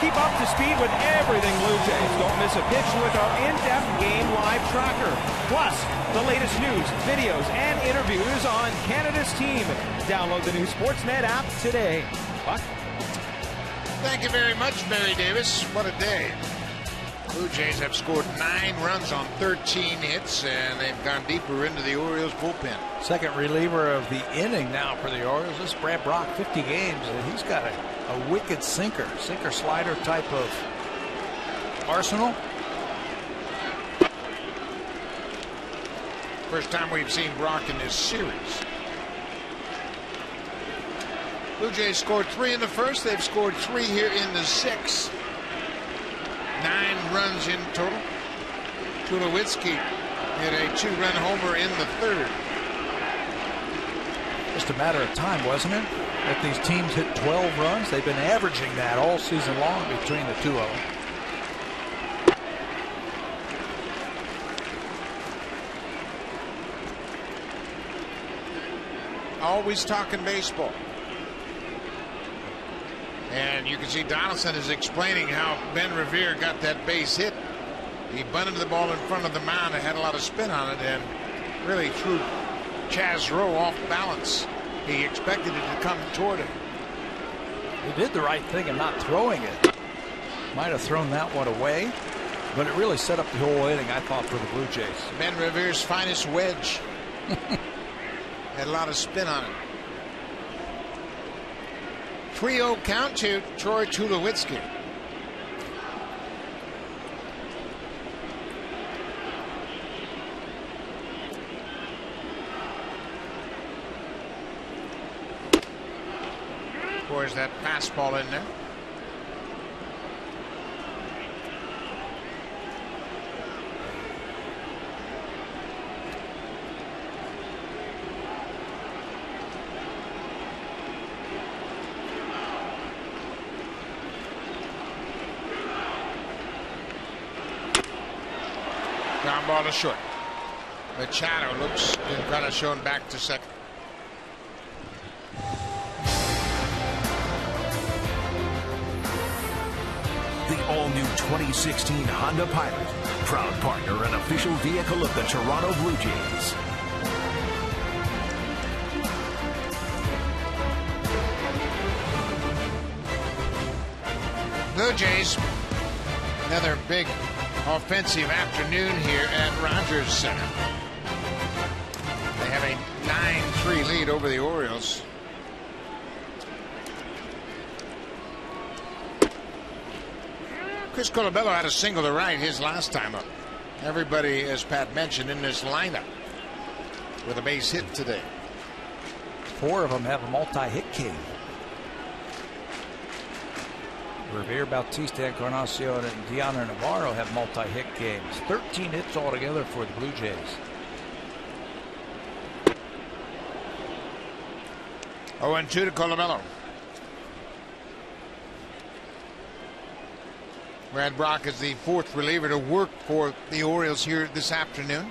Keep up to speed with everything Blue Jays. Don't miss a pitch with our in-depth game live tracker. Plus, the latest news, videos, and interviews on Canada's team. Download the new Sportsnet app today. Buck? Thank you very much, Barry Davis. What a day. Blue Jays have scored 9 runs on 13 hits, and they've gone deeper into the Orioles bullpen. Second reliever of the inning now for the Orioles. This is Brad Brock, 50 games, and he's got a wicked sinker slider type of arsenal. First time we've seen Brock in this series. Blue Jays scored 3 in the first. They've scored 3 here in the 6th. 9 runs in total. Tulowitzki hit a 2-run homer in the 3rd. Just a matter of time, wasn't it? That these teams hit 12 runs. They've been averaging that all season long between the two of them. Always talking baseball. And you can see Donaldson is explaining how Ben Revere got that base hit. He bunted the ball in front of the mound and had a lot of spin on it and really threw Chaz Rowe off balance. He expected it to come toward him. He did the right thing in not throwing it. Might have thrown that one away, but it really set up the whole inning, I thought, for the Blue Jays. Ben Revere's finest wedge. Had a lot of spin on it. 3-0 count to Troy Tulowitzki. Pours that fastball in there. Ground ball to short. Machado looks kind of shown back to second. The all-new 2016 Honda Pilot, proud partner and official vehicle of the Toronto Blue Jays. Blue Jays, another big offensive afternoon here at Rogers Center. They have a 9-3 lead over the Orioles. Chris Colabello had a single to right his last time up. Everybody, as Pat mentioned, in this lineup with a base hit today. 4 of them have a multi-hit game. Revere, Bautista, Encarnacion, and Diana Navarro have multi-hit games. 13 hits altogether for the Blue Jays. 0-2 to Colabello. Brad Brock is the 4th reliever to work for the Orioles here this afternoon.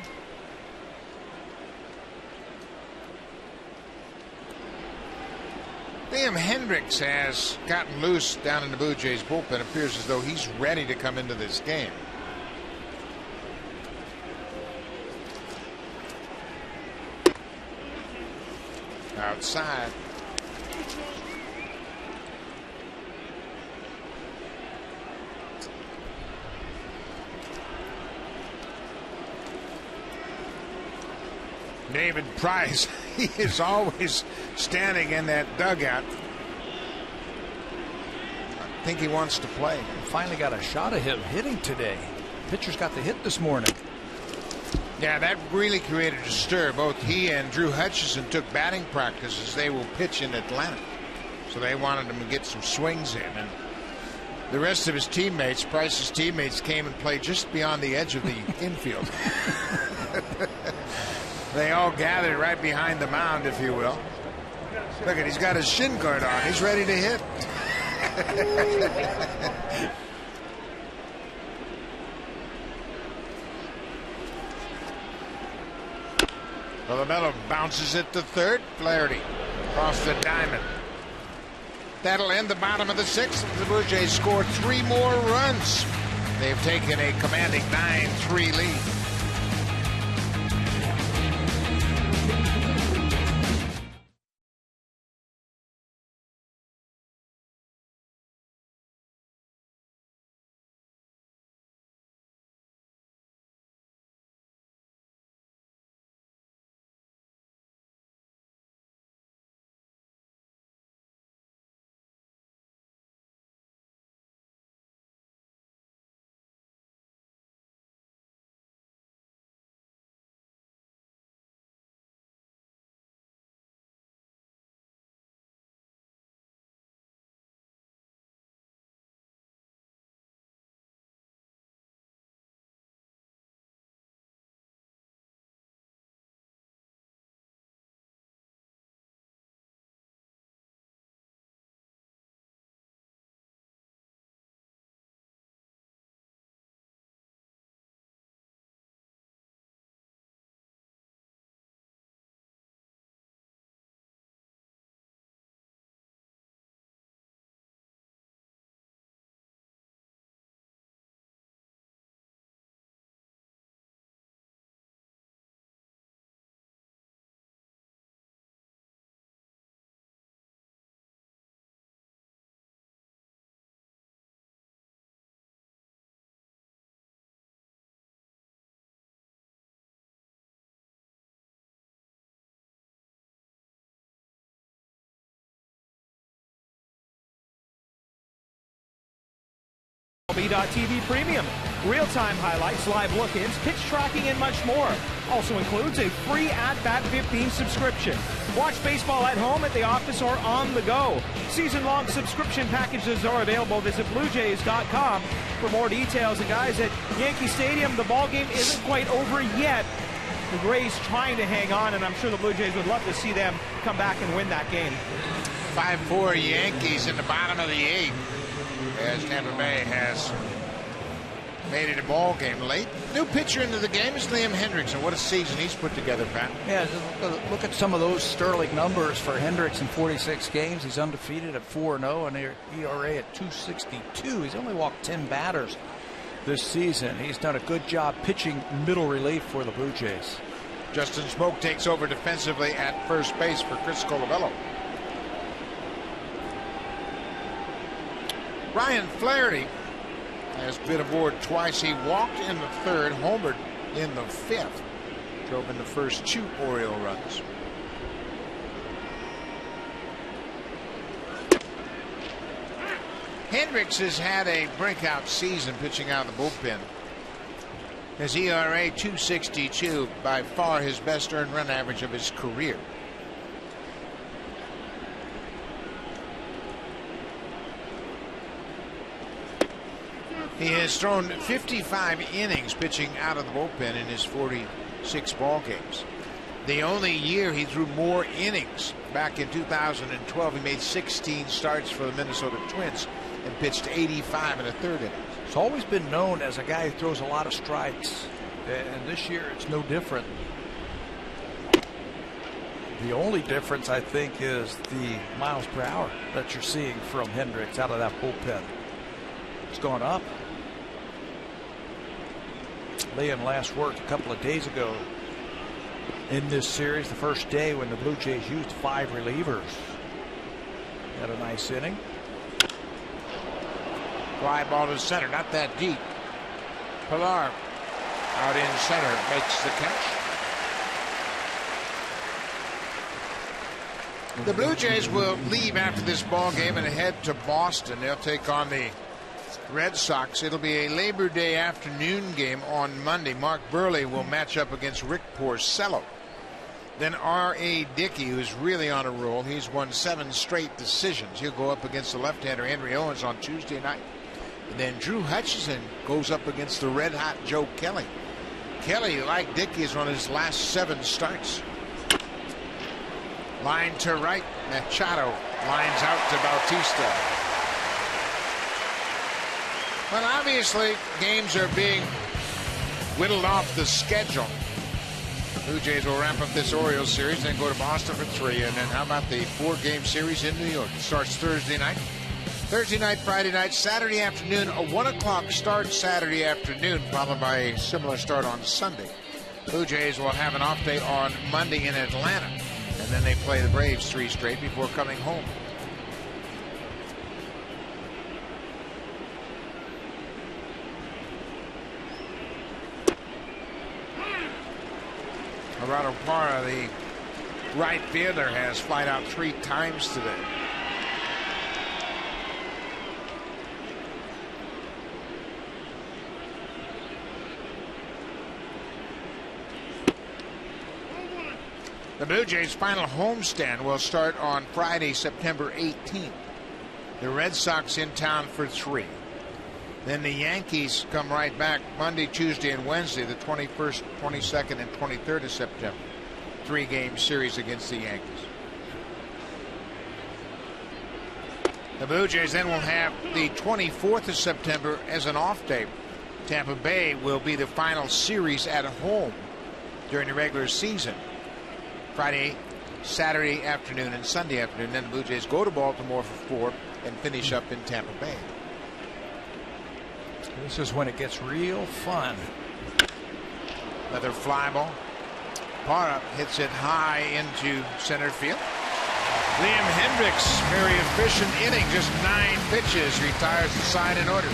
Liam Hendricks has gotten loose down in the Blue Jays bullpen. Appears as though he's ready to come into this game. Outside. David Price, he is always standing in that dugout. I think he wants to play. Finally got a shot of him hitting today. Pitcher's got the hit this morning. Yeah, that really created a stir. Both he and Drew Hutchison took batting practice as they will pitch in Atlanta. So they wanted him to get some swings in. And the rest of his teammates, Price's teammates, came and played just beyond the edge of the infield. They all gathered right behind the mound, if you will. Look at, he's got his shin guard on. He's ready to hit. Colabello bounces it to third. Flaherty across the diamond. That'll end the bottom of the 6th. The Blue Jays score 3 more runs. They've taken a commanding 9-3 lead. MLB.TV Premium. Real-time highlights, live look-ins, pitch tracking, and much more. Also includes a free At-Bat 15 subscription. Watch baseball at home, at the office, or on the go. Season-long subscription packages are available. Visit BlueJays.com for more details. And guys, at Yankee Stadium, the ball game isn't quite over yet. The Rays trying to hang on, and I'm sure the Blue Jays would love to see them come back and win that game. 5-4 Yankees in the bottom of the 8th. As Tampa Bay has made it a ball game late. New pitcher into the game is Liam Hendricks, and what a season he's put together, Pat. Yeah, look at some of those sterling numbers for Hendricks in 46 games. He's undefeated at 4-0 and ERA at 2.62. He's only walked 10 batters this season. He's done a good job pitching middle relief for the Blue Jays. Justin Smoak takes over defensively at first base for Chris Colabello. Ryan Flaherty has been aboard twice. He walked in the 3rd, homered in the 5th. Drove in the first 2 Oriole runs. Hendricks has had a breakout season pitching out of the bullpen. His ERA 2.62, by far his best earned run average of his career. He has thrown 55 innings pitching out of the bullpen in his 46 ball games. The only year he threw more innings, back in 2012, he made 16 starts for the Minnesota Twins and pitched 85 in the 3rd inning. He's always been known as a guy who throws a lot of strikes, and this year it's no different. The only difference, I think, is the miles per hour that you're seeing from Hendricks out of that bullpen. It's gone up. Liam last worked a couple of days ago in this series, the first day when the Blue Jays used 5 relievers. Had a nice inning. Fly ball to center, not that deep. Pilar out in center makes the catch. The Blue Jays will leave after this ball game and head to Boston. They'll take on the Red Sox. It'll be a Labor Day afternoon game on Monday. Mark Burley will match up against Rick Porcello. Then R.A. Dickey, who's really on a roll. He's won 7 straight decisions. He'll go up against the left-hander Henry Owens on Tuesday night. And then Drew Hutchison goes up against the red-hot Joe Kelly. Kelly, like Dickey, is on his last 7 starts. Line to right. Machado lines out to Bautista. Well, obviously, games are being whittled off the schedule. Blue Jays will wrap up this Orioles series, then go to Boston for 3. And then how about the 4-game series in New York? It starts Thursday night, Friday night, Saturday afternoon. A 1 o'clock start Saturday afternoon, followed by a similar start on Sunday. Blue Jays will have an off day on Monday in Atlanta, and then they play the Braves 3 straight before coming home. Gerardo Parra, the right fielder, has flied out 3 times today. The Blue Jays' final homestand will start on Friday, September 18th. The Red Sox in town for 3. Then the Yankees come right back Monday, Tuesday, and Wednesday, the 21st, 22nd, and 23rd of September. 3-game series against the Yankees. The Blue Jays then will have the 24th of September as an off day. Tampa Bay will be the final series at home during the regular season. Friday, Saturday afternoon, and Sunday afternoon. Then the Blue Jays go to Baltimore for 4 and finish up in Tampa Bay. This is when it gets real fun. Another fly ball. Parra hits it high into center field. Liam Hendricks, very efficient inning, just 9 pitches, retires the side in order.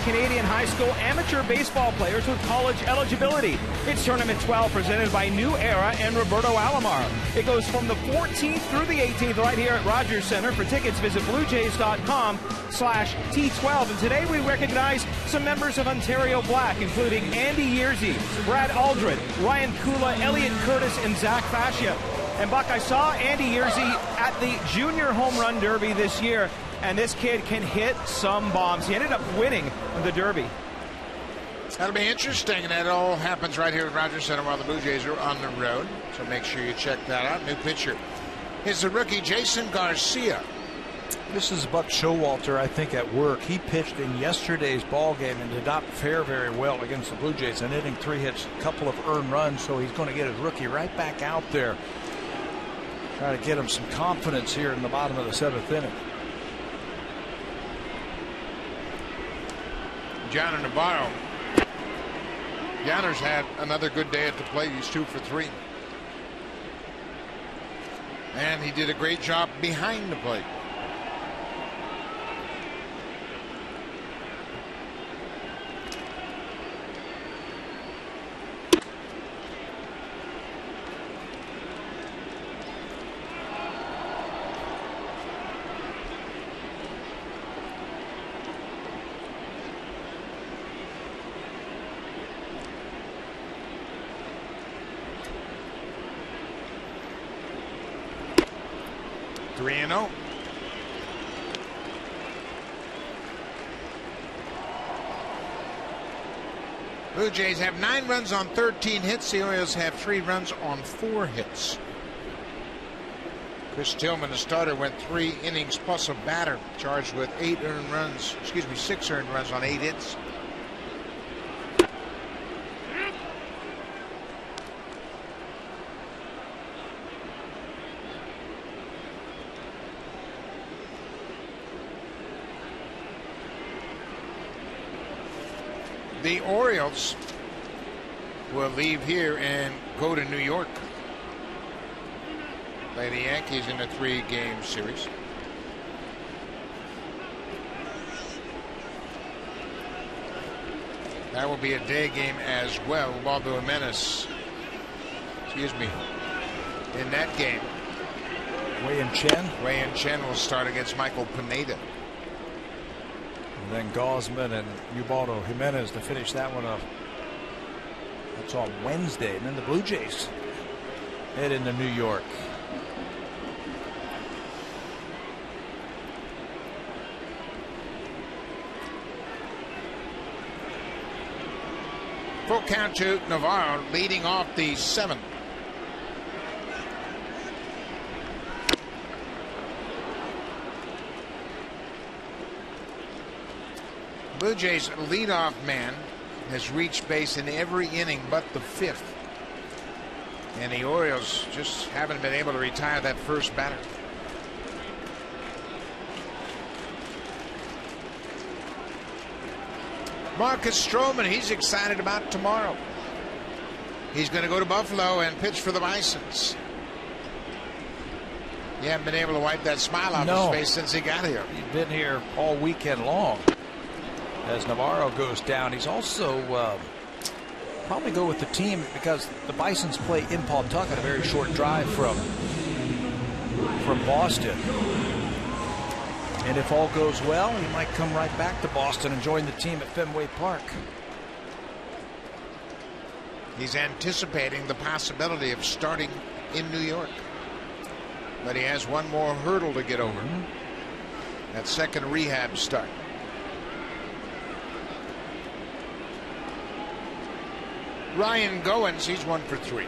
Canadian high school amateur baseball players with college eligibility. It's Tournament 12 presented by New Era and Roberto Alomar. It goes from the 14th through the 18th right here at Rogers Center. For tickets, visit bluejays.com/T12. And today we recognize some members of Ontario Black, including Andy Yearsey, Brad Aldred, Ryan Kula, Elliot Curtis, and Zach Fascia. And Buck, I saw Andy Yearsey at the Junior Home Run Derby this year, and this kid can hit some bombs. He ended up winning the Derby. That'll be interesting, and that all happens right here at Rogers Center while the Blue Jays are on the road. So make sure you check that out. New pitcher is the rookie Jason Garcia. This is Buck Showalter, I think, at work. He pitched in yesterday's ball game and did not fare very well against the Blue Jays. An inning, 3 hits, a couple of earned runs, so he's going to get his rookie right back out there. Try to get him some confidence here in the bottom of the 7th inning. John Navarro. Yanner's had another good day at the plate. He's 2 for 3. And he did a great job behind the plate. 3-0. Blue Jays have 9 runs on 13 hits. The Orioles have 3 runs on 4 hits. Chris Tillman, the starter, went 3 innings plus a batter, charged with 6 earned runs on 8 hits. The Orioles will leave here and go to New York. Play the Yankees in a 3-game series. That will be a day game as well. Waldo Jimenez, in that game. Wei and Chen will start against Michael Pineda. And then Gausman and Ubaldo Jimenez to finish that one up. That's on Wednesday. And then the Blue Jays head into New York. Full count to Navarro, leading off the 7th. Blue Jays leadoff man has reached base in every inning but the 5th. And the Orioles just haven't been able to retire that first batter. Marcus Stroman, he's excited about tomorrow. He's going to go to Buffalo and pitch for the Bisons. He hasn't been able to wipe that smile off his face since he got here. He's been here all weekend long. As Navarro goes down, he's also probably go with the team because the Bisons play in Pawtucket, a very short drive from Boston. And if all goes well, he might come right back to Boston and join the team at Fenway Park. He's anticipating the possibility of starting in New York. But he has one more hurdle to get over. That second rehab start. Ryan Goins, he's 1 for 3.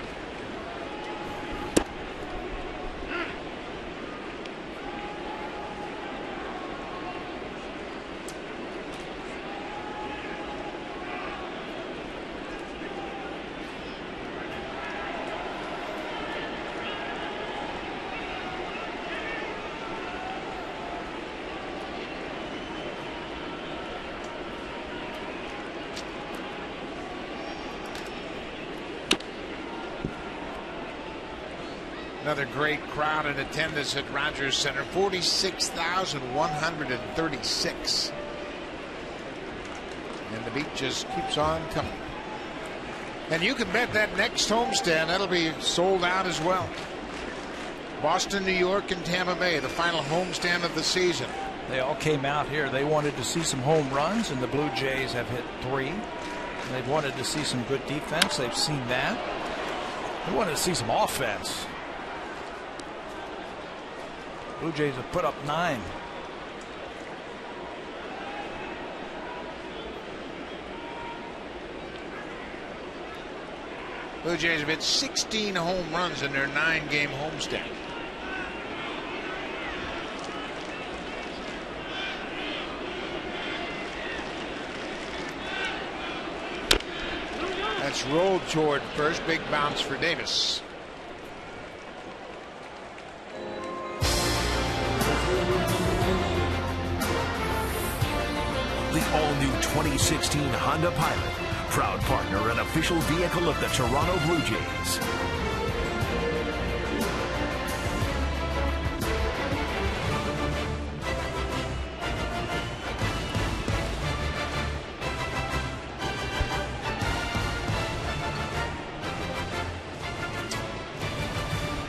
Another great crowd in attendance at Rogers Center, 46,136. And the beat just keeps on coming. And you can bet that next homestand, that'll be sold out as well. Boston, New York, and Tampa Bay, the final homestand of the season. They all came out here. They wanted to see some home runs, and the Blue Jays have hit 3. They wanted to see some good defense. They've seen that. They wanted to see some offense. Blue Jays have put up 9. Blue Jays have hit 16 home runs in their 9-game homestand. That's rolled toward first. Big bounce for Davis. The all-new 2016 Honda Pilot, proud partner and official vehicle of the Toronto Blue Jays.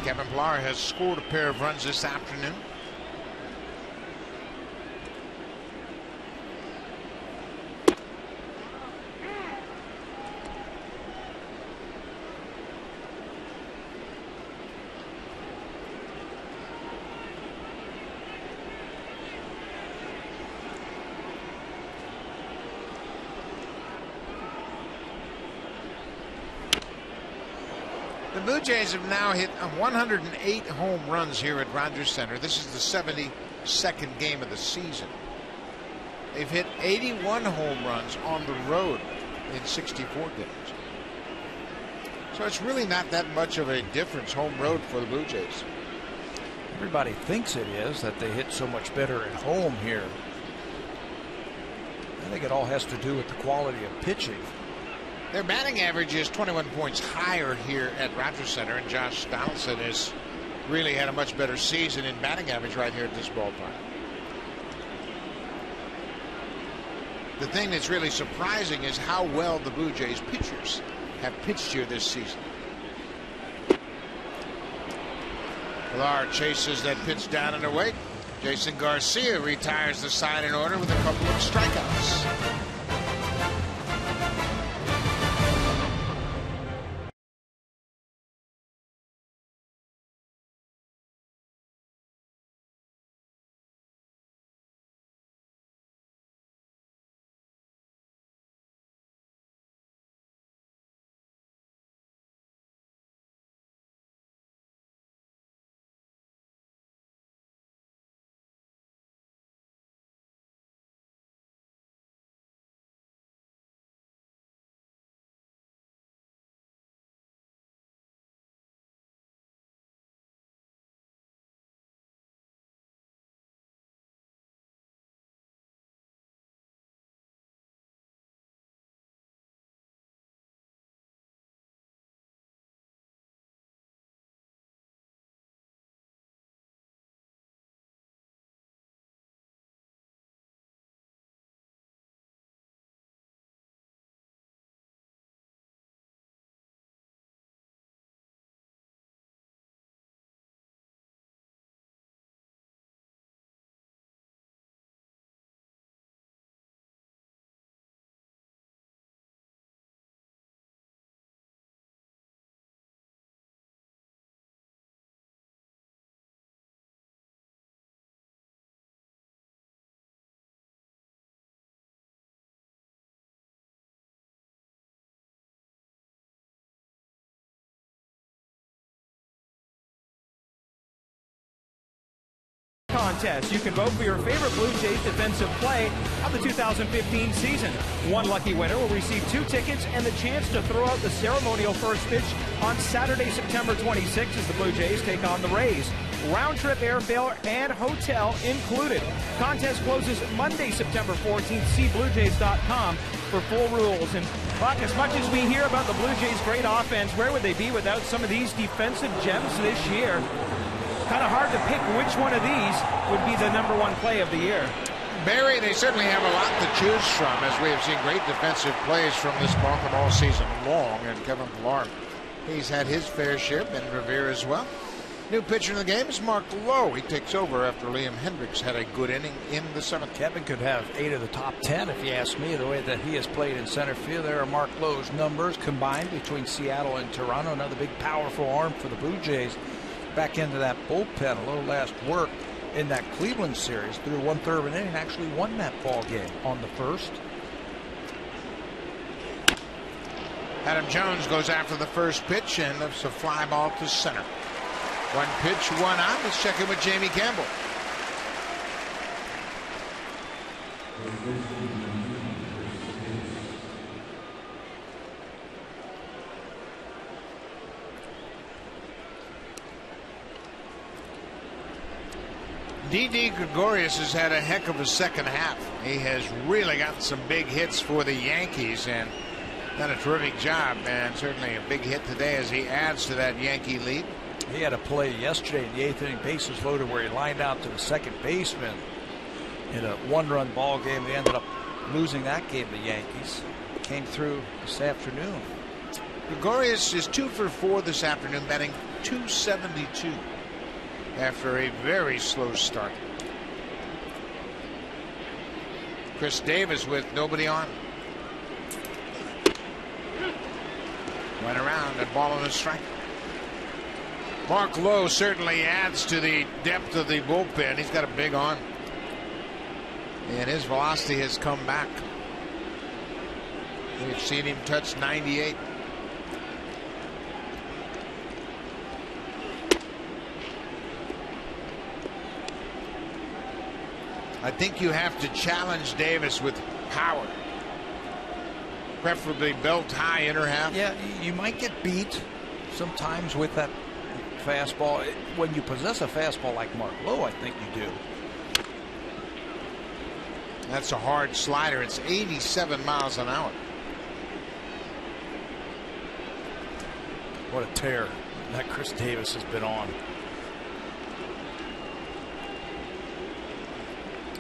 Kevin Pillar has scored a pair of runs this afternoon. Blue Jays have now hit 108 home runs here at Rogers Center. This is the 72nd game of the season. They've hit 81 home runs on the road in 64 games. So it's really not that much of a difference home road for the Blue Jays. Everybody thinks it is, that they hit so much better at home here. I think it all has to do with the quality of pitching. Their batting average is 21 points higher here at Rogers Center, and Josh Donaldson has really had a much better season in batting average right here at this ballpark. The thing that's really surprising is how well the Blue Jays pitchers have pitched here this season. Villar chases that pitch down and away. Jason Garcia retires the side in order with a couple of strikeouts. Contest. You can vote for your favorite Blue Jays defensive play of the 2015 season. One lucky winner will receive 2 tickets and the chance to throw out the ceremonial first pitch on Saturday, September 26th as the Blue Jays take on the Rays. Round-trip airfare and hotel included. Contest closes Monday, September 14th. See BlueJays.com for full rules. And Buck, as much as we hear about the Blue Jays' great offense, where would they be without some of these defensive gems this year? Kind of hard to pick which one of these would be the #1 play of the year. Barry, they certainly have a lot to choose from, as we have seen great defensive plays from this ballpark all season long. And Kevin Pillar, he's had his fair share. Ben Revere as well. New pitcher in the game is Mark Lowe. He takes over after Liam Hendricks had a good inning in the 7th. Kevin could have 8 of the top 10 if you ask me, the way that he has played in center field. There are Mark Lowe's numbers combined between Seattle and Toronto. Another big powerful arm for the Blue Jays. Back into that bullpen, a little last work in that Cleveland series. Through 1/3 of an inning, actually won that ball game on the first. Adam Jones goes after the first pitch and lifts a fly ball to center. 1 pitch, 1 out. Let's check in with Jamie Campbell. Didi Gregorius has had a heck of a second half. He has really gotten some big hits for the Yankees and done a terrific job, and certainly a big hit today as he adds to that Yankee lead. He had a play yesterday in the 8th inning, bases loaded, where he lined out to the second baseman in a 1-run ball game. They ended up losing that game, the Yankees. Came through this afternoon. Gregorius is 2 for 4 this afternoon, batting .272 after a very slow start. Chris Davis with nobody on. Went around and ball on a strike. Mark Lowe certainly adds to the depth of the bullpen. He's got a big arm, and his velocity has come back. We've seen him touch 98. I think you have to challenge Davis with power. Preferably belt high inner half. Yeah, you might get beat sometimes with that fastball. When you possess a fastball like Mark Lowe, I think you do. That's a hard slider. It's 87 miles an hour. What a tear that Chris Davis has been on.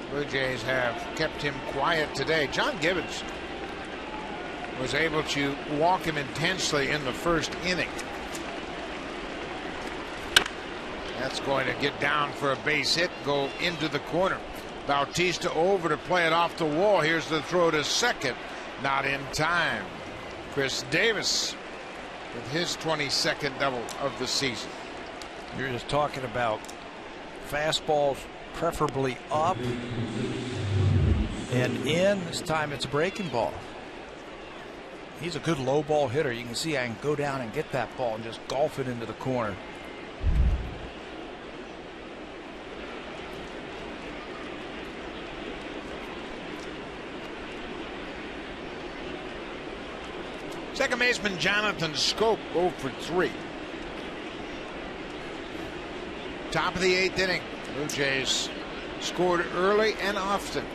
Blue Jays have kept him quiet today. John Gibbons was able to walk him intensely in the first inning. That's going to get down for a base hit, go into the corner. Bautista over to play it off the wall. Here's the throw to second. Not in time. Chris Davis with his 22nd double of the season. You're just talking about fastballs preferably up and in. This time it's a breaking ball. He's a good low ball hitter. You can see I can go down and get that ball and just golf it into the corner. Second baseman Jonathan Schoop 0 for 3. Top of the 8th inning. Blue Jays scored early and often.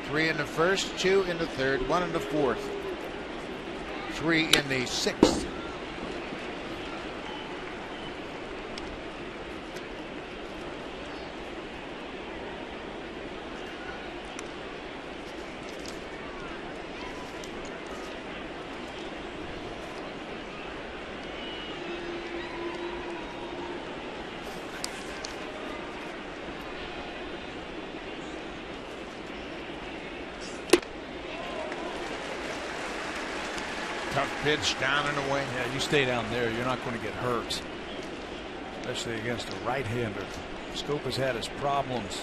3 in the first, 2 in the third, 1 in the fourth, 3 in the 6th. Tough pitch down and away. Yeah, you stay down there, you're not going to get hurt, especially against a right-hander. Schoop has had his problems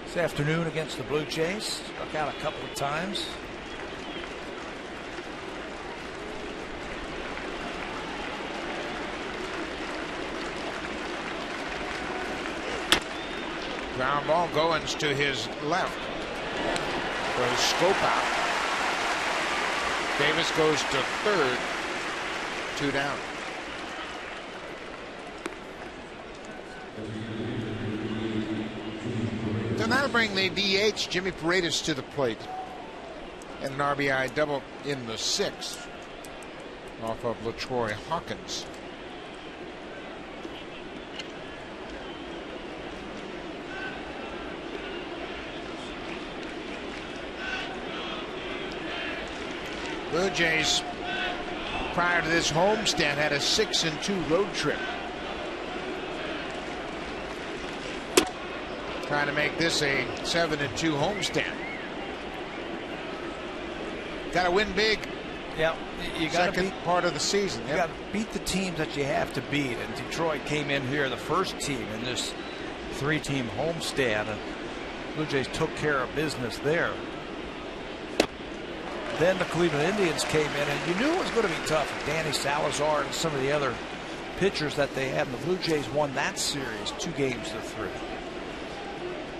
this afternoon against the Blue Jays. Struck out a couple of times. Ground ball. Goins to his left. Goes Schoop out. Davis goes to third. 2 down. So that'll bring the DH Jimmy Paredes to the plate. And an RBI double in the 6th off of LaTroy Hawkins. Blue Jays prior to this homestand had a 6-2 road trip. Trying to make this a 7-2 homestand. Got to win big. Yeah, you got to beat part of the season. You got to beat the teams that you have to beat. And Detroit came in here, the first team in this 3-team homestand, and Blue Jays took care of business there. Then the Cleveland Indians came in, and you knew it was going to be tough. Danny Salazar and some of the other pitchers that they had, and the Blue Jays won that series 2-3.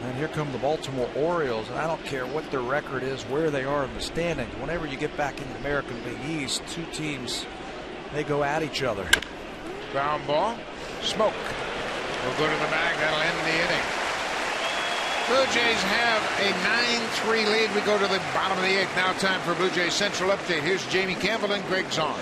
And here come the Baltimore Orioles, and I don't care what their record is, where they are in the standings. Whenever you get back in the American League East, 2 teams, they go at each other. Ground ball. Smoke will go to the bag. That'll end the inning. Blue Jays have a 9-3 lead. We go to the bottom of the 8th. Now time for Blue Jays Central Update. Here's Jamie Campbell and Greg Zahn.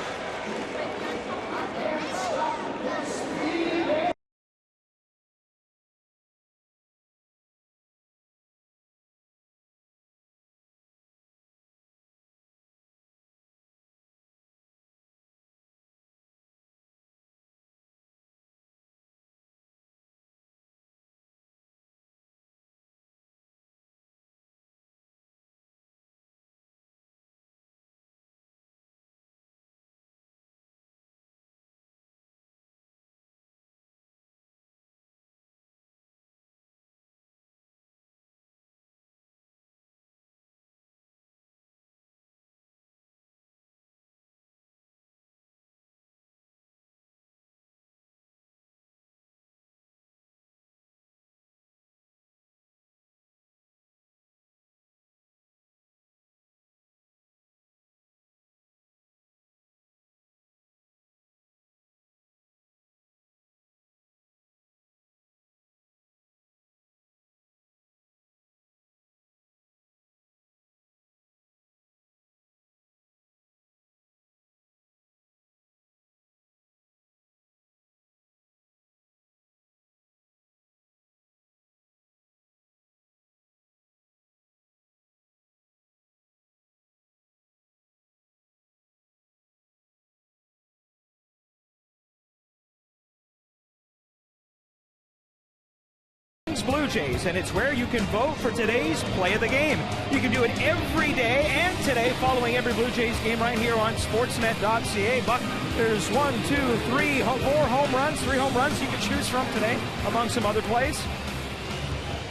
Blue Jays, and it's where you can vote for today's play of the game. You can do it every day and today following every Blue Jays game right here on sportsnet.ca. Buck, there's 4 home runs, 3 home runs you can choose from today among some other plays.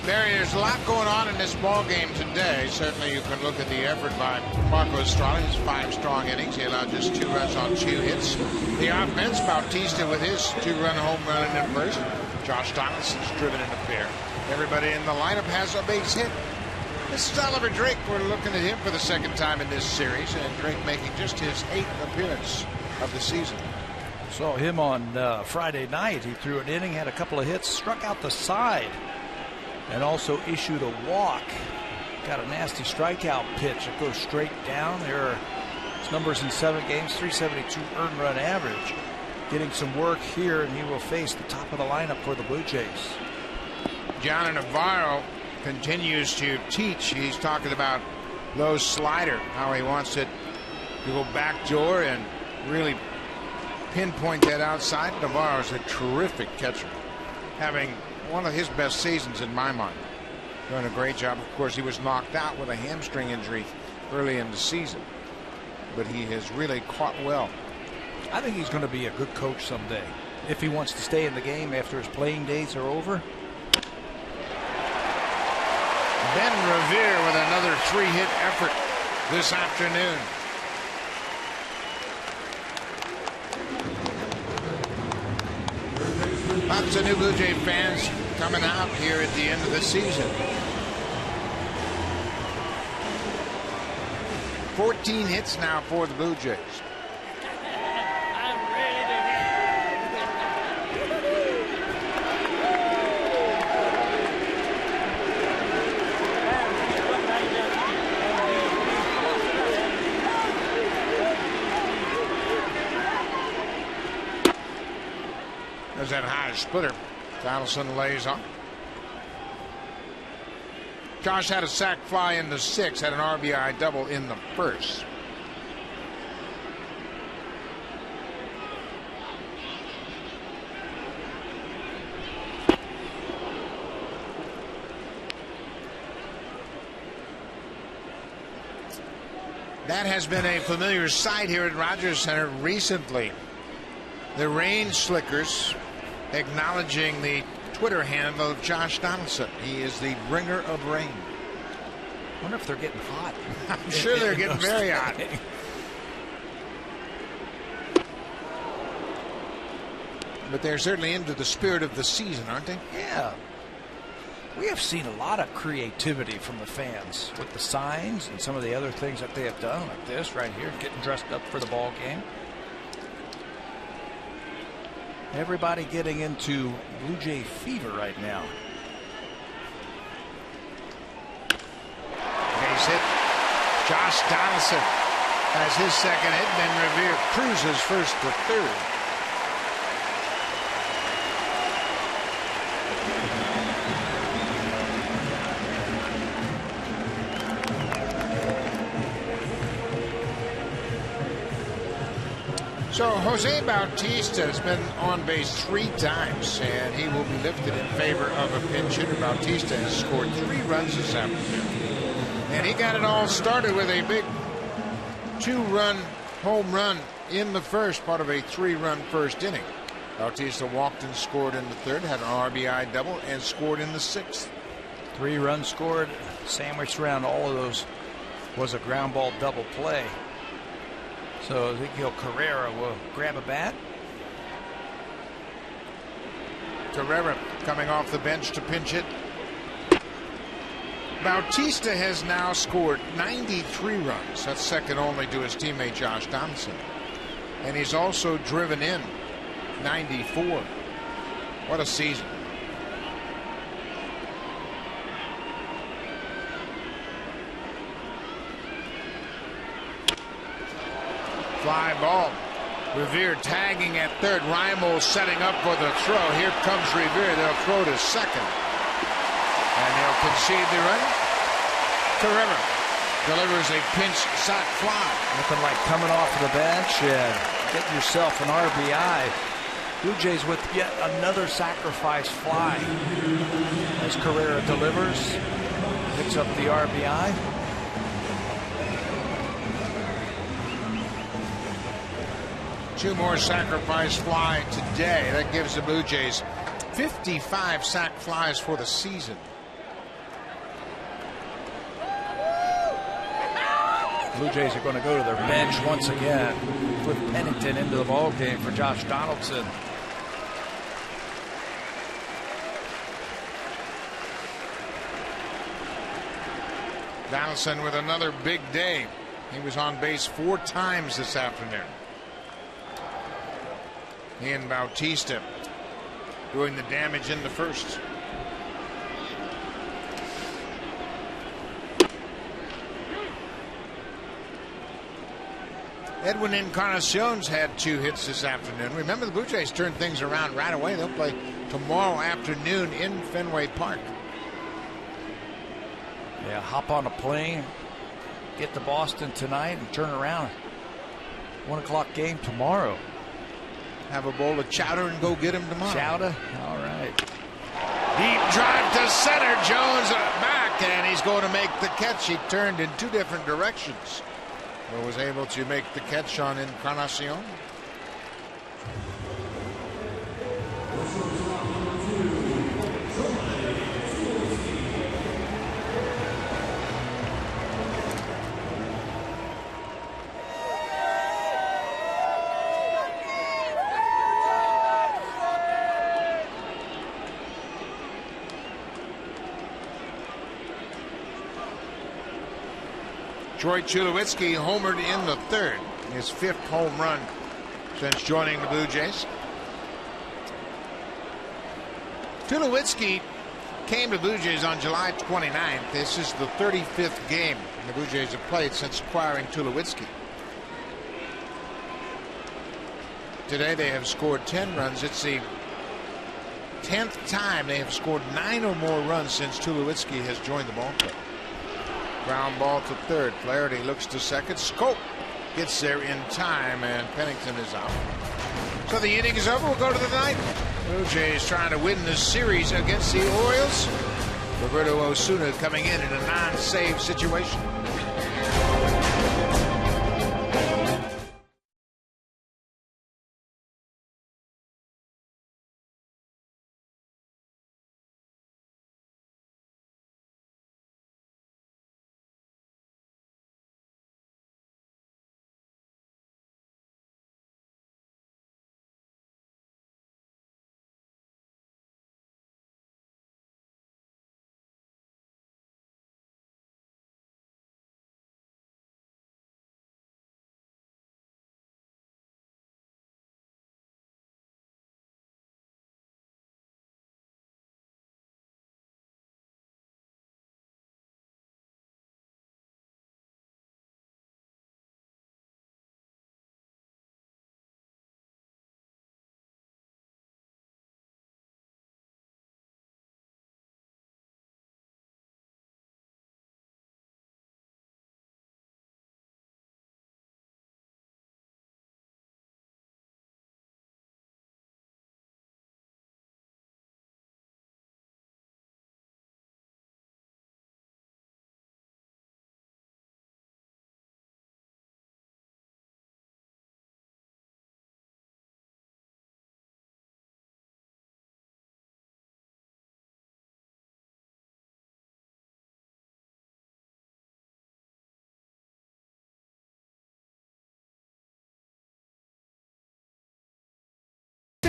There's a lot going on in this ball game today. Certainly you can look at the effort by Marco Estrada, his 5 strong innings. He allowed just 2 runs on 2 hits. The offense, Bautista with his 2-run home run in the first. Josh Donaldson's driven in a pair. Everybody in the lineup has a base hit. This is Oliver Drake. We're looking at him for the 2nd time in this series, and Drake making just his 8th appearance of the season. Saw him on Friday night. He threw an inning, had a couple of hits, struck out the side, and also issued a walk. Got a nasty strikeout pitch that goes straight down. There are his numbers in 7 games, 372 earned run average. Getting some work here, and he will face the top of the lineup for the Blue Jays. John Navarro continues to teach. He's talking about low slider, how he wants it to go backdoor and really pinpoint that outside. Navarro's a terrific catcher, having one of his best seasons in my mind. Doing a great job. Of course, he was knocked out with a hamstring injury early in the season, but he has really caught well. I think he's going to be a good coach someday if he wants to stay in the game after his playing days are over. Ben Revere with another 3-hit effort this afternoon. Lots of new Blue Jay fans coming out here at the end of the season. 14 hits now for the Blue Jays. There's that high splitter. Donaldson lays on. Josh had a sac fly in the 6th, had an RBI double in the 1st. That has been a familiar sight here at Rogers Center recently. The rain slickers acknowledging the Twitter handle of Josh Donaldson. He is the bringer of rain. I wonder if they're getting hot. I'm sure they're getting very hot. But they're certainly into the spirit of the season, aren't they? Yeah. We have seen a lot of creativity from the fans with the signs and some of the other things that they have done, like this right here, getting dressed up for the ball game. Everybody getting into Blue Jay fever right now. Base hit. Josh Donaldson has his 2nd hit. Ben Revere cruises first to 3rd. So Jose Bautista has been on base 3 times, and he will be lifted in favor of a pinch hitter. Bautista has scored 3 runs this afternoon, and he got it all started with a big 2-run home run in the 1st, part of a 3-run 1st inning. Bautista walked and scored in the 3rd, had an RBI double, and scored in the 6th. 3 runs scored, sandwiched around all of those was a ground ball double play. So Ezequiel Carrera will grab a bat. Carrera coming off the bench to pinch it. Bautista has now scored 93 runs. That's second only to his teammate Josh Donaldson. And he's also driven in 94. What a season. Fly ball. Revere tagging at 3rd. Reimel setting up for the throw. Here comes Revere. They'll throw to 2nd. And they'll concede the run. Carrera delivers a pinch sac fly. Nothing like coming off of the bench and getting yourself an RBI Blue Jays with yet another sacrifice fly as Carrera delivers, picks up the RBI. Two more sacrifice fly today. That gives the Blue Jays 55 sac flies for the season. Blue Jays are going to go to their bench once again. Flip Pennington into the ball game for Josh Donaldson. Donaldson with another big day. He was on base 4 times this afternoon. He and Bautista doing the damage in the first. Edwin Encarnacion's had 2 hits this afternoon. Remember, the Blue Jays turned things around right away. They'll play tomorrow afternoon in Fenway Park. Yeah, hop on a plane, get to Boston tonight, and turn around. 1 o'clock game tomorrow. Have a bowl of chowder and go get him tomorrow. Chowder? All right. Deep drive to center. Jones back, and he's going to make the catch. He turned in 2 different directions, but was able to make the catch on Encarnacion. Troy Tulowitzki homered in the 3rd, his 5th home run since joining the Blue Jays. Tulowitzki came to Blue Jays on July 29th. This is the 35th game the Blue Jays have played since acquiring Tulowitzki. Today they have scored 10 runs. It's the 10th time they have scored 9 or more runs since Tulowitzki has joined the ballpark. Ground ball to 3rd. Flaherty looks to 2nd. Scope gets there in time, and Pennington is out. So the inning is over. We'll go to the 9th. Blue Jays trying to win this series against the Orioles. Roberto Osuna coming in a non-save situation.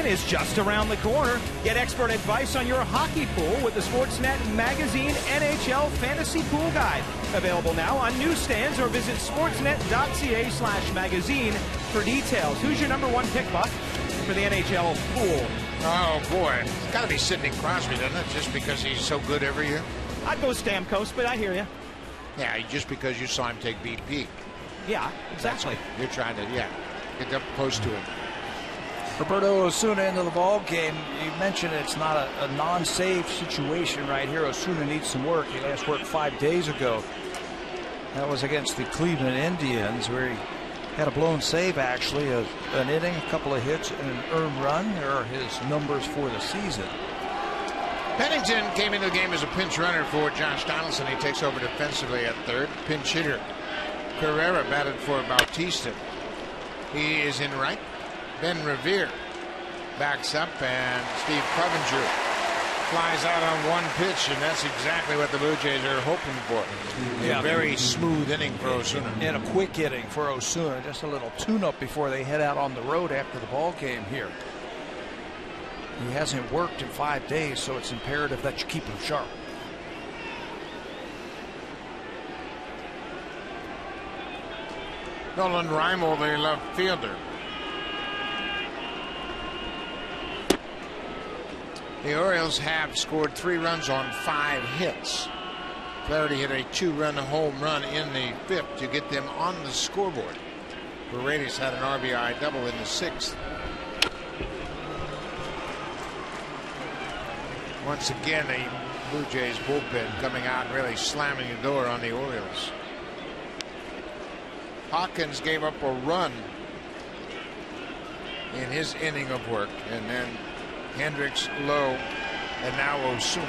Is just around the corner. Get expert advice on your hockey pool with the Sportsnet Magazine NHL Fantasy Pool Guide. Available now on newsstands or visit sportsnet.ca/magazine for details. Who's your #1 pick, Buck, for the NHL pool? Oh, boy. It's got to be Sidney Crosby, doesn't it? Just because he's so good every year? I'd go Stamkos, but I hear you. Yeah, just because you saw him take BP. Yeah, exactly. You're trying to, get up close to him. Roberto Osuna into the ball game. You mentioned it's not a non-save situation right here. Osuna needs some work. He last worked 5 days ago. That was against the Cleveland Indians, where he Had a blown save, actually, an inning, a couple of hits, and an earned run. There are his numbers for the season. Pennington came into the game as a pinch runner for Josh Donaldson. He takes over defensively at third. Pinch hitter Carrera batted for Bautista. He is in right. Ben Revere backs up, and Steve Clevenger flies out on one pitch, and that's exactly what the Blue Jays are hoping for. A very smooth inning for Osuna. And a quick inning for Osuna. Just a little tune-up before they head out on the road after the ball game here. He hasn't worked in 5 days, so it's imperative that you keep him sharp. Nolan Reimold, the left fielder. The Orioles have scored 3 runs on 5 hits. Flaherty hit a 2-run home run in the 5th to get them on the scoreboard. Paredes had an RBI double in the 6th. Once again, the Blue Jays bullpen coming out and really slamming the door on the Orioles. Hawkins gave up a run in his inning of work, and then Hendricks, Lowe, and now Osuna.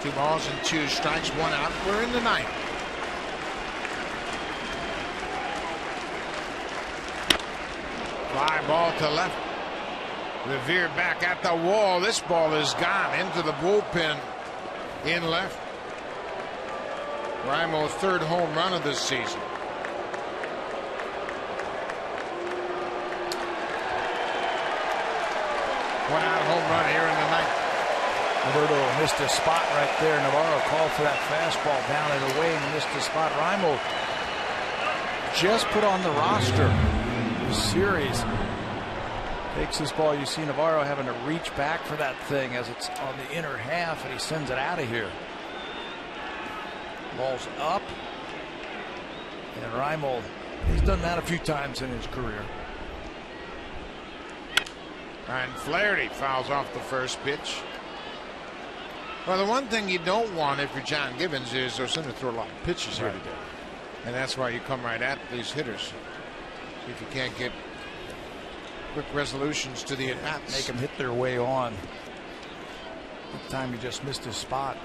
Two balls and 2 strikes, 1 out. We're in the 9th. Fly ball to left. Revere back at the wall. This ball is gone into the bullpen in left. Reimold's 3rd home run of this season. One out home run here in the 9th. Roberto missed a spot right there. Navarro called for that fastball down and away and missed a spot. Reimold just put on the roster this series. Takes this ball. You see Navarro having to reach back for that thing as it's on the inner half, and he sends it out of here. Ball's up. And Reimold, he's done that a few times in his career. And Flaherty fouls off the first pitch. Well, the one thing you don't want if you're John Gibbons is Osuna throw a lot of pitches here today. And that's why you come right at these hitters. See if you can't get quick resolutions to the at-bats. Make them hit their way on. That time he just missed his spot.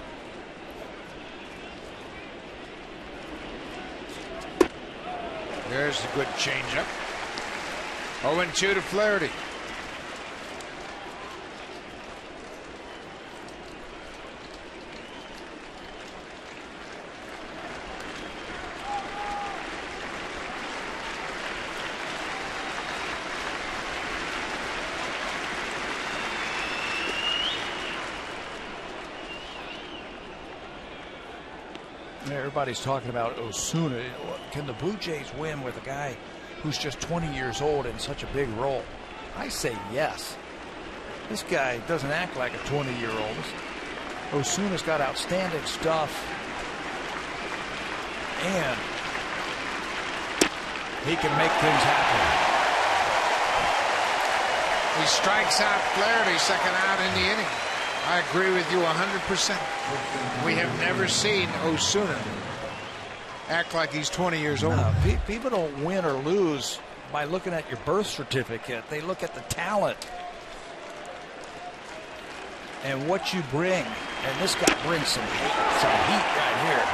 There's a good changeup. 0-2 to Flaherty. Everybody's talking about Osuna. Can the Blue Jays win with a guy who's just 20 years old in such a big role? I say yes. This guy doesn't act like a 20-year-old. Osuna's got outstanding stuff. And he can make things happen. He strikes out Flaherty, 2nd out in the inning. I agree with you 100%. We have never seen Osuna act like he's 20 years old. People don't win or lose by looking at your birth certificate. They look at the talent and what you bring. And this guy brings some heat right here.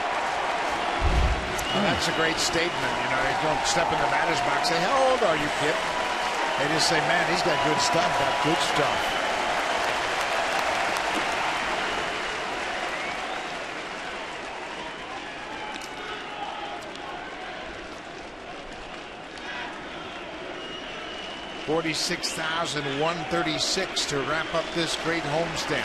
Well, that's a great statement. You know, they don't step in the batter's box and say, "How old are you, kid?" They just say, "Man, he's got good stuff." Got good stuff. 46,136 to wrap up this great homestand.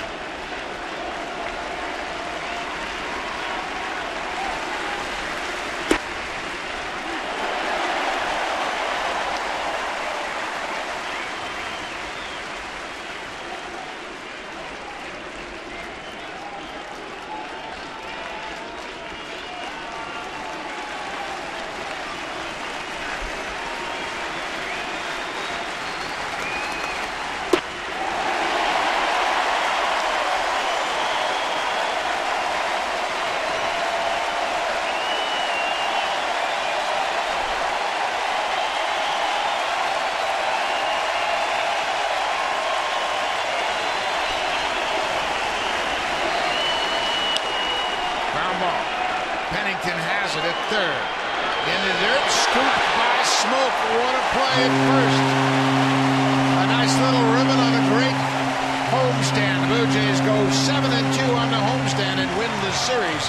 Has it at third. In the dirt, scooped by Smoke. What a play at first. A nice little ribbon on a great homestand. The Blue Jays go 7-2 on the homestand and win the series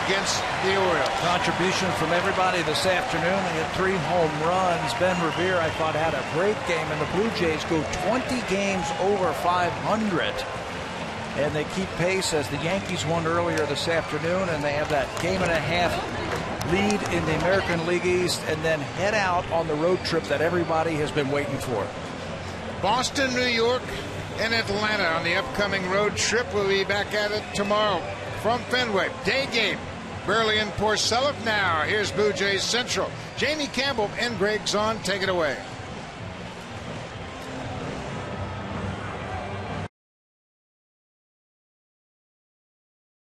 against the Orioles. Contribution from everybody this afternoon. They had 3 home runs. Ben Revere, I thought, had a great game, and the Blue Jays go 20 games over 500. And they keep pace as the Yankees won earlier this afternoon, and they have that game-and-a-half lead in the American League East, and then head out on the road trip that everybody has been waiting for. Boston, New York, and Atlanta on the upcoming road trip. We'll be back at it tomorrow from Fenway. Day game. Burley and Porcello. Now, here's Blue Jays Central. Jamie Campbell and Greg Zahn. Take it away.